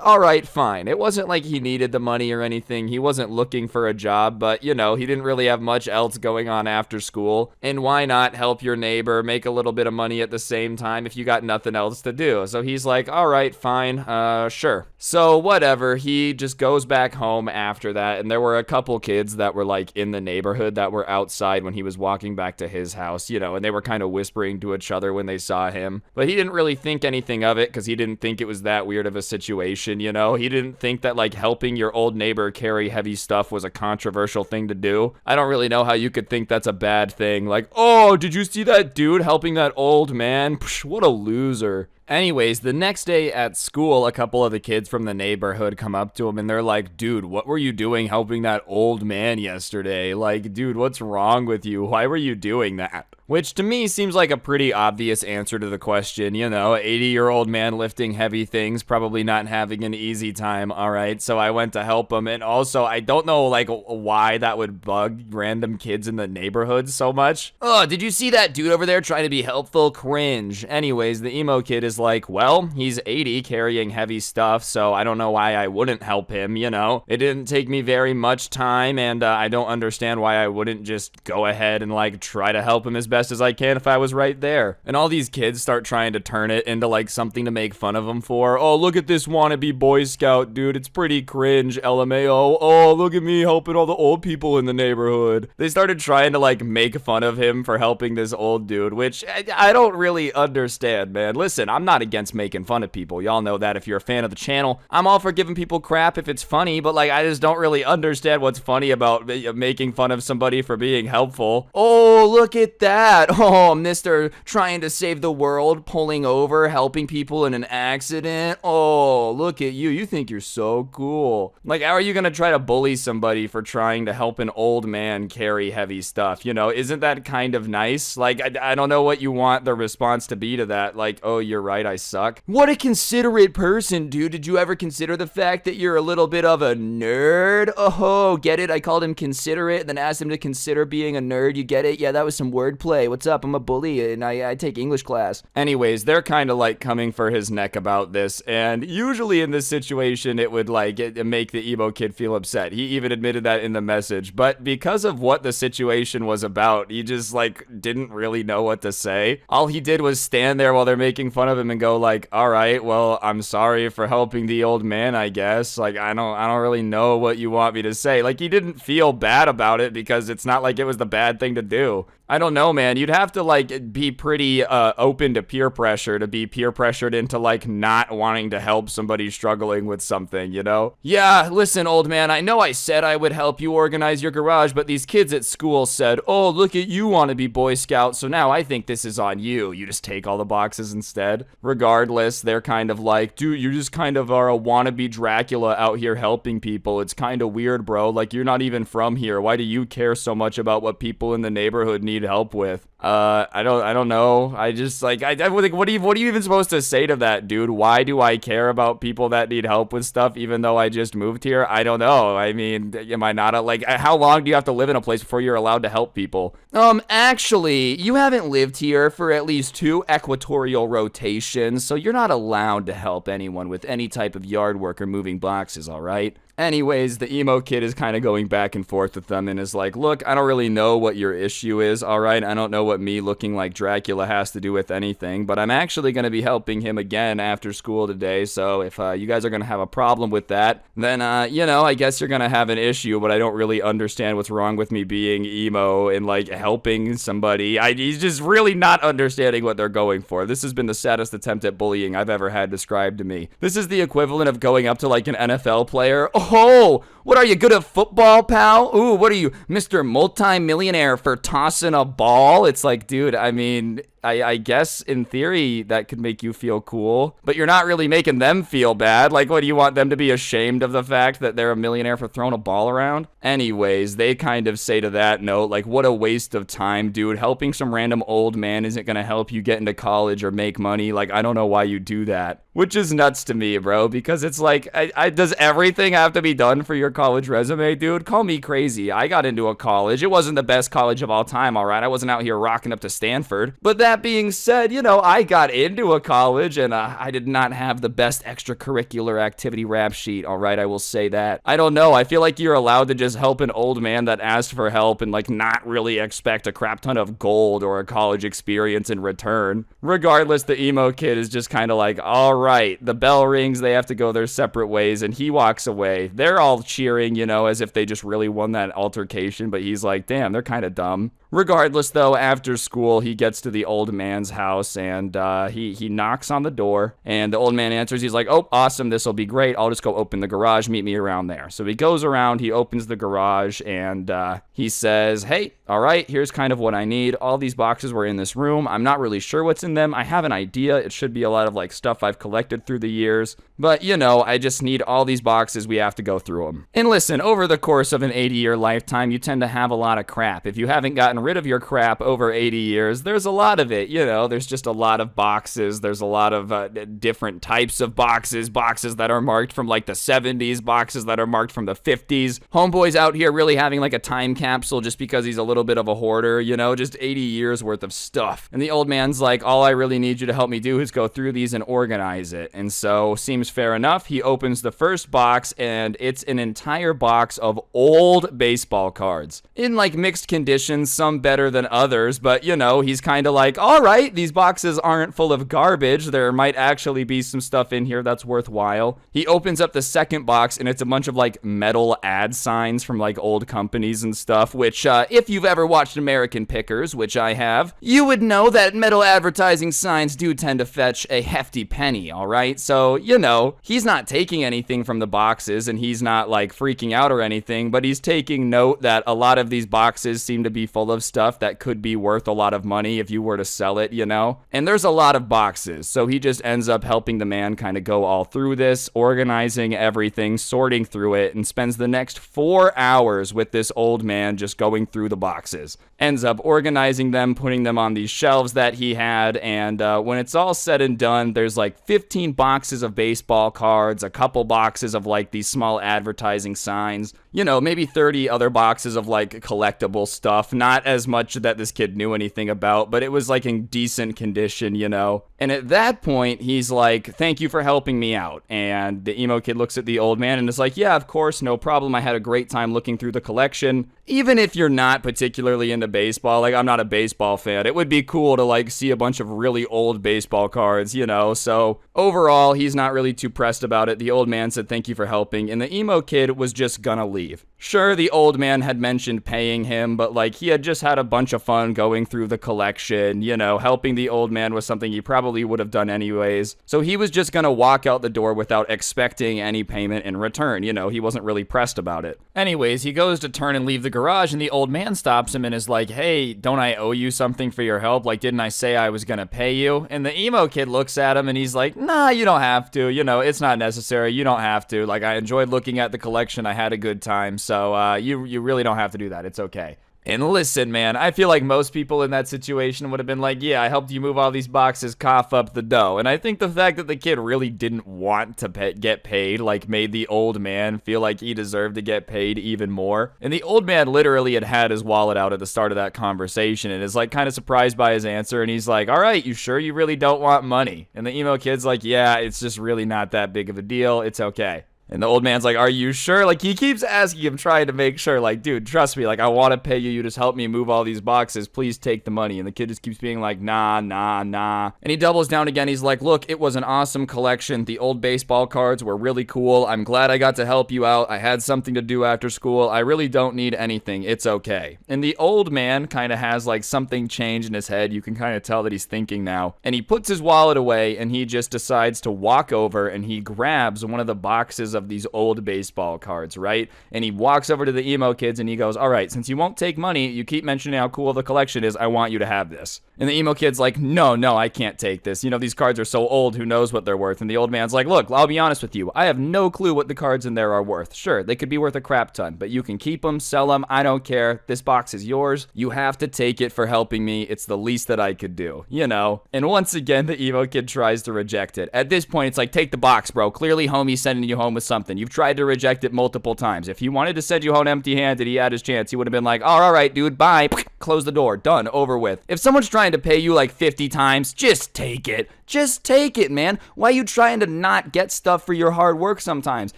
All right, fine. It wasn't like he needed the money or anything. He wasn't looking for a job, but, he didn't really have much else going on after school. And why not help help your neighbor, make a little bit of money at the same time if you got nothing else to do. So he's like, all right, fine, sure. So whatever, he just goes back home after that, and there were a couple kids that were like in the neighborhood that were outside when he was walking back to his house, you know, and they were kind of whispering to each other when they saw him. But he didn't really think anything of it because he didn't think it was that weird of a situation, you know? He didn't think that like helping your old neighbor carry heavy stuff was a controversial thing to do. I don't really know how you could think that's a bad thing. Like, oh, did you see that dude helping that old man? Psh, what a loser. Anyways, the next day at school, a couple of the kids from the neighborhood come up to him and they're like, dude, what were you doing helping that old man yesterday? Like, dude, what's wrong with you? Why were you doing that? Which to me seems like a pretty obvious answer to the question, you know, 80-year-old man lifting heavy things, probably not having an easy time, all right? So I went to help him, and also I don't know, like, why that would bug random kids in the neighborhood so much. Oh, did you see that dude over there trying to be helpful? Cringe. Anyways, the emo kid is like, well, he's 80 carrying heavy stuff, so I don't know why I wouldn't help him, you know? It didn't take me very much time, and I don't understand why I wouldn't just go ahead and, like, try to help him as best as I can if I was right there. And all these kids start trying to turn it into like something to make fun of him for. Oh, look at this wannabe Boy Scout, dude. It's pretty cringe, LMAO. Oh, look at me helping all the old people in the neighborhood. They started trying to like make fun of him for helping this old dude, which I don't really understand, man. Listen, I'm not against making fun of people. Y'all know that if you're a fan of the channel. I'm all for giving people crap if it's funny, but like I just don't really understand what's funny about making fun of somebody for being helpful. Oh, look at that. Oh, Mr. trying to save the world, pulling over, helping people in an accident. Oh, look at you. You think you're so cool. Like, how are you gonna try to bully somebody for trying to help an old man carry heavy stuff? You know, isn't that kind of nice? Like, I don't know what you want the response to be to that. Like, oh, you're right, I suck. What a considerate person, dude. Did you ever consider the fact that you're a little bit of a nerd? Oh, get it? I called him considerate, then asked him to consider being a nerd. You get it? Yeah, that was some wordplay. What's up? I'm a bully and I take English class. Anyways, they're kind of like coming for his neck about this, and usually in this situation it would like make the emo kid feel upset. He even admitted that in the message, but because of what the situation was about, he just like didn't really know what to say. All he did was stand there while they're making fun of him and go like, all right, well, I'm sorry for helping the old man, I guess. Like, I don't really know what you want me to say. Like, he didn't feel bad about it because it's not like it was the bad thing to do. I don't know, man. You'd have to, like, be pretty open to peer pressure to be peer pressured into, like, not wanting to help somebody struggling with something, you know? Yeah, listen, old man, I know I said I would help you organize your garage, but these kids at school said, oh, look at you want to be Boy Scout, so now I think this is on you. You just take all the boxes instead. Regardless, they're kind of like, dude, you just kind of are a wannabe Dracula out here helping people. It's kind of weird, bro. Like, you're not even from here. Why do you care so much about what people in the neighborhood need help with? I don't know. I just like, I think, what are you even supposed to say to that, dude? Why do I care about people that need help with stuff, even though I just moved here? I don't know. I mean, am I not like, how long do you have to live in a place before you're allowed to help people? Actually, you haven't lived here for at least 2 equatorial rotations, so you're not allowed to help anyone with any type of yard work or moving boxes, all right? Anyways, the emo kid is kind of going back and forth with them and is like, look, I don't really know what your issue is, alright? I don't know what me looking like Dracula has to do with anything, but I'm actually going to be helping him again after school today, so if you guys are going to have a problem with that, then, you know, I guess you're going to have an issue, but I don't really understand what's wrong with me being emo and, like, helping somebody. He's just really not understanding what they're going for. This has been the saddest attempt at bullying I've ever had described to me. This is the equivalent of going up to, like, an NFL player. Oh, what are you, good at football, pal? Ooh, what are you, Mr. Multi-Millionaire for tossing a ball? It's like, dude, I mean, I guess in theory that could make you feel cool, but you're not really making them feel bad. Like, what, do you want them to be ashamed of the fact that they're a millionaire for throwing a ball around? Anyways, they kind of say to that note, like, what a waste of time, dude. Helping some random old man isn't gonna help you get into college or make money. Like, I don't know why you do that. Which is nuts to me, bro, because it's like, does everything have to be done for your college resume, dude? Call me crazy. I got into a college. It wasn't the best college of all time, all right? I wasn't out here rocking up to Stanford. But that that being said, you know, I got into a college and I did not have the best extracurricular activity rap sheet. All right, I will say that. I don't know. I feel like you're allowed to just help an old man that asked for help and like not really expect a crap ton of gold or a college experience in return. Regardless, the emo kid is just kind of like, all right, the bell rings, they have to go their separate ways, and he walks away. They're all cheering, you know, as if they just really won that altercation, but he's like, damn, they're kind of dumb. Regardless, though, after school, he gets to the old man's house, and he knocks on the door, and the old man answers. He's like, oh, awesome, this will be great. I'll just go open the garage. Meet me around there. So he goes around, he opens the garage, and he says, hey, all right, here's kind of what I need. All these boxes were in this room. I'm not really sure what's in them. I have an idea. It should be a lot of, like, stuff I've collected through the years. But, you know, I just need all these boxes. We have to go through them. And listen, over the course of an 80-year lifetime, you tend to have a lot of crap. If you haven't gotten rid of your crap over 80 years, there's a lot of it, you know. There's just a lot of boxes. There's a lot of different types of boxes that are marked from, like, the 70s, boxes that are marked from the 50s. Homeboy's out here really having, like, a time capsule just because he's a little bit of a hoarder, you know, just 80 years worth of stuff. And the old man's like, all I really need you to help me do is go through these and organize it. And so, seems fair enough. He opens the first box, and it's an entire box of old baseball cards. In, like, mixed conditions, some better than others, but, you know, he's kind of like, all right, these boxes aren't full of garbage. There might actually be some stuff in here that's worthwhile. He opens up the second box, and it's a bunch of, like, metal ad signs from, like, old companies and stuff, which, if you've ever watched American Pickers, which I have, you would know that metal advertising signs do tend to fetch a hefty penny, all right? So, you know, he's not taking anything from the boxes, and he's not, like, freaking out or anything, but he's taking note that a lot of these boxes seem to be full of stuff that could be worth a lot of money if you were to sell it, you know? And there's a lot of boxes, so he just ends up helping the man kind of go all through this, organizing everything, sorting through it, and spends the next 4 hours with this old man just going through the boxes. Ends up organizing them, putting them on these shelves that he had, and when it's all said and done, there's like 15 boxes of baseball cards, a couple boxes of like these small advertising signs, you know, maybe 30 other boxes of like collectible stuff, not as much that this kid knew anything about, but it was like in decent condition, you know. And at that point, he's like, thank you for helping me out. And the emo kid looks at the old man and is like, yeah, of course, no problem. I had a great time looking through the collection. Even if you're not particularly into baseball, like I'm not a baseball fan, it would be cool to like see a bunch of really old baseball cards, you know. So overall, he's not really too pressed about it. The old man said, thank you for helping. And the emo kid was just gonna leave. Sure, the old man had mentioned paying him, but like he had just had a bunch of fun going through the collection, you know, helping the old man was something he probably would have done anyways. So he was just gonna walk out the door without expecting any payment in return, you know, he wasn't really pressed about it. Anyways, he goes to turn and leave the garage, and the old man stops him and is like, hey, don't I owe you something for your help? Like, didn't I say I was gonna pay you? And the emo kid looks at him and he's like, nah, you don't have to, you know, it's not necessary, you don't have to. Like, I enjoyed looking at the collection, I had a good time, so you really don't have to do that, it's okay. And listen, man, I feel like most people in that situation would have been like, yeah, I helped you move all these boxes, cough up the dough. And I think the fact that the kid really didn't want to get paid, like, made the old man feel like he deserved to get paid even more. And the old man literally had his wallet out at the start of that conversation and is, like, kind of surprised by his answer. And he's like, all right, you sure you really don't want money? And the emo kid's like, yeah, it's just really not that big of a deal. It's okay. And the old man's like, are you sure? Like, he keeps asking him, trying to make sure, like, dude, trust me, like, I want to pay you. You just help me move all these boxes. Please take the money. And the kid just keeps being like, nah. And he doubles down again. He's like, look, it was an awesome collection. The old baseball cards were really cool. I'm glad I got to help you out. I had something to do after school. I really don't need anything. It's okay. And the old man kind of has, like, something change in his head. You can kind of tell that he's thinking now. And he puts his wallet away, and he just decides to walk over, and he grabs one of the boxes of these old baseball cards, right? And he walks over to the emo kids and he goes, all right, since you won't take money, you keep mentioning how cool the collection is, I want you to have this. And the emo kid's like, no, I can't take this. You know, these cards are so old, who knows what they're worth? And the old man's like, look, I'll be honest with you. I have no clue what the cards in there are worth. Sure, they could be worth a crap ton, but you can keep them, sell them, I don't care. This box is yours. You have to take it for helping me. It's the least that I could do, you know? And once again, the emo kid tries to reject it. At this point, it's like, take the box, bro. Clearly, homie's sending you home with something. You've tried to reject it multiple times. If he wanted to send you home empty-handed, he had his chance. He would have been like, all right, dude, bye. Close the door. Done. Over with. If someone's trying to pay you like 50 times, just take it. Just take it, man. Why are you trying to not get stuff for your hard work sometimes?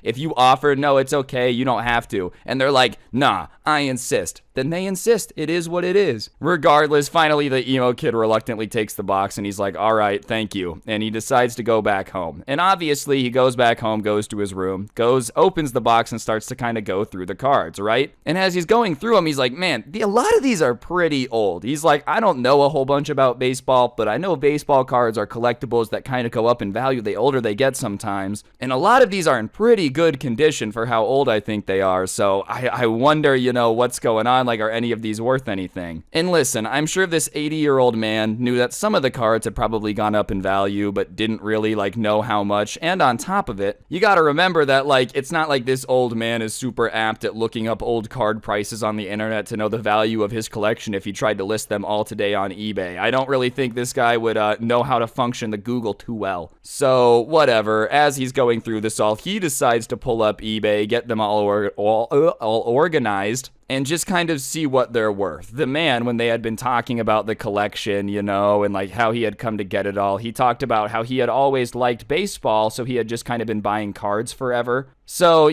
If you offer, no, it's okay, you don't have to, and they're like, nah, I insist, then they insist. It is what it is. Regardless, finally, the emo kid reluctantly takes the box, and he's like, all right, thank you, and he decides to go back home. And obviously, he goes back home, goes to his room, opens the box, and starts to kind of go through the cards, right? And as he's going through them, he's like, man, a lot of these are pretty old. He's like, I don't know a whole bunch about baseball, but I know baseball cards are collectibles that kind of go up in value the older they get sometimes. And a lot of these are in pretty good condition for how old I think they are. So I wonder, what's going on? Like, are any of these worth anything? And listen, I'm sure this 80-year-old man knew that some of the cards had probably gone up in value, but didn't really know how much. And on top of it, you got to remember that it's not like this old man is super apt at looking up old card prices on the internet to know the value of his collection if he tried to list them all today on eBay. I don't really think this guy would know how to function the Google too well. So whatever, as he's going through this all, he decides to pull up eBay, get them all organized, and just kind of see what they're worth. The man, when they had been talking about the collection, and how he had come to get it all, he talked about how he had always liked baseball, so he had just kind of been buying cards forever. So,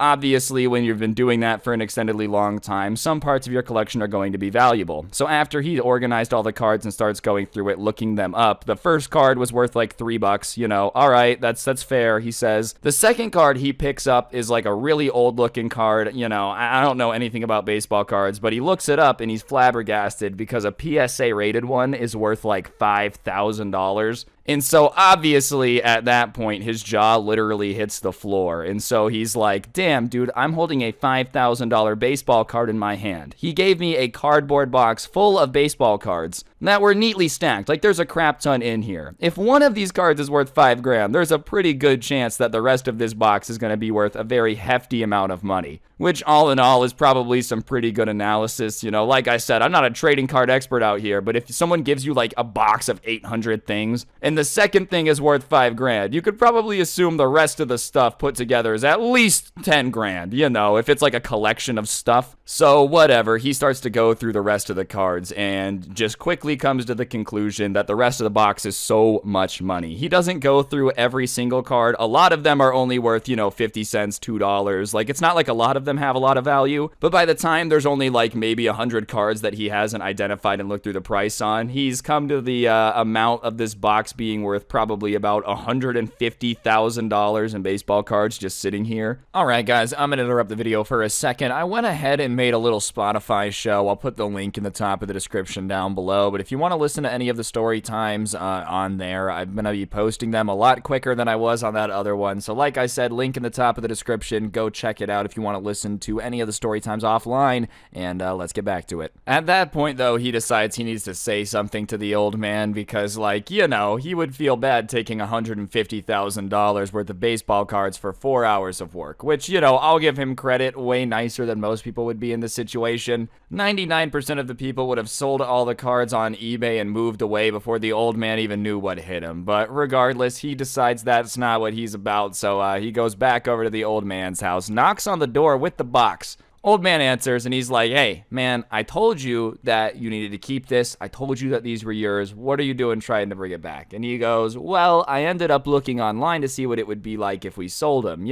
obviously when you've been doing that for an extendedly long time, some parts of your collection are going to be valuable. So after he organized all the cards and starts going through it, looking them up, the first card was worth like $3, all right, that's fair, he says. The second card he picks up is like a really old looking card. I don't know anything about baseball cards, but he looks it up and he's flabbergasted because a PSA rated one is worth like $5,000. And so obviously at that point, his jaw literally hits the floor. And so he's like, damn, dude, I'm holding a $5,000 baseball card in my hand. He gave me a cardboard box full of baseball cards that were neatly stacked. Like, there's a crap ton in here. If one of these cards is worth $5,000, there's a pretty good chance that the rest of this box is going to be worth a very hefty amount of money, which all in all is probably some pretty good analysis. Like I said, I'm not a trading card expert out here, but if someone gives you like a box of 800 things and the second thing is worth $5,000, you could probably assume the rest of the stuff put together is at least $10,000, if it's like a collection of stuff. So whatever, he starts to go through the rest of the cards and just quickly comes to the conclusion that the rest of the box is so much money. He doesn't go through every single card. A lot of them are only worth, 50 cents, $2. Like, it's not like a lot of them have a lot of value, but by the time there's only like maybe 100 cards that he hasn't identified and looked through the price on, he's come to the amount of this box being worth probably about $150,000 in baseball cards just sitting here. Alright guys, I'm gonna interrupt the video for a second. I went ahead and made a little Spotify show. I'll put the link in the top of the description down below, but if you want to listen to any of the story times on there, I'm gonna be posting them a lot quicker than I was on that other one. So like I said, link in the top of the description. Go check it out if you want to listen to any of the story times offline, and let's get back to it. At that point though, he decides he needs to say something to the old man because he would feel bad taking $150,000 worth of baseball cards for 4 hours of work, which, I'll give him credit, way nicer than most people would be in this situation. 99% of the people would have sold all the cards on eBay and moved away before the old man even knew what hit him. But regardless, he decides that's not what he's about, so he goes back over to the old man's house, knocks on the door with the box. Old man answers and he's like, hey, man, I told you that you needed to keep this. I told you that these were yours. What are you doing trying to bring it back? And he goes, well, I ended up looking online to see what it would be like if we sold them,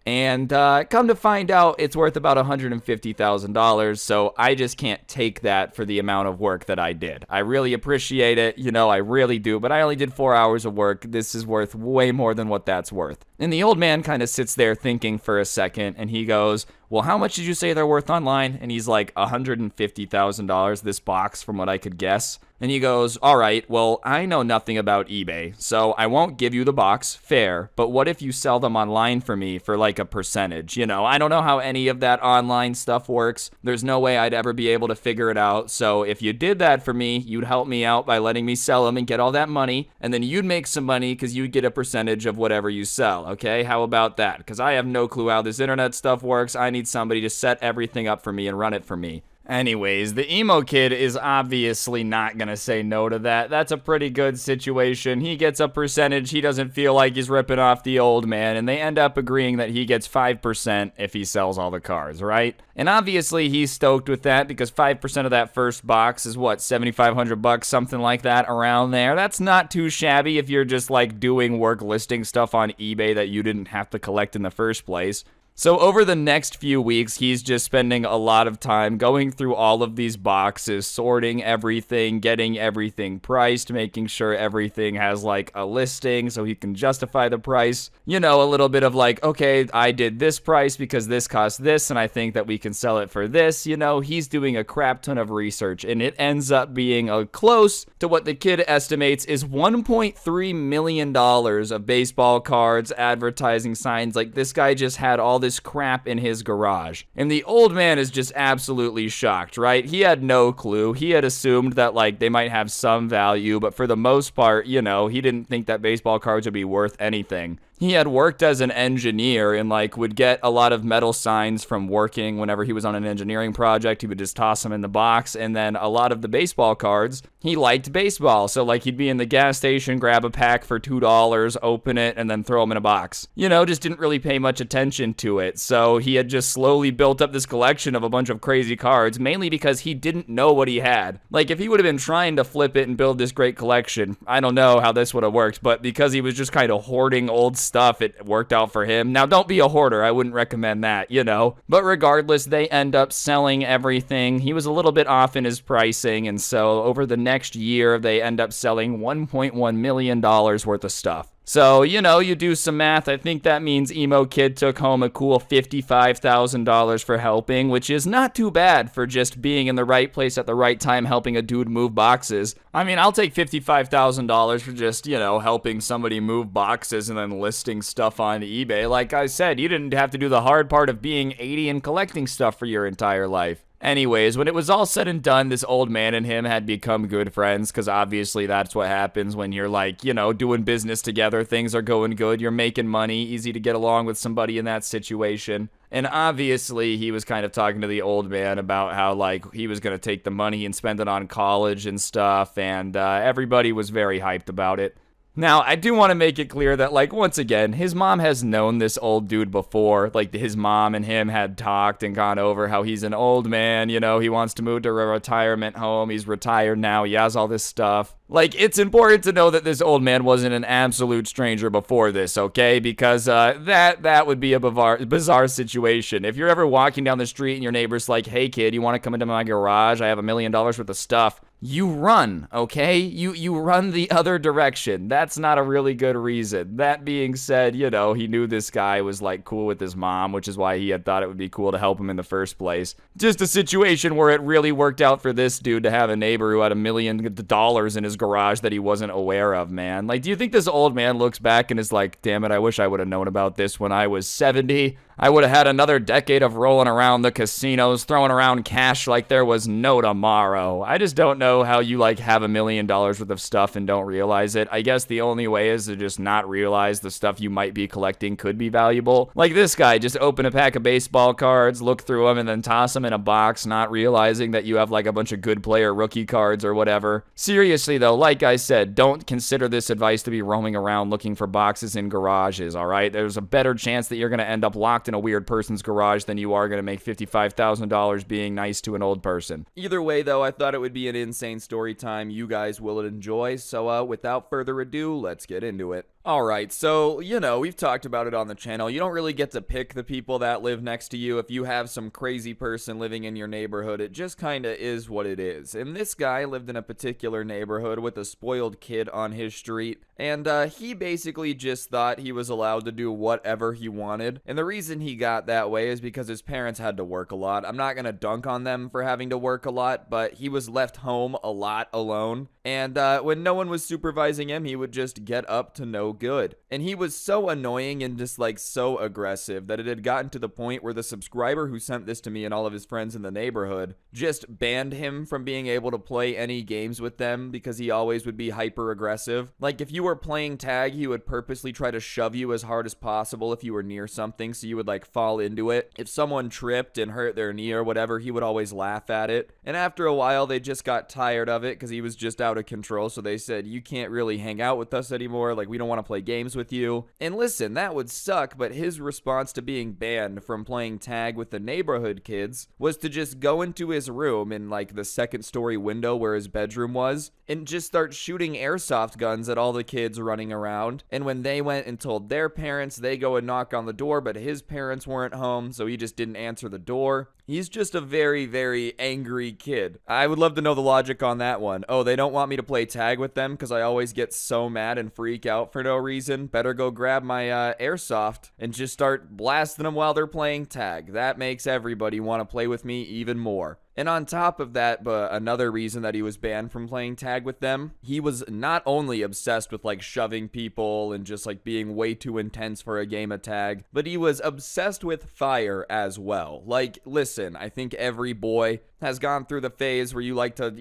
And come to find out, it's worth about $150,000, so I just can't take that for the amount of work that I did. I really appreciate it, I really do, but I only did 4 hours of work. This is worth way more than what that's worth. And the old man kind of sits there thinking for a second, and he goes, well, how much did you say they're worth online? And he's like, $150,000, this box, from what I could guess. And he goes, all right, well, I know nothing about eBay, so I won't give you the box, fair, but what if you sell them online for me for like a percentage? I don't know how any of that online stuff works. There's no way I'd ever be able to figure it out, so if you did that for me, you'd help me out by letting me sell them and get all that money, and then you'd make some money because you'd get a percentage of whatever you sell, okay? How about that? Because I have no clue how this internet stuff works. I need somebody to set everything up for me and run it for me. Anyways, the emo kid is obviously not gonna say no to that. That's a pretty good situation. He gets a percentage. He doesn't feel like he's ripping off the old man, and they end up agreeing that he gets 5% if he sells all the cars, right? And obviously he's stoked with that because 5% of that first box is what, $7,500, something like that, around there. That's not too shabby if you're just like doing work listing stuff on eBay that you didn't have to collect in the first place. So over the next few weeks, he's just spending a lot of time going through all of these boxes, sorting everything, getting everything priced, making sure everything has like a listing so he can justify the price. You know, a little bit of like, okay, I did this price because this cost this, and I think that we can sell it for this. You know, he's doing a crap ton of research, and it ends up being close to what the kid estimates is $1.3 million of baseball cards, advertising signs. Like, this guy just had all this crap in his garage. And the old man is just absolutely shocked, right? He had no clue. He had assumed that, like, they might have some value, but for the most part, you know, he didn't think that baseball cards would be worth anything. He had worked as an engineer and like would get a lot of metal signs from working whenever he was on an engineering project. He would just toss them in the box. And then a lot of the baseball cards, he liked baseball. So like he'd be in the gas station, grab a pack for $2, open it, and then throw them in a box. You know, just didn't really pay much attention to it. So he had just slowly built up this collection of a bunch of crazy cards, mainly because he didn't know what he had. Like if he would have been trying to flip it and build this great collection, I don't know how this would have worked, but because he was just kind of hoarding old stuff, it worked out for him. Now, don't be a hoarder. I wouldn't recommend that, you know. But regardless, they end up selling everything. He was a little bit off in his pricing, and so over the next year, they end up selling $1.1 million worth of stuff. So, you know, you do some math. I think that means Emo Kid took home a cool $55,000 for helping, which is not too bad for just being in the right place at the right time helping a dude move boxes. I mean, I'll take $55,000 for just, you know, helping somebody move boxes and then listing stuff on eBay. Like I said, you didn't have to do the hard part of being 80 and collecting stuff for your entire life. Anyways, when it was all said and done, this old man and him had become good friends, because obviously that's what happens when you're like, you know, doing business together. Things are going good. You're making money. Easy to get along with somebody in that situation. And obviously he was kind of talking to the old man about how like he was going to take the money and spend it on college and stuff. And everybody was very hyped about it. Now, I do want to make it clear that, like, once again, his mom has known this old dude before. Like, his mom and him had talked and gone over how he's an old man, you know, he wants to move to a retirement home. He's retired now. He has all this stuff. Like, it's important to know that this old man wasn't an absolute stranger before this, okay? Because that would be a bizarre situation. If you're ever walking down the street and your neighbor's like, hey, kid, you want to come into my garage? I have $1 million worth of stuff. You run, okay? You run the other direction. That's not a really good reason. That being said, you know, he knew this guy was, like, cool with his mom, which is why he had thought it would be cool to help him in the first place. Just a situation where it really worked out for this dude to have a neighbor who had $1 million in his garage that he wasn't aware of, man. Like, do you think this old man looks back and is like, damn it, I wish I would have known about this when I was 70? I would have had another decade of rolling around the casinos, throwing around cash like there was no tomorrow. I just don't know how you, like, have $1 million worth of stuff and don't realize it. I guess the only way is to just not realize the stuff you might be collecting could be valuable. Like this guy, just open a pack of baseball cards, look through them, and then toss them in a box, not realizing that you have, like, a bunch of good player rookie cards or whatever. Seriously, though, like I said, don't consider this advice to be roaming around looking for boxes in garages, all right? There's a better chance that you're going to end up locked in a weird person's garage than you are going to make $55,000 being nice to an old person. Either way, though, I thought it would be an insane story time you guys will enjoy. So without further ado, let's get into it. Alright, so, you know, we've talked about it on the channel. You don't really get to pick the people that live next to you. If you have some crazy person living in your neighborhood, it just kinda is what it is. And this guy lived in a particular neighborhood with a spoiled kid on his street. And he basically just thought he was allowed to do whatever he wanted. And the reason he got that way is because his parents had to work a lot. I'm not gonna dunk on them for having to work a lot, but he was left home a lot alone. And when no one was supervising him, he would just get up to no so good. And he was so annoying and just like so aggressive that it had gotten to the point where the subscriber who sent this to me and all of his friends in the neighborhood just banned him from being able to play any games with them because he always would be hyper aggressive. Like if you were playing tag, he would purposely try to shove you as hard as possible if you were near something so you would like fall into it. If someone tripped and hurt their knee or whatever, he would always laugh at it. And after a while, they just got tired of it because he was just out of control. So they said, you can't really hang out with us anymore. Like, we don't want to play games with you. And listen, that would suck, but his response to being banned from playing tag with the neighborhood kids was to just go into his room in like the second story window where his bedroom was and just start shooting airsoft guns at all the kids running around. And when they went and told their parents, they go and knock on the door, but his parents weren't home, so he just didn't answer the door. He's just a very, very angry kid. I would love to know the logic on that one. Oh, they don't want me to play tag with them because I always get so mad and freak out for no reason. Better go grab my airsoft and just start blasting them while they're playing tag. That makes everybody want to play with me even more. And on top of that, but another reason that he was banned from playing tag with them, he was not only obsessed with like shoving people and just like being way too intense for a game of tag, but he was obsessed with fire as well. Like, listen, I think every boy has gone through the phase where you like to,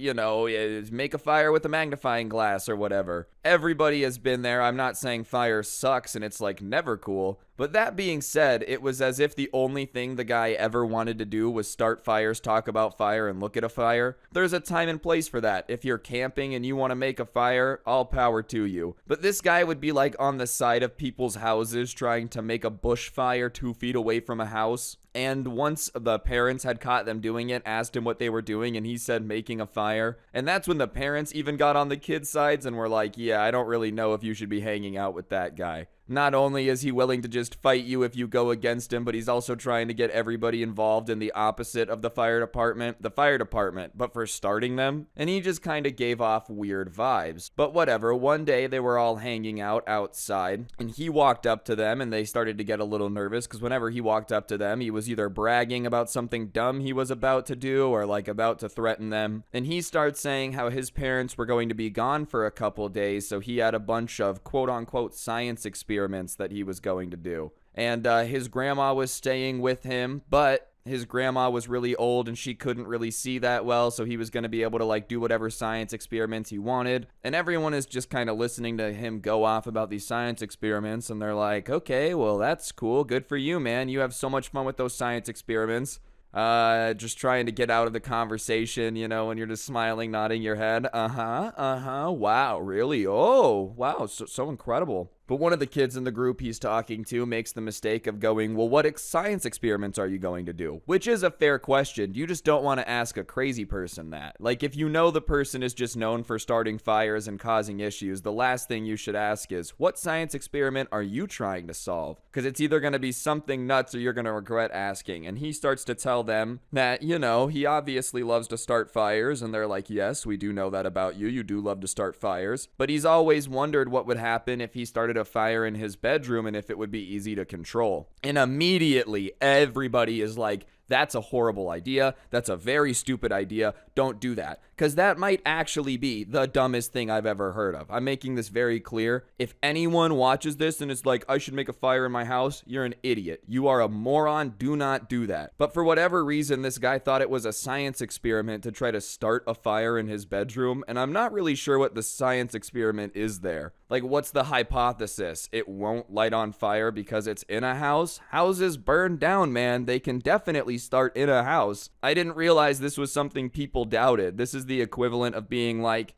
make a fire with a magnifying glass or whatever. Everybody has been there. I'm not saying fire sucks and it's like never cool. But that being said, it was as if the only thing the guy ever wanted to do was start fires, talk about fire, and look at a fire. There's a time and place for that. If you're camping and you want to make a fire, all power to you. But this guy would be like on the side of people's houses trying to make a bush fire 2 feet away from a house. And once the parents had caught them doing it, asked him what they were doing, and he said making a fire. And that's when the parents even got on the kids' sides and were like, yeah, I don't really know if you should be hanging out with that guy. Not only is he willing to just fight you if you go against him, but he's also trying to get everybody involved in the opposite of the fire department, but for starting them. And he just kind of gave off weird vibes. But whatever, one day they were all hanging out outside, and he walked up to them, and they started to get a little nervous, because whenever he walked up to them, he was either bragging about something dumb he was about to do, or like about to threaten them. And he starts saying how his parents were going to be gone for a couple days, so he had a bunch of quote-unquote science experiments that he was going to do. And his grandma was staying with him, but his grandma was really old and she couldn't really see that well, so he was going to be able to like do whatever science experiments he wanted. And everyone is just kind of listening to him go off about these science experiments, and they're like, okay, well, that's cool. Good for you, man. You have so much fun with those science experiments. Just trying to get out of the conversation, and you're just smiling, nodding your head. Wow, really? Oh, wow, so incredible. But one of the kids in the group he's talking to makes the mistake of going, well, what science experiments are you going to do? Which is a fair question. You just don't want to ask a crazy person that. Like, if you know the person is just known for starting fires and causing issues, the last thing you should ask is, what science experiment are you trying to solve? Because it's either going to be something nuts or you're going to regret asking. And he starts to tell them that, he obviously loves to start fires. And they're like, yes, we do know that about you. You do love to start fires. But he's always wondered what would happen if he started a fire in his bedroom and if it would be easy to control. And immediately everybody is like, that's a horrible idea. That's a very stupid idea. Don't do that. Because that might actually be the dumbest thing I've ever heard of. I'm making this very clear. If anyone watches this and is like, I should make a fire in my house, you're an idiot. You are a moron. Do not do that. But for whatever reason, this guy thought it was a science experiment to try to start a fire in his bedroom. And I'm not really sure what the science experiment is there. Like, what's the hypothesis? It won't light on fire because it's in a house? Houses burn down, man. They can definitely start in a house. I didn't realize this was something people doubted. This is the equivalent of being like,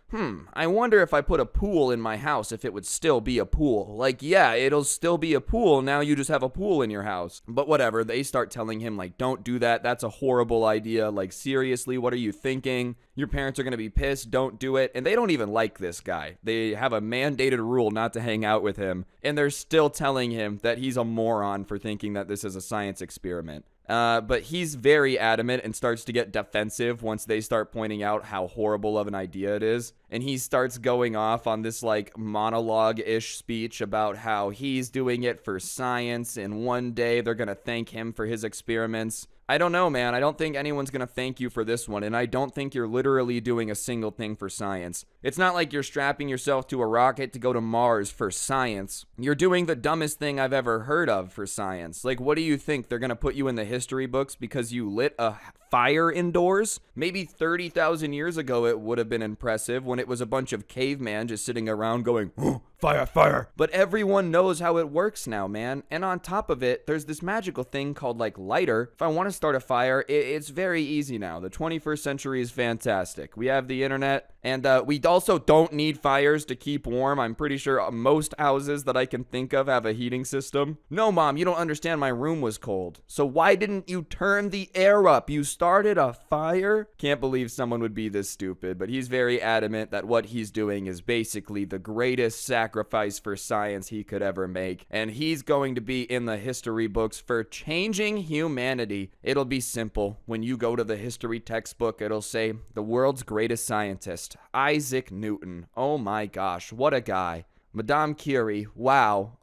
I wonder if I put a pool in my house if it would still be a pool. Like, yeah, it'll still be a pool. Now you just have a pool in your house. But whatever, they start telling him like, don't do that. That's a horrible idea. Like, seriously, what are you thinking? Your parents are going to be pissed. Don't do it. And they don't even like this guy. They have a mandated rule not to hang out with him. And they're still telling him that he's a moron for thinking that this is a science experiment. But he's very adamant and starts to get defensive once they start pointing out how horrible of an idea it is. And he starts going off on this like monologue-ish speech about how he's doing it for science and one day they're going to thank him for his experiments. I don't know, man. I don't think anyone's gonna thank you for this one, and I don't think you're literally doing a single thing for science. It's not like you're strapping yourself to a rocket to go to Mars for science. You're doing the dumbest thing I've ever heard of for science. Like, what do you think? They're gonna put you in the history books because you lit a fire indoors? Maybe 30,000 years ago it would have been impressive when it was a bunch of cavemen just sitting around going, oh, fire, fire. But everyone knows how it works now, man. And on top of it, there's this magical thing called like lighter. If I want to start a fire, it's very easy now. The 21st century is fantastic. We have the internet, and we also don't need fires to keep warm. I'm pretty sure most houses that I can think of have a heating system. No, Mom, you don't understand. My room was cold. So why didn't you turn the air up? You started a fire? Can't believe someone would be this stupid, but he's very adamant that what he's doing is basically the greatest sacrifice for science he could ever make, and he's going to be in the history books for changing humanity. It'll be simple. When you go to the history textbook, it'll say the world's greatest scientist, Isaac Newton. Oh my gosh, what a guy. Madame Curie, wow.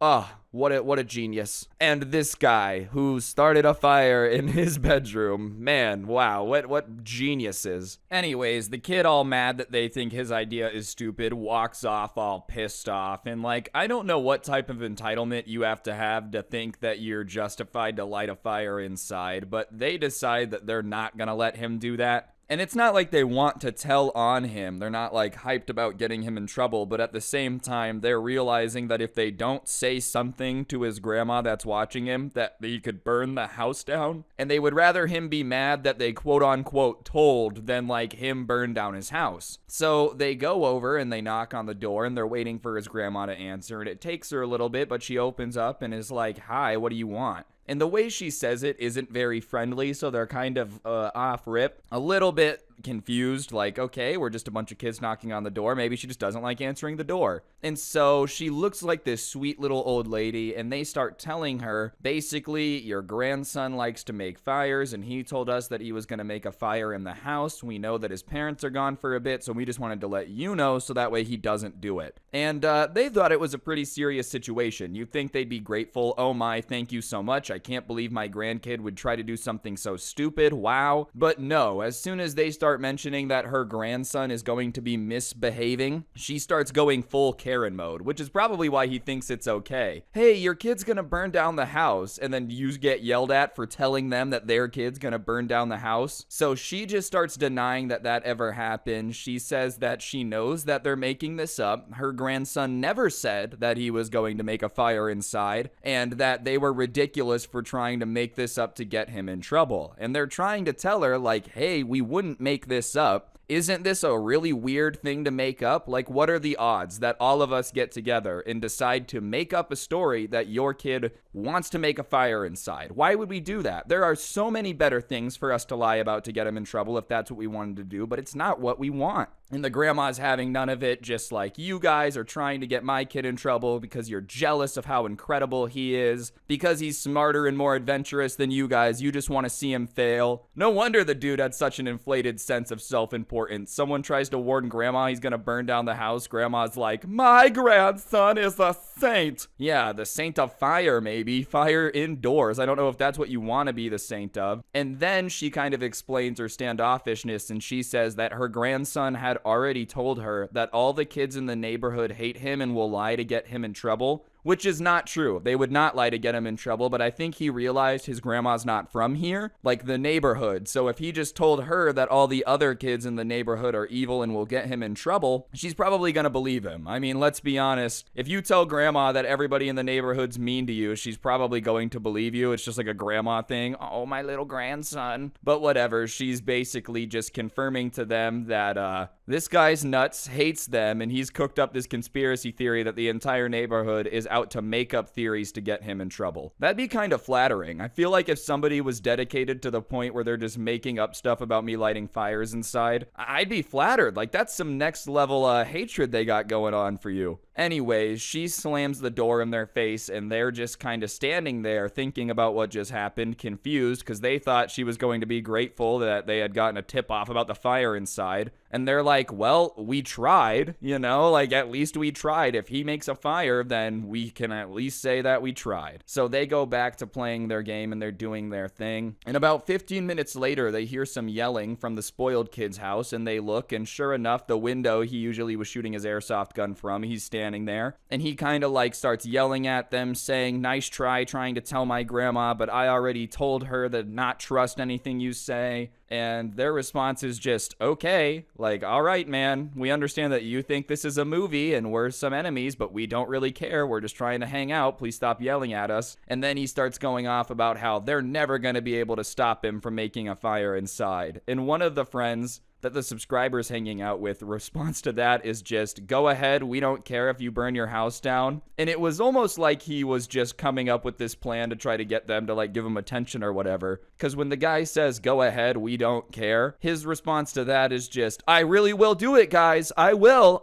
What a genius. And this guy who started a fire in his bedroom. Man, wow, what geniuses. Anyways, the kid all mad that they think his idea is stupid walks off all pissed off. And like, I don't know what type of entitlement you have to think that you're justified to light a fire inside, but they decide that they're not gonna let him do that. And it's not like they want to tell on him. They're not like hyped about getting him in trouble, but at the same time, they're realizing that if they don't say something to his grandma that's watching him, that he could burn the house down. And they would rather him be mad that they quote unquote told than like him burn down his house. So they go over and they knock on the door and they're waiting for his grandma to answer. And it takes her a little bit, but she opens up and is like, "Hi, what do you want?" And the way she says it isn't very friendly, so they're kind of off rip, a little bit confused, like, okay, we're just a bunch of kids knocking on the door. Maybe she just doesn't like answering the door. And so she looks like this sweet little old lady, and they start telling her, basically, your grandson likes to make fires, and he told us that he was going to make a fire in the house. We know that his parents are gone for a bit, so we just wanted to let you know so that way he doesn't do it. And they thought it was a pretty serious situation. You'd think they'd be grateful. Oh my, thank you so much. I can't believe my grandkid would try to do something so stupid. Wow. But no, as soon as they start mentioning that her grandson is going to be misbehaving, she starts going full Karen mode, which is probably why he thinks it's okay. Hey, your kid's gonna burn down the house, and then you get yelled at for telling them that their kid's gonna burn down the house. So she just starts denying that that ever happened. She says that she knows that they're making this up. Her grandson never said that he was going to make a fire inside, and that they were ridiculous for trying to make this up to get him in trouble. And they're trying to tell her, like, hey, we wouldn't make this up. Isn't this a really weird thing to make up? Like, what are the odds that all of us get together and decide to make up a story that your kid wants to make a fire inside? Why would we do that? There are so many better things for us to lie about to get him in trouble if that's what we wanted to do, but it's not what we want. And the grandma's having none of it, just like, you guys are trying to get my kid in trouble because you're jealous of how incredible he is, because he's smarter and more adventurous than you guys. You just want to see him fail. No wonder the dude had such an inflated sense of self-importance. Someone tries to warn grandma he's gonna burn down the house. Grandma's like, my grandson is a saint. Yeah, the saint of fire, maybe. Fire indoors. I don't know if that's what you want to be the saint of. And then she kind of explains her standoffishness, and she says that her grandson had already told her that all the kids in the neighborhood hate him and will lie to get him in trouble. Which is not true. They would not lie to get him in trouble, but I think he realized his grandma's not from here, like the neighborhood. So if he just told her that all the other kids in the neighborhood are evil and will get him in trouble, she's probably gonna believe him. I mean, let's be honest. If you tell grandma that everybody in the neighborhood's mean to you, she's probably going to believe you. It's just like a grandma thing. Oh, my little grandson. But whatever, she's basically just confirming to them that this guy's nuts, hates them, and he's cooked up this conspiracy theory that the entire neighborhood is out to make up theories to get him in trouble. That'd be kind of flattering. I feel like if somebody was dedicated to the point where they're just making up stuff about me lighting fires inside, I'd be flattered. Like, that's some next level hatred they got going on for you. Anyways, she slams the door in their face, and they're just kind of standing there thinking about what just happened, confused, because they thought she was going to be grateful that they had gotten a tip off about the fire inside. And they're like, well, we tried, like at least we tried. If he makes a fire, then we can at least say that we tried. So they go back to playing their game and they're doing their thing. And about 15 minutes later, they hear some yelling from the spoiled kid's house, and they look, and sure enough, the window he usually was shooting his airsoft gun from, he's standing there. And he kind of like starts yelling at them, saying, nice try trying to tell my grandma, but I already told her to not trust anything you say. And their response is just, okay, like, all right, man, we understand that you think this is a movie and we're some enemies, but we don't really care. We're just trying to hang out. Please stop yelling at us. And then he starts going off about how they're never going to be able to stop him from making a fire inside. And one of the friends that the subscribers hanging out with, the response to that is just, go ahead, we don't care if you burn your house down. And it was almost like he was just coming up with this plan to try to get them to like give him attention or whatever. Because when the guy says, go ahead, we don't care, his response to that is just, I really will do it, guys. I will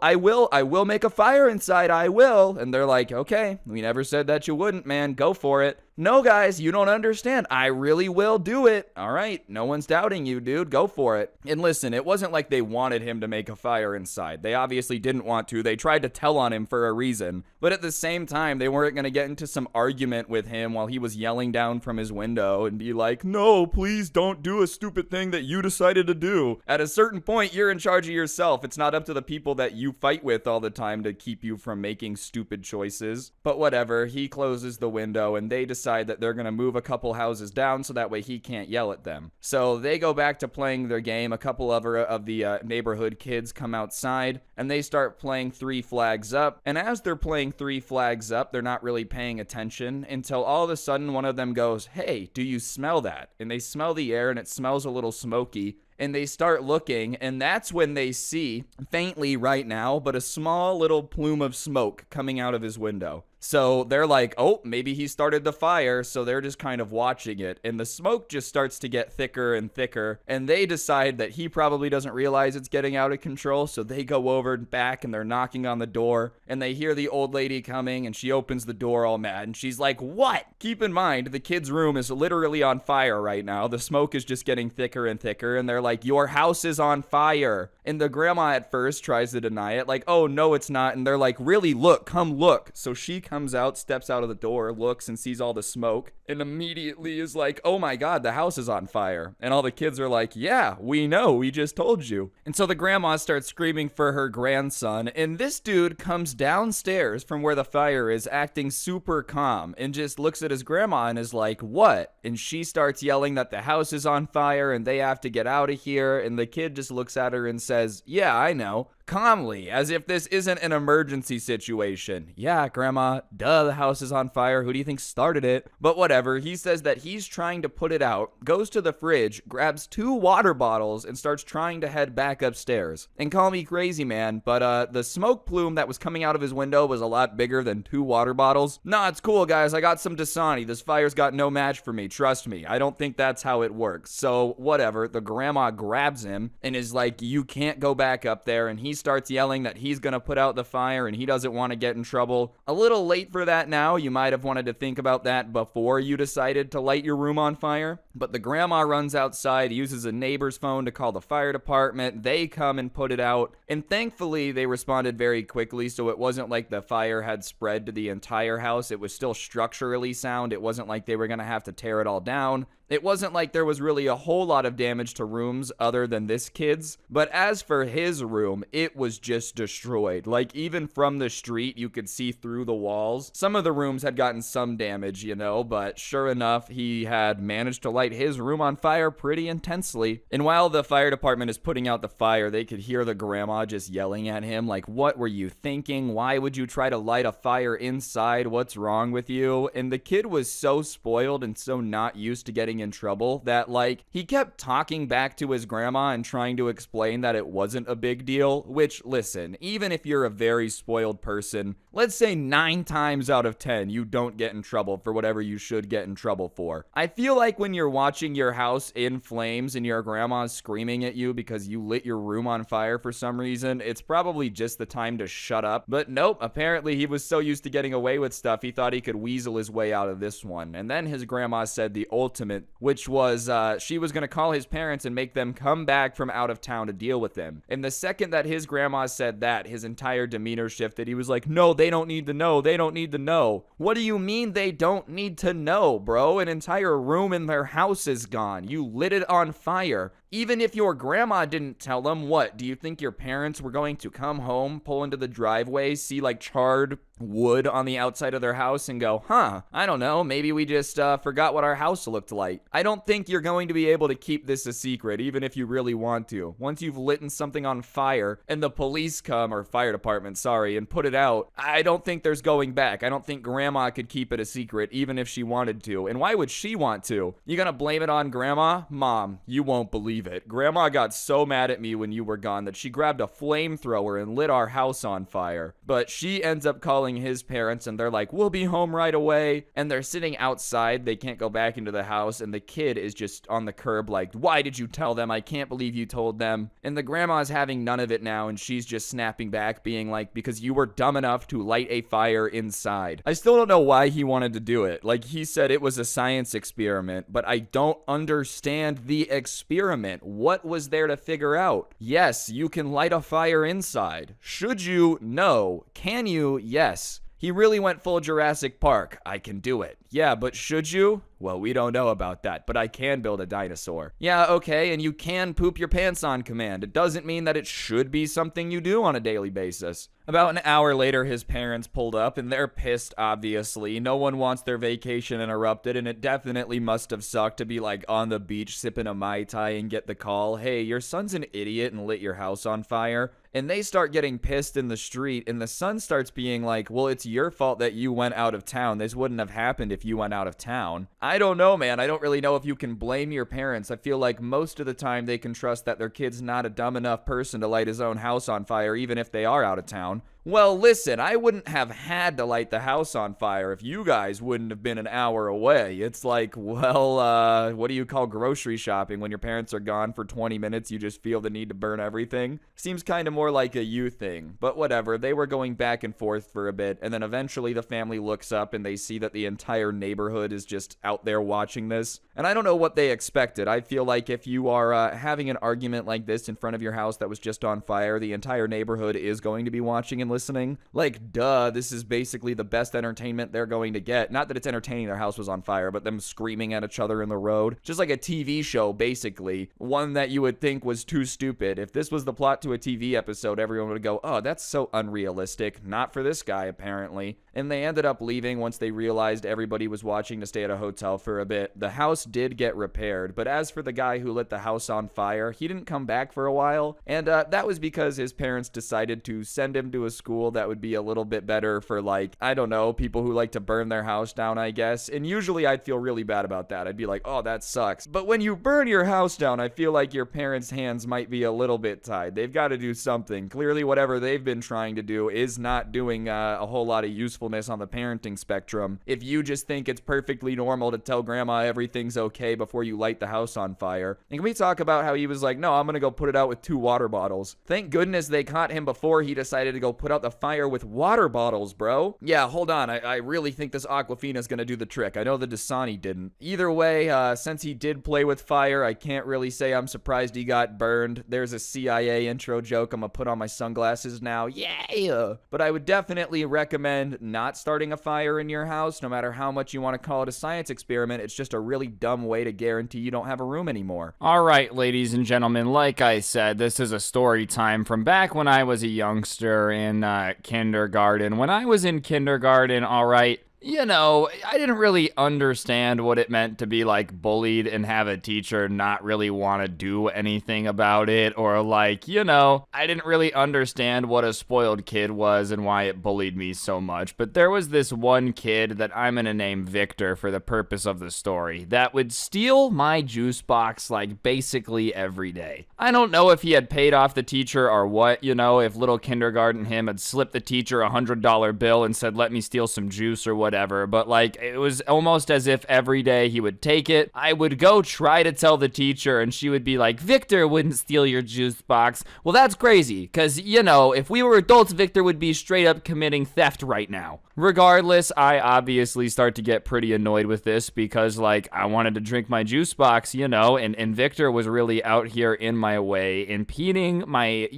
make a fire inside. I will. And they're like, okay, we never said that you wouldn't, man. Go for it. No, guys, you don't understand. I really will do it. All right, no one's doubting you, dude. Go for it. And listen, it wasn't like they wanted him to make a fire inside. They obviously didn't want to. They tried to tell on him for a reason. But at the same time, they weren't going to get into some argument with him while he was yelling down from his window and be like, no, please don't do a stupid thing that you decided to do. At a certain point, you're in charge of yourself. It's not up to the people that you fight with all the time to keep you from making stupid choices. But whatever, he closes the window and they decide that they're going to move a couple houses down so that way he can't yell at them. So they go back to playing their game. A couple of the neighborhood kids come outside and they start playing Three Flags Up. And as they're playing Three Flags Up, they're not really paying attention until all of a sudden one of them goes, hey, do you smell that? And they smell the air and it smells a little smoky. And they start looking, and that's when they see, faintly right now, but a small little plume of smoke coming out of his window. So they're like, oh, maybe he started the fire, so they're just kind of watching it. And the smoke just starts to get thicker and thicker, and they decide that he probably doesn't realize it's getting out of control, so they go over and back, and they're knocking on the door, and they hear the old lady coming, and she opens the door all mad, and she's like, what? Keep in mind, the kid's room is literally on fire right now. The smoke is just getting thicker and thicker, and they're like, your house is on fire. And the grandma at first tries to deny it, like, oh, no, it's not. And they're like, really, look, come look. So she comes out, steps out of the door, looks and sees all the smoke, and immediately is like, oh my God, the house is on fire. And all the kids are like, yeah, we know, we just told you. And so the grandma starts screaming for her grandson, and this dude comes downstairs from where the fire is, acting super calm, and just looks at his grandma and is like, what? And she starts yelling that the house is on fire and they have to get out of here, and the kid just looks at her and says, yeah, I know. Calmly, as if this isn't an emergency situation. Yeah, Grandma, duh, the house is on fire. Who do you think started it? But whatever, he says that he's trying to put it out, goes to the fridge, grabs 2 water bottles, and starts trying to head back upstairs. And call me crazy, man, but the smoke plume that was coming out of his window was a lot bigger than 2 water bottles. Nah, it's cool, guys. I got some Dasani. This fire's got no match for me. Trust me. I don't think that's how it works. So, whatever. The grandma grabs him and is like, you can't go back up there, and he starts yelling that he's gonna put out the fire and he doesn't want to get in trouble. A little late for that now. You might have wanted to think about that before you decided to light your room on fire. But the grandma runs outside, uses a neighbor's phone to call the fire department. They come and put it out, and thankfully they responded very quickly, so it wasn't like the fire had spread to the entire house. It was still structurally sound. It wasn't like they were gonna have to tear it all down. It wasn't like there was really a whole lot of damage to rooms other than this kid's, but as for his room, it was just destroyed. Like, even from the street, you could see through the walls. Some of the rooms had gotten some damage, but sure enough, he had managed to light his room on fire pretty intensely. And while the fire department is putting out the fire, they could hear the grandma just yelling at him, like, what were you thinking? Why would you try to light a fire inside? What's wrong with you? And the kid was so spoiled and so not used to getting getting in trouble that, like, he kept talking back to his grandma and trying to explain that it wasn't a big deal, which, listen, even if you're a very spoiled person, let's say 9 times out of 10, you don't get in trouble for whatever you should get in trouble for. I feel like when you're watching your house in flames and your grandma's screaming at you because you lit your room on fire for some reason, it's probably just the time to shut up. But nope, apparently he was so used to getting away with stuff, he thought he could weasel his way out of this one. And then his grandma said the ultimate, which was she was going to call his parents and make them come back from out of town to deal with him. And the second that his grandma said that, his entire demeanor shifted. He was like, no, they don't need to know. They don't need to know. What do you mean they don't need to know, bro? An entire room in their house is gone. You lit it on fire. Even if your grandma didn't tell them, what, do you think your parents were going to come home, pull into the driveway, see like charred wood on the outside of their house and go, I don't know, maybe we just forgot what our house looked like? I don't think you're going to be able to keep this a secret, even if you really want to. Once you've lit something on fire and the police come, or fire department, sorry, and put it out, I don't think there's going back. I don't think grandma could keep it a secret, even if she wanted to. And why would she want to? You gonna blame it on grandma? Mom, you won't believe it. Grandma got so mad at me when you were gone that she grabbed a flamethrower and lit our house on fire. But she ends up calling his parents and they're like, we'll be home right away. And they're sitting outside. They can't go back into the house. And the kid is just on the curb like, why did you tell them? I can't believe you told them. And the grandma's having none of it now. And she's just snapping back being like, because you were dumb enough to light a fire inside. I still don't know why he wanted to do it. Like, he said it was a science experiment, but I don't understand the experiment. What was there to figure out? Yes, you can light a fire inside. Should you? No. Can you? Yes. He really went full Jurassic Park. I can do it. Yeah, but should you? Well, we don't know about that, but I can build a dinosaur. Yeah, okay, and you can poop your pants on command. It doesn't mean that it should be something you do on a daily basis. About an hour later, his parents pulled up, and they're pissed, obviously. No one wants their vacation interrupted, and it definitely must have sucked to be, like, on the beach sipping a Mai Tai and get the call, hey, your son's an idiot and lit your house on fire. And they start getting pissed in the street, and the son starts being like, well, it's your fault that you went out of town. This wouldn't have happened if you went out of town. I don't know, man. I don't really know if you can blame your parents. I feel like most of the time they can trust that their kid's not a dumb enough person to light his own house on fire, even if they are out of town. Well, listen, I wouldn't have had to light the house on fire if you guys wouldn't have been an hour away. It's like, well, what do you call grocery shopping when your parents are gone for 20 minutes? You just feel the need to burn everything? Seems kind of more like a you thing, but whatever. They were going back and forth for a bit, and then eventually the family looks up and they see that the entire neighborhood is just out there watching this. And I don't know what they expected. I feel like if you are having an argument like this in front of your house that was just on fire, the entire neighborhood is going to be watching and listening. Like, duh, this is basically the best entertainment they're going to get. Not that it's entertaining their house was on fire, but them screaming at each other in the road. Just like a TV show, basically. One that you would think was too stupid. If this was the plot to a TV episode, everyone would go, oh, that's so unrealistic. Not for this guy, apparently. And they ended up leaving once they realized everybody was watching to stay at a hotel for a bit. The house did get repaired, but as for the guy who lit the house on fire, he didn't come back for a while, and that was because his parents decided to send him to a school that would be a little bit better for, like, I don't know, people who like to burn their house down, I guess. And usually I'd feel really bad about that. I'd be like, oh, that sucks. But when you burn your house down, I feel like your parents' hands might be a little bit tied. They've got to do something. Clearly, whatever they've been trying to do is not doing a whole lot of usefulness on the parenting spectrum. If you just think it's perfectly normal to tell grandma everything's okay before you light the house on fire. And can we talk about how he was like, no, I'm gonna go put it out with 2 water bottles. Thank goodness they caught him before he decided to go put out the fire with water bottles, bro. Yeah, hold on. I really think this Aquafina's gonna do the trick. I know the Dasani didn't. Either way, since he did play with fire, I can't really say I'm surprised he got burned. There's a CIA intro joke. I'm gonna put on my sunglasses now. Yeah! But I would definitely recommend not starting a fire in your house, no matter how much you want to call it a science experiment. It's just a really dumb way to guarantee you don't have a room anymore. All right, ladies and gentlemen, like I said, this is a story time from back when I was a youngster in kindergarten. When I was in kindergarten, all right, I didn't really understand what it meant to be like bullied and have a teacher not really want to do anything about it, or I didn't really understand what a spoiled kid was and why it bullied me so much. But there was this one kid that I'm gonna name Victor for the purpose of the story that would steal my juice box like basically every day. I don't know if he had paid off the teacher or what, if little kindergarten him had slipped the teacher $100 bill and said, let me steal some juice or whatever, but it was almost as if every day he would take it. I would go try to tell the teacher and she would be like, Victor wouldn't steal your juice box. Well, that's crazy, because, if we were adults, Victor would be straight up committing theft right now. Regardless, I obviously start to get pretty annoyed with this because, I wanted to drink my juice box, and Victor was really out here in my way, impeding my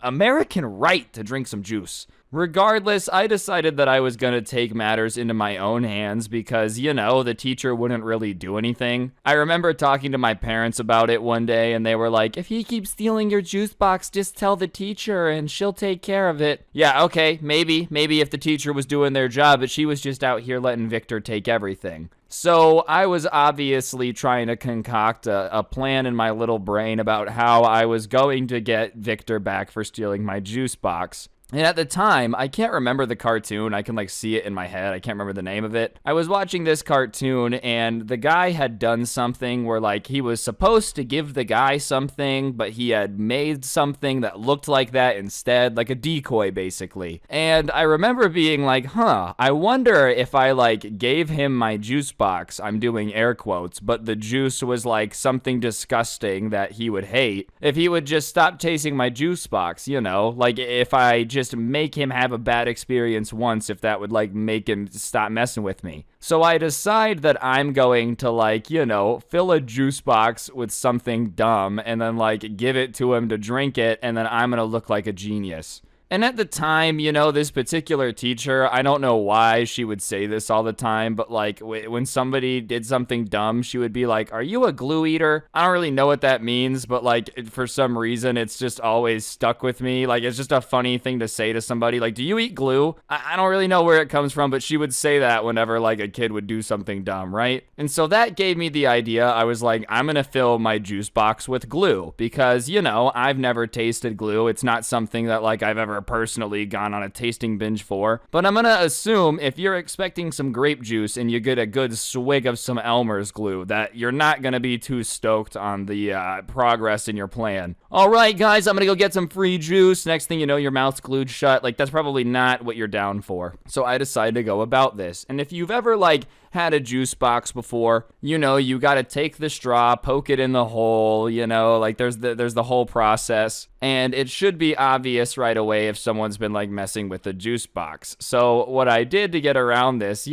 American right to drink some juice. Regardless, I decided that I was going to take matters into my own hands because, the teacher wouldn't really do anything. I remember talking to my parents about it one day, and they were like, if he keeps stealing your juice box, just tell the teacher and she'll take care of it. Yeah, okay, maybe if the teacher was doing their job, but she was just out here letting Victor take everything. So I was obviously trying to concoct a plan in my little brain about how I was going to get Victor back for stealing my juice box. And at the time, I can't remember the cartoon. I can see it in my head. I can't remember the name of it. I was watching this cartoon and the guy had done something where he was supposed to give the guy something, but he had made something that looked like that instead, like a decoy basically. And I remember being like, I wonder if I gave him my juice box, I'm doing air quotes, but the juice was something disgusting that he would hate. If he would just stop tasting my juice box, if I just make him have a bad experience once, if that would make him stop messing with me. So I decide that I'm going to fill a juice box with something dumb and then give it to him to drink it, and then I'm gonna look like a genius. And at the time, this particular teacher, I don't know why she would say this all the time, but when somebody did something dumb, she would be like, are you a glue eater? I don't really know what that means, but for some reason, it's just always stuck with me. It's just a funny thing to say to somebody. Do you eat glue? I don't really know where it comes from, but she would say that whenever a kid would do something dumb, right? And so that gave me the idea. I was like, I'm gonna fill my juice box with glue because, I've never tasted glue. It's not something that I've ever personally gone on a tasting binge for, but I'm gonna assume if you're expecting some grape juice and you get a good swig of some Elmer's glue, that you're not gonna be too stoked on the progress in your plan. All right, guys, I'm gonna go get some free juice. Next thing you know, your mouth's glued shut. That's probably not what you're down for. So I decided to go about this. And if you've ever had a juice box before, you gotta take the straw, poke it in the hole, there's the whole process. And it should be obvious right away if someone's been messing with the juice box. So what I did to get around this,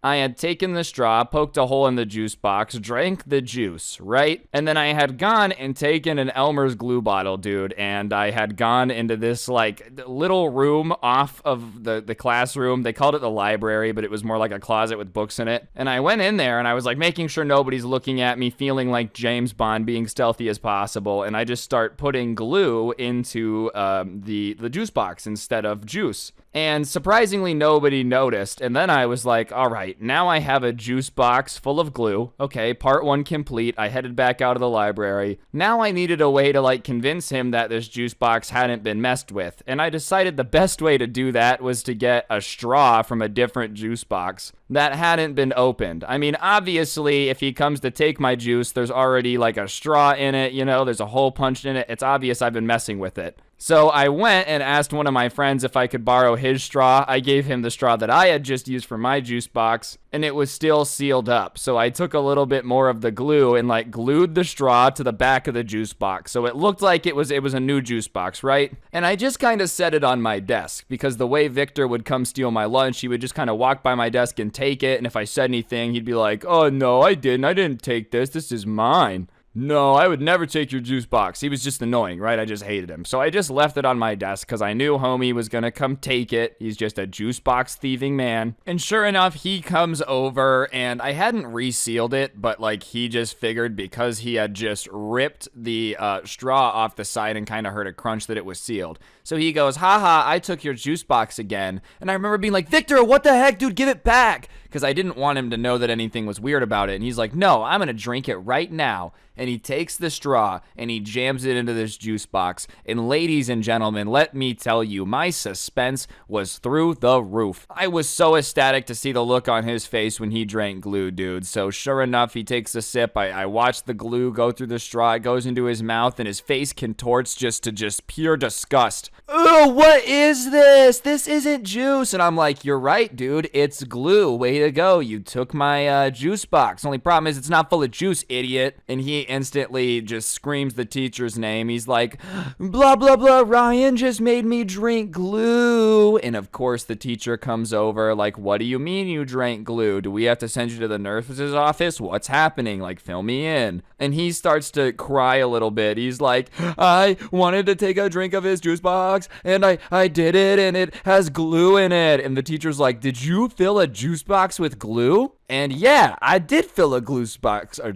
I had taken the straw, poked a hole in the juice box, drank the juice, right? And then I had gone and taken an Elmer's glue bottle, dude, and I had gone into this little room off of the classroom. They called it the library, but it was more like a closet with books in it. And I went in there and I was making sure nobody's looking at me, feeling like James Bond, being stealthy as possible. And I just start putting glue into the juice box instead of juice. And surprisingly, nobody noticed. And then I was like, all right, now I have a juice box full of glue. Okay, part one complete. I headed back out of the library. Now I needed a way to convince him that this juice box hadn't been messed with. And I decided the best way to do that was to get a straw from a different juice box that hadn't been opened. I mean, obviously, if he comes to take my juice, there's already a straw in it, there's a hole punched in it. It's obvious I've been messing with it. So I went and asked one of my friends if I could borrow his straw. I gave him the straw that I had just used for my juice box, and it was still sealed up. So I took a little bit more of the glue and glued the straw to the back of the juice box. So it looked like it was a new juice box, right? And I just kind of set it on my desk because the way Victor would come steal my lunch, he would just kind of walk by my desk and take it. And if I said anything, he'd be like, oh no, I didn't take this. This is mine. no, I would never take your juice box. He was just annoying, right? I just hated him. So I just left it on my desk because I knew homie was going to come take it. He's just a juice box thieving man. And sure enough, he comes over and I hadn't resealed it, but like he just figured because he had just ripped the straw off the side and kind of heard a crunch that it was sealed. So he goes, haha, I took your juice box again. And I remember being like, Victor, what the heck, dude, give it back. Because I didn't want him to know that anything was weird about it. And he's like, no, I'm going to drink it right now. And he takes the straw and he jams it into this juice box. And ladies and gentlemen, let me tell you, my suspense was through the roof. I was so ecstatic to see the look on his face when he drank glue, dude. So sure enough, he takes a sip. I watch the glue go through the straw. It goes into his mouth and his face contorts to pure disgust. Oh, what is this? This isn't juice. And I'm like, you're right, dude. It's glue. Way to go. You took my juice box. Only problem is it's not full of juice, idiot. And he instantly just screams the teacher's name. He's like, blah, blah, blah. Ryan just made me drink glue. And of course, the teacher comes over like, what do you mean you drank glue? Do we have to send you to the nurse's office? What's happening? Like, fill me in. And he starts to cry a little bit. He's like, I wanted to take a drink of his juice box. And I did it, and it has glue in it. And the teacher's like, did you fill a juice box with glue? And yeah, I did fill a juice box. I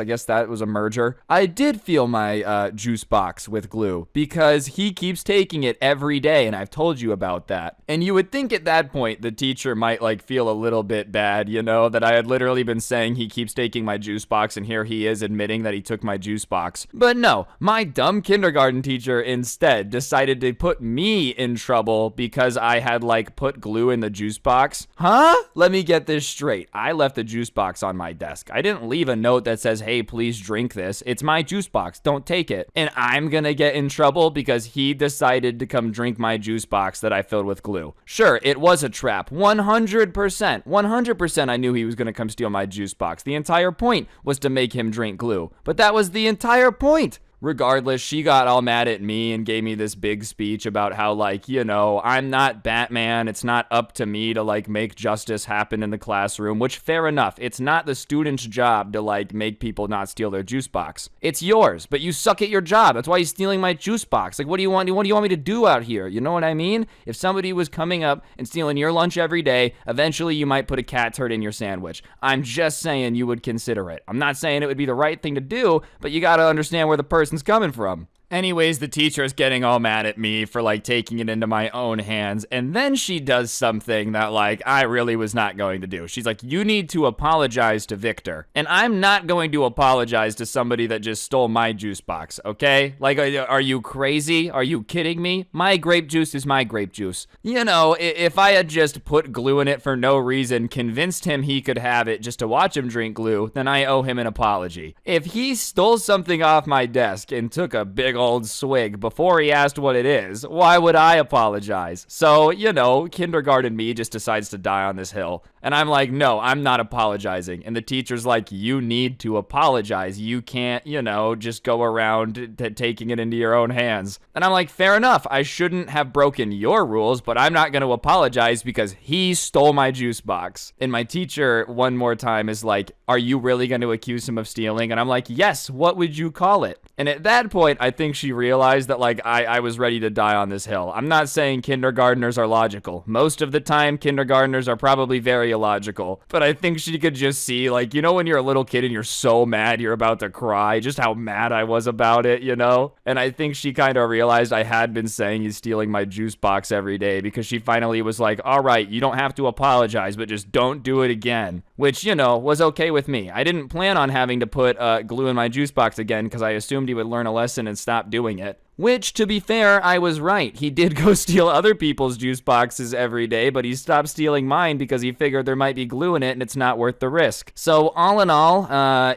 guess that was a merger. I did fill my juice box with glue because he keeps taking it every day, and I've told you about that. And you would think at that point the teacher might like feel a little bit bad, you know, that I had literally been saying he keeps taking my juice box, and here he is admitting that he took my juice box. But no, my dumb kindergarten teacher instead decided to put me in trouble because I had like put glue in the juice box. Huh? Let me get this straight. I left the juice box on my desk. I didn't leave a note that says, hey, please drink this. It's my juice box. Don't take it. And I'm gonna get in trouble because he decided to come drink my juice box that I filled with glue. Sure, it was a trap. 100%. 100% I knew he was gonna come steal my juice box. The entire point was to make him drink glue. But that was the entire point. Regardless, she got all mad at me and gave me this big speech about how, like, you know, I'm not Batman. It's not up to me to, like, make justice happen in the classroom, which, fair enough. It's not the student's job to, like, make people not steal their juice box. It's yours, but you suck at your job. That's why you're stealing my juice box. Like, what do you want? What do you want me to do out here? You know what I mean? If somebody was coming up and stealing your lunch every day, eventually you might put a cat turd in your sandwich. I'm just saying you would consider it. I'm not saying it would be the right thing to do, but you gotta understand where the person's coming from. Anyways, the teacher is getting all mad at me for like taking it into my own hands. And then she does something that like I really was not going to do. She's like, you need to apologize to Victor. And I'm not going to apologize to somebody that just stole my juice box, okay? Like, are you crazy? Are you kidding me? My grape juice is my grape juice. You know, if I had just put glue in it for no reason, convinced him he could have it just to watch him drink glue, then I owe him an apology. If he stole something off my desk and took a big old swig before he asked what it is, why would I apologize? So, you know, kindergarten me just decides to die on this hill. And I'm like, no, I'm not apologizing. And the teacher's like, you need to apologize. You can't, you know, just go around taking it into your own hands. And I'm like, fair enough. I shouldn't have broken your rules, but I'm not going to apologize because he stole my juice box. And my teacher one more time is like, are you really going to accuse him of stealing? And I'm like, yes, what would you call it? And at that point, I think she realized that like I was ready to die on this hill. I'm not saying kindergartners are logical. Most of the time, kindergartners are probably very illogical. But I think she could just see, like, you know, when you're a little kid and you're so mad you're about to cry, just how mad I was about it, you know? And I think she kind of realized I had been saying he's stealing my juice box every day because she finally was like, all right, you don't have to apologize, but just don't do it again. Which, you know, was okay with me. I didn't plan on having to put glue in my juice box again because I assumed he would learn a lesson and stop doing it. Which, to be fair, I was right. He did go steal other people's juice boxes every day, but he stopped stealing mine because he figured there might be glue in it and it's not worth the risk. So, all in all,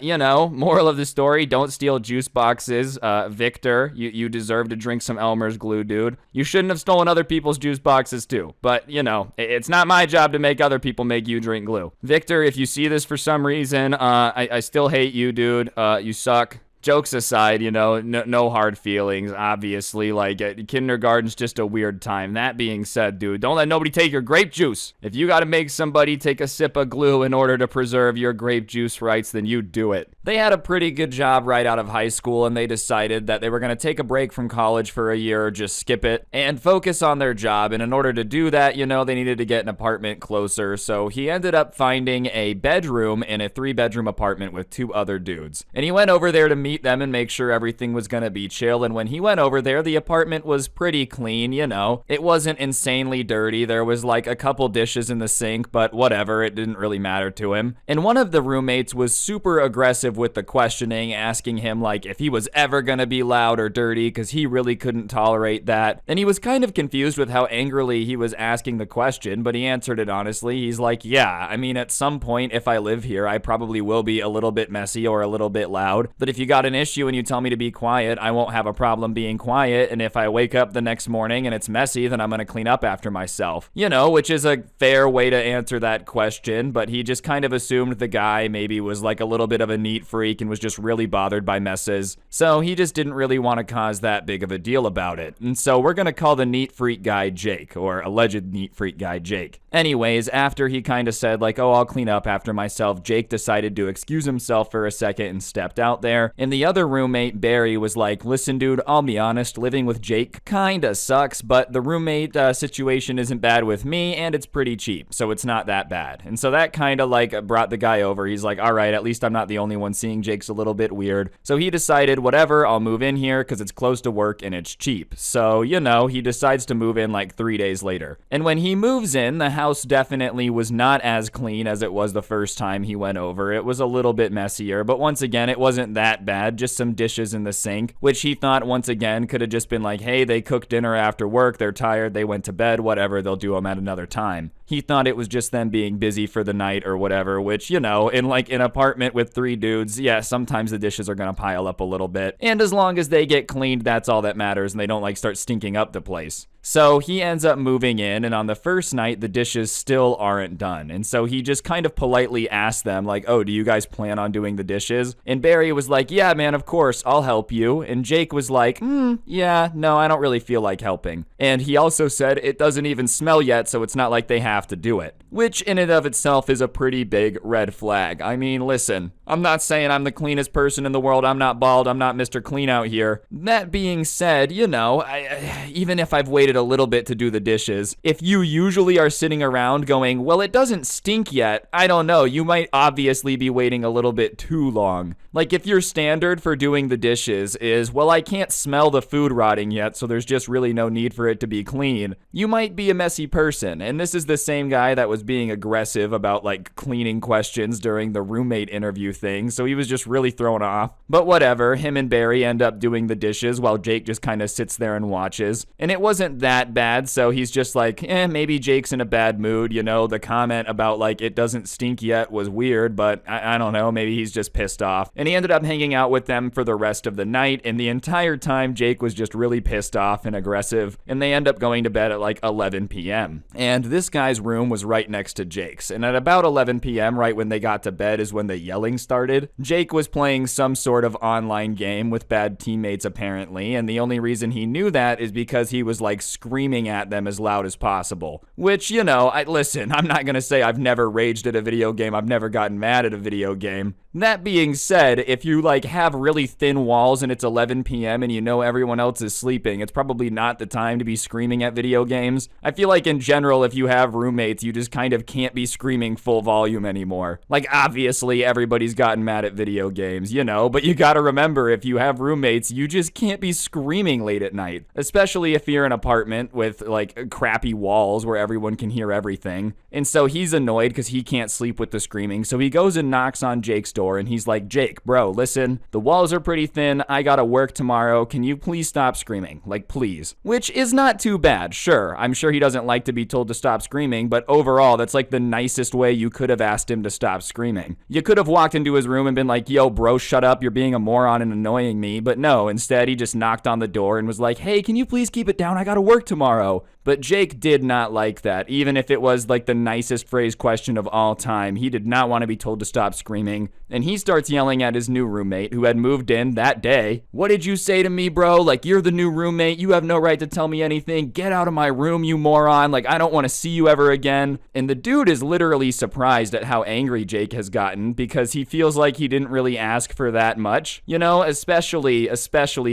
you know, moral of the story, don't steal juice boxes. Victor, you deserve to drink some Elmer's glue, dude. You shouldn't have stolen other people's juice boxes, too. But, you know, it's not my job to make other people make you drink glue. Victor, if you see this for some reason, I still hate you, dude. You suck. Jokes aside, no hard feelings, obviously. Like, kindergarten's just a weird time. That being said, dude, don't let nobody take your grape juice. If you gotta make somebody take a sip of glue in order to preserve your grape juice rights, then you do it. They had a pretty good job right out of high school, and they decided that they were gonna take a break from college for a year, or just skip it, and focus on their job. And in order to do that, they needed to get an apartment closer. So he ended up finding a bedroom in a 3-bedroom apartment with 2 other dudes. And he went over there to meet them and make sure everything was gonna be chill. And when he went over there, the apartment was pretty clean, It wasn't insanely dirty. There was like a couple dishes in the sink, but whatever, it didn't really matter to him. And one of the roommates was super aggressive with the questioning, asking him like if he was ever gonna be loud or dirty, because he really couldn't tolerate that. And he was kind of confused with how angrily he was asking the question, but he answered it honestly. He's like, yeah, I mean, at some point, if I live here, I probably will be a little bit messy or a little bit loud. But if you got an issue and you tell me to be quiet, I won't have a problem being quiet. And if I wake up the next morning and it's messy, then I'm gonna clean up after myself. Which is a fair way to answer that question, but he just kind of assumed the guy maybe was like a little bit of a neat freak and was just really bothered by messes. So he just didn't really want to cause that big of a deal about it. And so we're gonna call the neat freak guy Jake, or alleged neat freak guy Jake. Anyways, after he kind of said like, oh, I'll clean up after myself, Jake decided to excuse himself for a second and stepped out there. And the other roommate, Barry, was like, listen, dude, I'll be honest, living with Jake kinda sucks, but the roommate situation isn't bad with me, and it's pretty cheap, so it's not that bad. And so that kind of like brought the guy over. He's like, all right, at least I'm not the only one seeing Jake's a little bit weird. So he decided, whatever, I'll move in here because it's close to work and it's cheap. So, he decides to move in like 3 days later. And when he moves in, the house definitely was not as clean as it was the first time he went over. It was a little bit messier, but once again, it wasn't that bad, just some dishes in the sink, which he thought once again could have just been like, hey, they cooked dinner after work, they're tired, they went to bed, whatever, they'll do them at another time. He thought it was just them being busy for the night or whatever, which, in like an apartment with 3 dudes, yeah, sometimes the dishes are gonna pile up a little bit. And as long as they get cleaned, that's all that matters, and they don't like start stinking up the place. So he ends up moving in, and on the first night, the dishes still aren't done. And so he just kind of politely asked them, like, oh, do you guys plan on doing the dishes? And Barry was like, yeah, man, of course, I'll help you. And Jake was like, yeah, no, I don't really feel like helping. And he also said it doesn't even smell yet, so it's not like they have to do it. Which in and of itself is a pretty big red flag. I mean, listen, I'm not saying I'm the cleanest person in the world. I'm not bald. I'm not Mr. Clean out here. That being said, even if I've waited a little bit to do the dishes, if you usually are sitting around going, well, it doesn't stink yet, I don't know, you might obviously be waiting a little bit too long. Like if your standard for doing the dishes is, well, I can't smell the food rotting yet, so there's just really no need for it to be clean, you might be a messy person. And this is the same guy that was being aggressive about like cleaning questions during the roommate interview thing, so he was just really thrown off. But whatever, him and Barry end up doing the dishes while Jake just kind of sits there and watches. And it wasn't that bad, so he's just like, maybe Jake's in a bad mood, the comment about like it doesn't stink yet was weird, but I don't know, maybe he's just pissed off. And he ended up hanging out with them for the rest of the night, and the entire time Jake was just really pissed off and aggressive, and they end up going to bed at like 11 p.m. And this guy's room was right next to Jake's, and at about 11 p.m., right when they got to bed, is when the yelling started. Jake was playing some sort of online game with bad teammates apparently, and the only reason he knew that is because he was like screaming at them as loud as possible. Which, listen, I'm not gonna say I've never raged at a video game, I've never gotten mad at a video game. That being said, if you like have really thin walls and it's 11 p.m. and everyone else is sleeping, it's probably not the time to be screaming at video games. I feel like in general, if you have roommates, you just kind of can't be screaming full volume anymore. Like obviously everybody's gotten mad at video games, but you gotta remember, if you have roommates, you just can't be screaming late at night, especially if you're in an apartment with like crappy walls where everyone can hear everything. And so he's annoyed because he can't sleep with the screaming, so he goes and knocks on Jake's door, and he's like, Jake, bro, listen, the walls are pretty thin, I gotta work tomorrow, can you please stop screaming? Like, please. Which is not too bad, sure. I'm sure he doesn't like to be told to stop screaming, but overall, that's like the nicest way you could have asked him to stop screaming. You could have walked into his room and been like, yo, bro, shut up, you're being a moron and annoying me, but no, instead he just knocked on the door and was like, hey, can you please keep it down? I gotta work tomorrow. But Jake did not like that, even if it was like the nicest phrased question of all time. He did not want to be told to stop screaming. And he starts yelling at his new roommate who had moved in that day. What did you say to me, bro? Like, you're the new roommate. You have no right to tell me anything. Get out of my room, you moron. Like, I don't want to see you ever again. And the dude is literally surprised at how angry Jake has gotten because he feels like he didn't really ask for that much, you know, especially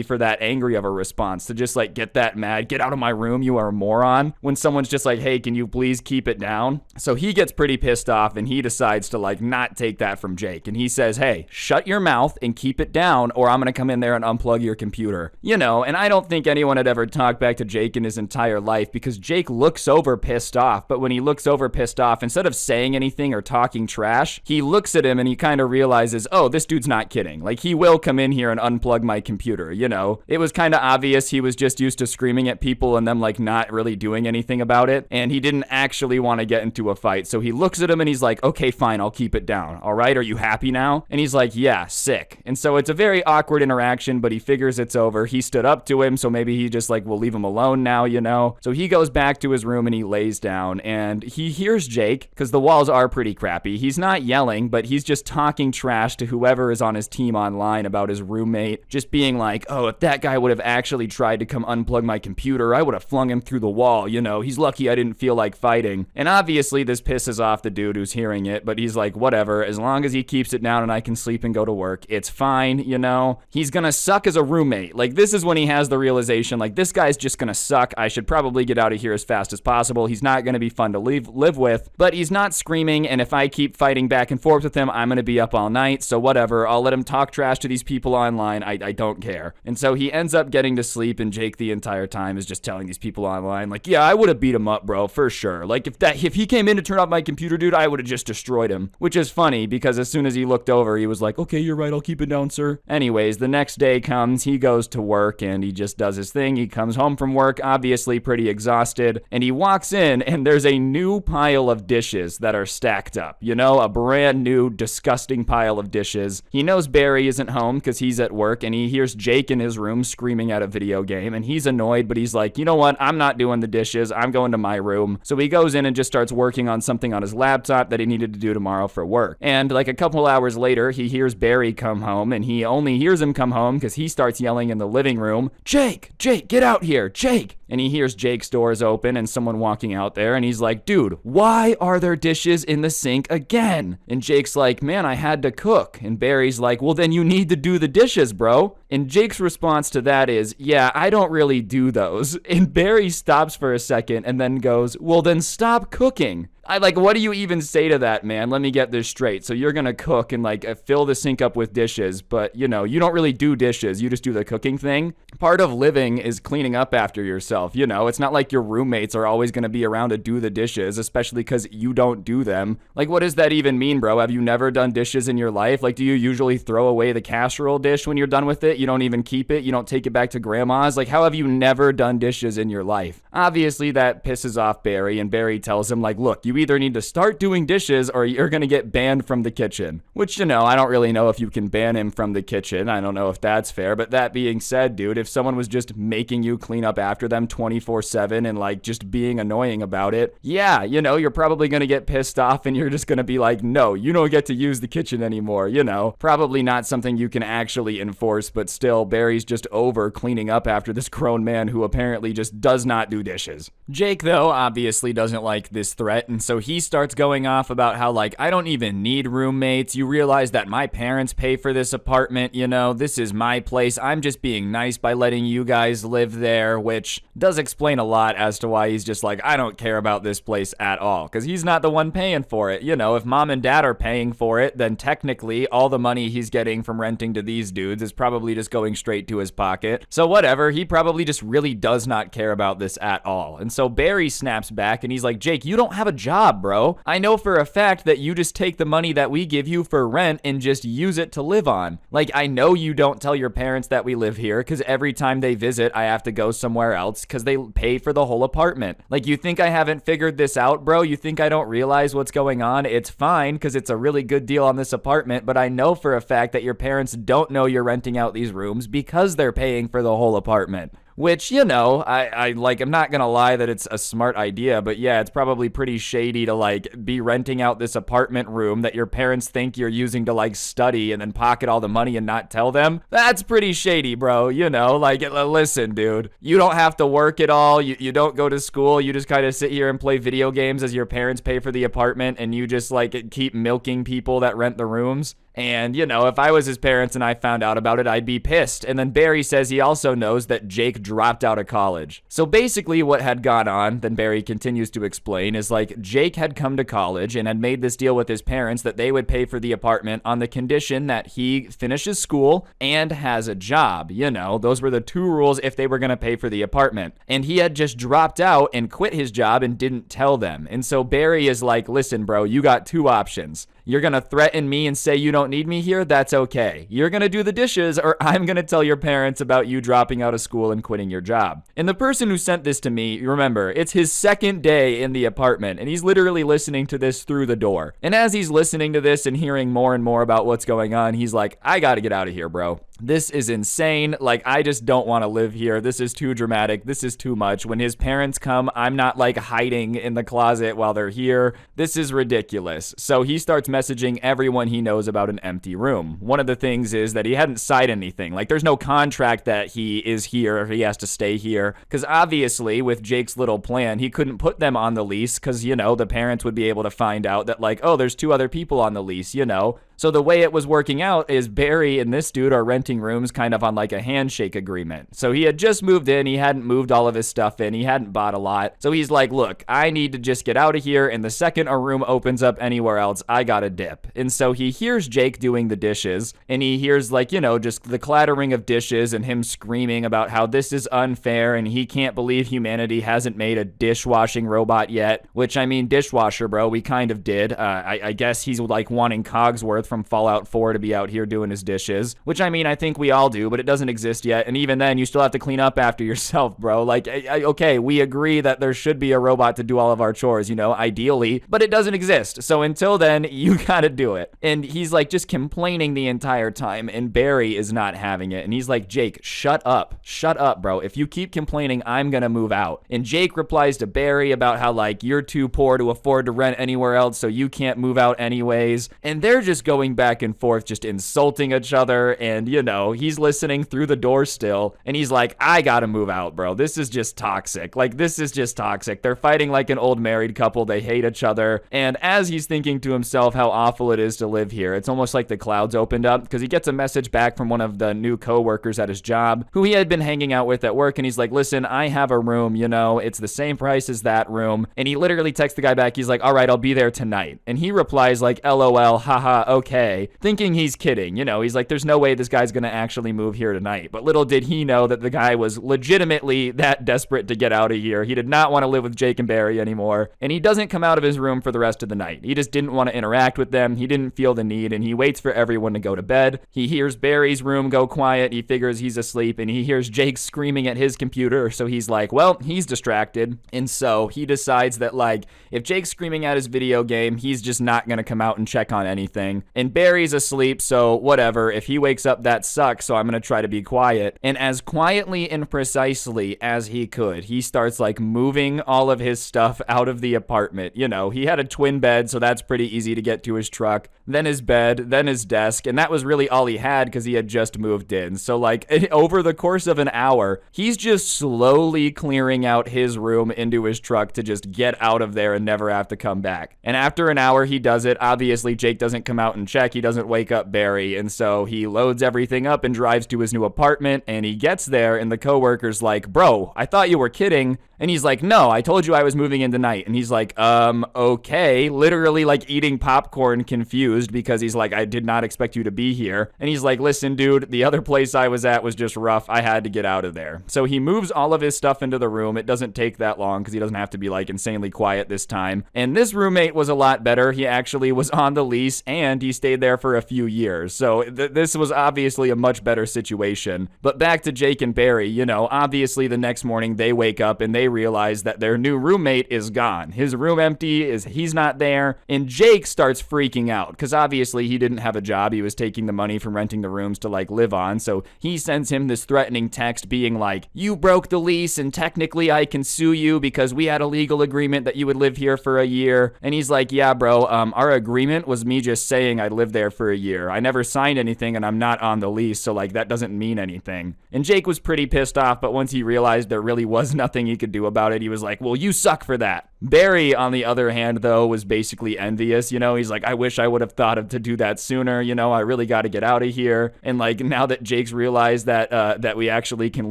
for that angry of a response to just like get that mad, get out of my room, you are a moron, when someone's just like, hey, can you please keep it down? So he gets pretty pissed off and he decides to like not take that from Jake. And he says, hey, shut your mouth and keep it down or I'm going to come in there and unplug your computer. You know, and I don't think anyone had ever talked back to Jake in his entire life because Jake looks over pissed off. But when he looks over pissed off, instead of saying anything or talking trash, he looks at him and he kind of realizes, oh, this dude's not kidding. Like, he will come in here and unplug my computer, you know? It was kind of obvious he was just used to screaming at people and them like not really doing anything about it. And he didn't actually want to get into a fight. So he looks at him and he's like, okay, fine, I'll keep it down. All right, are you happy now? And he's like, yeah, sick. And so it's a very awkward interaction, but he figures it's over. He stood up to him, so maybe he just like will leave him alone now, you know? So he goes back to his room and he lays down and he hears Jake, because the walls are pretty crappy. He's not yelling, but he's just talking trash to whoever is on his team online about his roommate, just being like, oh, if that guy would have actually tried to come unplug my computer, I would have flung him through the wall, you know? He's lucky I didn't feel like fighting. And obviously this pisses off the dude who's hearing it, but he's like, whatever, as long as he keeps it down and I can sleep and go to work, it's fine, you know? He's gonna suck as a roommate. Like, this is when he has the realization, like, this guy's just gonna suck. I should probably get out of here as fast as possible. He's not gonna be fun to live with, but he's not screaming, and if I keep fighting back and forth with him, I'm gonna be up all night, so whatever. I'll let him talk trash to these people online. I don't care. And so he ends up getting to sleep, and Jake the entire time is just telling these people online, like, yeah, I would have beat him up, bro, for sure. Like, if he came in to turn off my computer, dude, I would have just destroyed him. Which is funny, because as soon as he looked over, he was like, okay, you're right, I'll keep it down, sir. Anyways, the next day comes, he goes to work, and he just does his thing. He comes home from work, obviously pretty exhausted, and he walks in, and there's a new pile of dishes that are stacked up. You know, a brand new, disgusting pile of dishes. He knows Barry isn't home because he's at work, and he hears Jake in his room screaming at a video game, and he's annoyed, but he's like, you know what, I'm not doing the dishes, I'm going to my room. So he goes in and just starts working on something on his laptop that he needed to do tomorrow for work. And like a couple hours later, he hears Barry come home, and he only hears him come home because he starts yelling in the living room, Jake, get out here, Jake. And he hears Jake's doors open and someone walking out there, and he's like, dude, why are there dishes in the sink again? And Jake's like, man, I had to cook. And Barry's like, well, then you need to do the dishes, bro. And Jake's response to that is, yeah, I don't really do those. And Barry stops for a second and then goes, well, then stop cooking. What do you even say to that, man? Let me get this straight. So you're gonna cook and fill the sink up with dishes, but you know, you don't really do dishes. You just do the cooking thing. Part of living is cleaning up after yourself. You know, it's not like your roommates are always gonna be around to do the dishes, especially because you don't do them. Like, what does that even mean, bro? Have you never done dishes in your life? Like, do you usually throw away the casserole dish when you're done with it? You don't even keep it? You don't take it back to grandma's? Like, how have you never done dishes in your life? Obviously, that pisses off Barry, and Barry tells him, like, look, you either need to start doing dishes or you're gonna get banned from the kitchen. Which, you know, I don't really know if you can ban him from the kitchen. I don't know if that's fair, but that being said, dude, if someone was just making you clean up after them 24/7 and just being annoying about it, yeah, you know, you're probably gonna get pissed off and you're just gonna be like, no, you don't get to use the kitchen anymore, you know. Probably not something you can actually enforce, but still, Barry's just over cleaning up after this grown man who apparently just does not do dishes. Jake, though, obviously doesn't like this threat, and so he starts going off about how, I don't even need roommates. You realize that my parents pay for this apartment, you know, this is my place. I'm just being nice by letting you guys live there, which does explain a lot as to why he's just like, I don't care about this place at all, because he's not the one paying for it. You know, if mom and dad are paying for it, then technically all the money he's getting from renting to these dudes is probably just going straight to his pocket. So whatever, he probably just really does not care about this at all. And so Barry snaps back and he's like, Jake, you don't have a job, bro. I know for a fact that you just take the money that we give you for rent and just use it to live on. Like, I know you don't tell your parents that we live here because every time they visit, I have to go somewhere else because they pay for the whole apartment. Like, you think I haven't figured this out, bro? You think I don't realize what's going on? It's fine because it's a really good deal on this apartment, but I know for a fact that your parents don't know you're renting out these rooms because they're paying for the whole apartment. which, you know, I like, I'm not gonna lie that it's a smart idea, but yeah, it's probably pretty shady to like be renting out this apartment room that your parents think you're using to like study and then pocket all the money and not tell them. That's pretty shady, bro. You know, like, listen, dude, you don't have to work at all. You don't go to school. You just kind of sit here and play video games as your parents pay for the apartment, and you just like keep milking people that rent the rooms. And, you know, if I was his parents and I found out about it, I'd be pissed. And then Barry says he also knows that Jake dropped out of college. So basically what had gone on, then Barry continues to explain, is like Jake had come to college and had made this deal with his parents that they would pay for the apartment on the condition that he finishes school and has a job. You know, those were the two rules if they were going to pay for the apartment. And he had just dropped out and quit his job and didn't tell them. And so Barry is like, listen, bro, you got two options. You're going to threaten me and say you don't need me here? That's okay. You're going to do the dishes, or I'm going to tell your parents about you dropping out of school and quitting your job. And the person who sent this to me, remember, it's his second day in the apartment, and he's literally listening to this through the door. And as he's listening to this and hearing more and more about what's going on, he's like, I got to get out of here, bro. This is insane. Like, I just don't want to live here. This is too dramatic. This is too much. When his parents come, I'm not like hiding in the closet while they're here. This is ridiculous. So he starts messaging everyone he knows about an empty room. One of the things is that he hadn't signed anything. Like, there's no contract that he is here or he has to stay here. Because obviously, with Jake's little plan, he couldn't put them on the lease because, you know, the parents would be able to find out that, like, oh, there's two other people on the lease, you know. So the way it was working out is Barry and this dude are renting rooms kind of on like a handshake agreement. So he had just moved in. He hadn't moved all of his stuff in. He hadn't bought a lot. So he's like, look, I need to just get out of here. And the second a room opens up anywhere else, I gotta dip. And so he hears Jake doing the dishes, and he hears, like, you know, just the clattering of dishes and him screaming about how this is unfair and he can't believe humanity hasn't made a dishwashing robot yet. Which, I mean, dishwasher, bro, we kind of did. I guess he's like wanting Cogsworth from Fallout 4 to be out here doing his dishes, which, I mean, I think we all do, but it doesn't exist yet. And even then, you still have to clean up after yourself, bro. Like, okay, we agree that there should be a robot to do all of our chores, you know, ideally, but it doesn't exist. So until then, you gotta do it. And he's like just complaining the entire time, and Barry is not having it. And he's like, Jake, shut up, bro. If you keep complaining, I'm gonna move out. And Jake replies to Barry about how, like, you're too poor to afford to rent anywhere else, so you can't move out anyways. And they're just going back and forth, just insulting each other. And, you know, he's listening through the door still, and he's like, I gotta move out, bro. This is just toxic. Like, this is just toxic. They're fighting like an old married couple. They hate each other. And as he's thinking to himself how awful it is to live here, it's almost like the clouds opened up, because he gets a message back from one of the new co-workers at his job who he had been hanging out with at work. And he's like, listen, I have a room, you know, it's the same price as that room. And he literally texts the guy back. He's like, all right, I'll be there tonight. And he replies like, LOL, haha, okay, thinking he's kidding. You know, he's like, there's no way this guy's gonna actually move here tonight. But little did he know that the guy was legitimately that desperate to get out of here. He did not want to live with Jake and Barry anymore. And he doesn't come out of his room for the rest of the night. He just didn't want to interact with them. He didn't feel the need, and he waits for everyone to go to bed. He hears Barry's room go quiet. He figures he's asleep, and he hears Jake screaming at his computer. So he's like, well, he's distracted. And so he decides that, like, if Jake's screaming at his video game, he's just not gonna come out and check on anything. And Barry's asleep, so whatever. If he wakes up, that sucks, so I'm gonna try to be quiet. And as quietly and precisely as he could, he starts like moving all of his stuff out of the apartment. You know, he had a twin bed, so that's pretty easy to get to his truck, then his bed, then his desk, and that was really all he had because he had just moved in. So like over the course of an hour, he's just slowly clearing out his room into his truck to just get out of there and never have to come back. And after an hour, he does it. Obviously, Jake doesn't come out and check. He doesn't wake up Barry, and so he loads everything up and drives to his new apartment. And he gets there, and the coworker's like, bro, I thought you were kidding. And he's like, no, I told you I was moving in tonight. And he's like, okay. Literally like eating popcorn, confused, because he's like, I did not expect you to be here. And he's like, listen, dude, the other place I was at was just rough. I had to get out of there. So he moves all of his stuff into the room. It doesn't take that long because he doesn't have to be like insanely quiet this time. And this roommate was a lot better. He actually was on the lease, and he stayed there for a few years. So this was obviously a much better situation. But back to Jake and Barry, you know, obviously the next morning they wake up and they realize that their new roommate is gone. His room empty, he's not there, and Jake starts freaking out because obviously he didn't have a job. He was taking the money from renting the rooms to like live on, so he sends him this threatening text being like, you broke the lease and technically I can sue you because we had a legal agreement that you would live here for a year. And he's like, yeah, bro, our agreement was me just saying I'd live there for a year. I never signed anything and I'm not on the lease, so like that doesn't mean anything. And Jake was pretty pissed off, but once he realized there really was nothing he could do about it, he was like, well, you suck for that. Barry, on the other hand, though, was basically envious. You know, he's like, I wish I would have thought of to do that sooner. You know, I really got to get out of here. And like now that Jake's realized that we actually can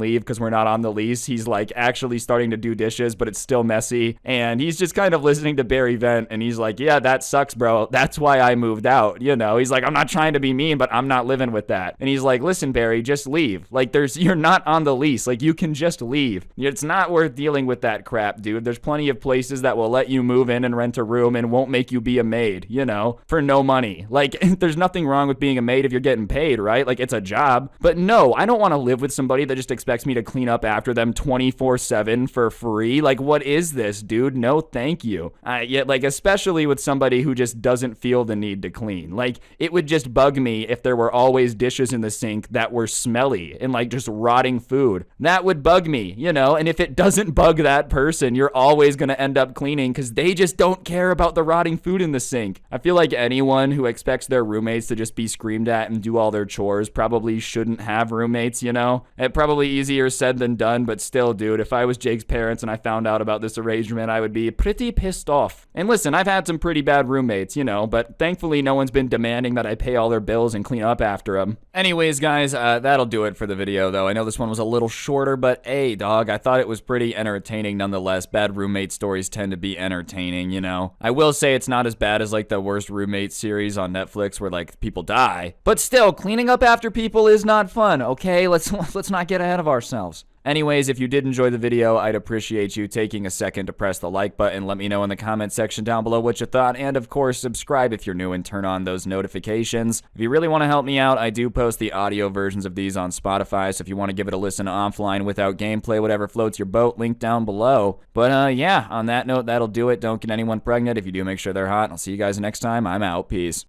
leave because we're not on the lease, he's like actually starting to do dishes, but it's still messy. And he's just kind of listening to Barry vent, and he's like, yeah, that sucks, bro. That's why I moved out. You know, he's like, I'm not trying to be mean, but I'm not living with that. And he's like, listen, Barry, just leave. Like you're not on the lease. Like you can just leave. It's not worth dealing with that crap, dude. There's plenty of places that will let you move in and rent a room and won't make you be a maid, you know, for no money. Like there's nothing wrong with being a maid if you're getting paid, right? Like it's a job. But no, I don't want to live with somebody that just expects me to clean up after them 24/7 for free. Like what is this, dude? No, thank you. Yet like especially with somebody who just doesn't feel the need to clean. Like it would just bug me if there were always dishes in the sink that were smelly and like just rotting food. That would bug me, you know? And if it doesn't bug that person, you're always going to end up cleaning because they just don't care about the rotting food in the sink. I feel like anyone who expects their roommates to just be screamed at and do all their chores probably shouldn't have roommates, you know? It's probably easier said than done, but still, dude, if I was Jake's parents and I found out about this arrangement, I would be pretty pissed off. And listen, I've had some pretty bad roommates, you know, but thankfully no one's been demanding that I pay all their bills and clean up after them. Anyways, guys, that'll do it for the video, though. I know this one was a little shorter, but hey, dog, I thought it was pretty entertaining nonetheless. Bad roommate stories tend to be entertaining, you know. I will say it's not as bad as like the worst roommate series on Netflix where like people die, but still, cleaning up after people is not fun, okay? Let's not get ahead of ourselves. Anyways, if you did enjoy the video, I'd appreciate you taking a second to press the like button. Let me know in the comment section down below what you thought. And of course, subscribe if you're new and turn on those notifications. If you really want to help me out, I do post the audio versions of these on Spotify. So if you want to give it a listen offline without gameplay, whatever floats your boat, link down below. But yeah, on that note, that'll do it. Don't get anyone pregnant. If you do, make sure they're hot. I'll see you guys next time. I'm out. Peace.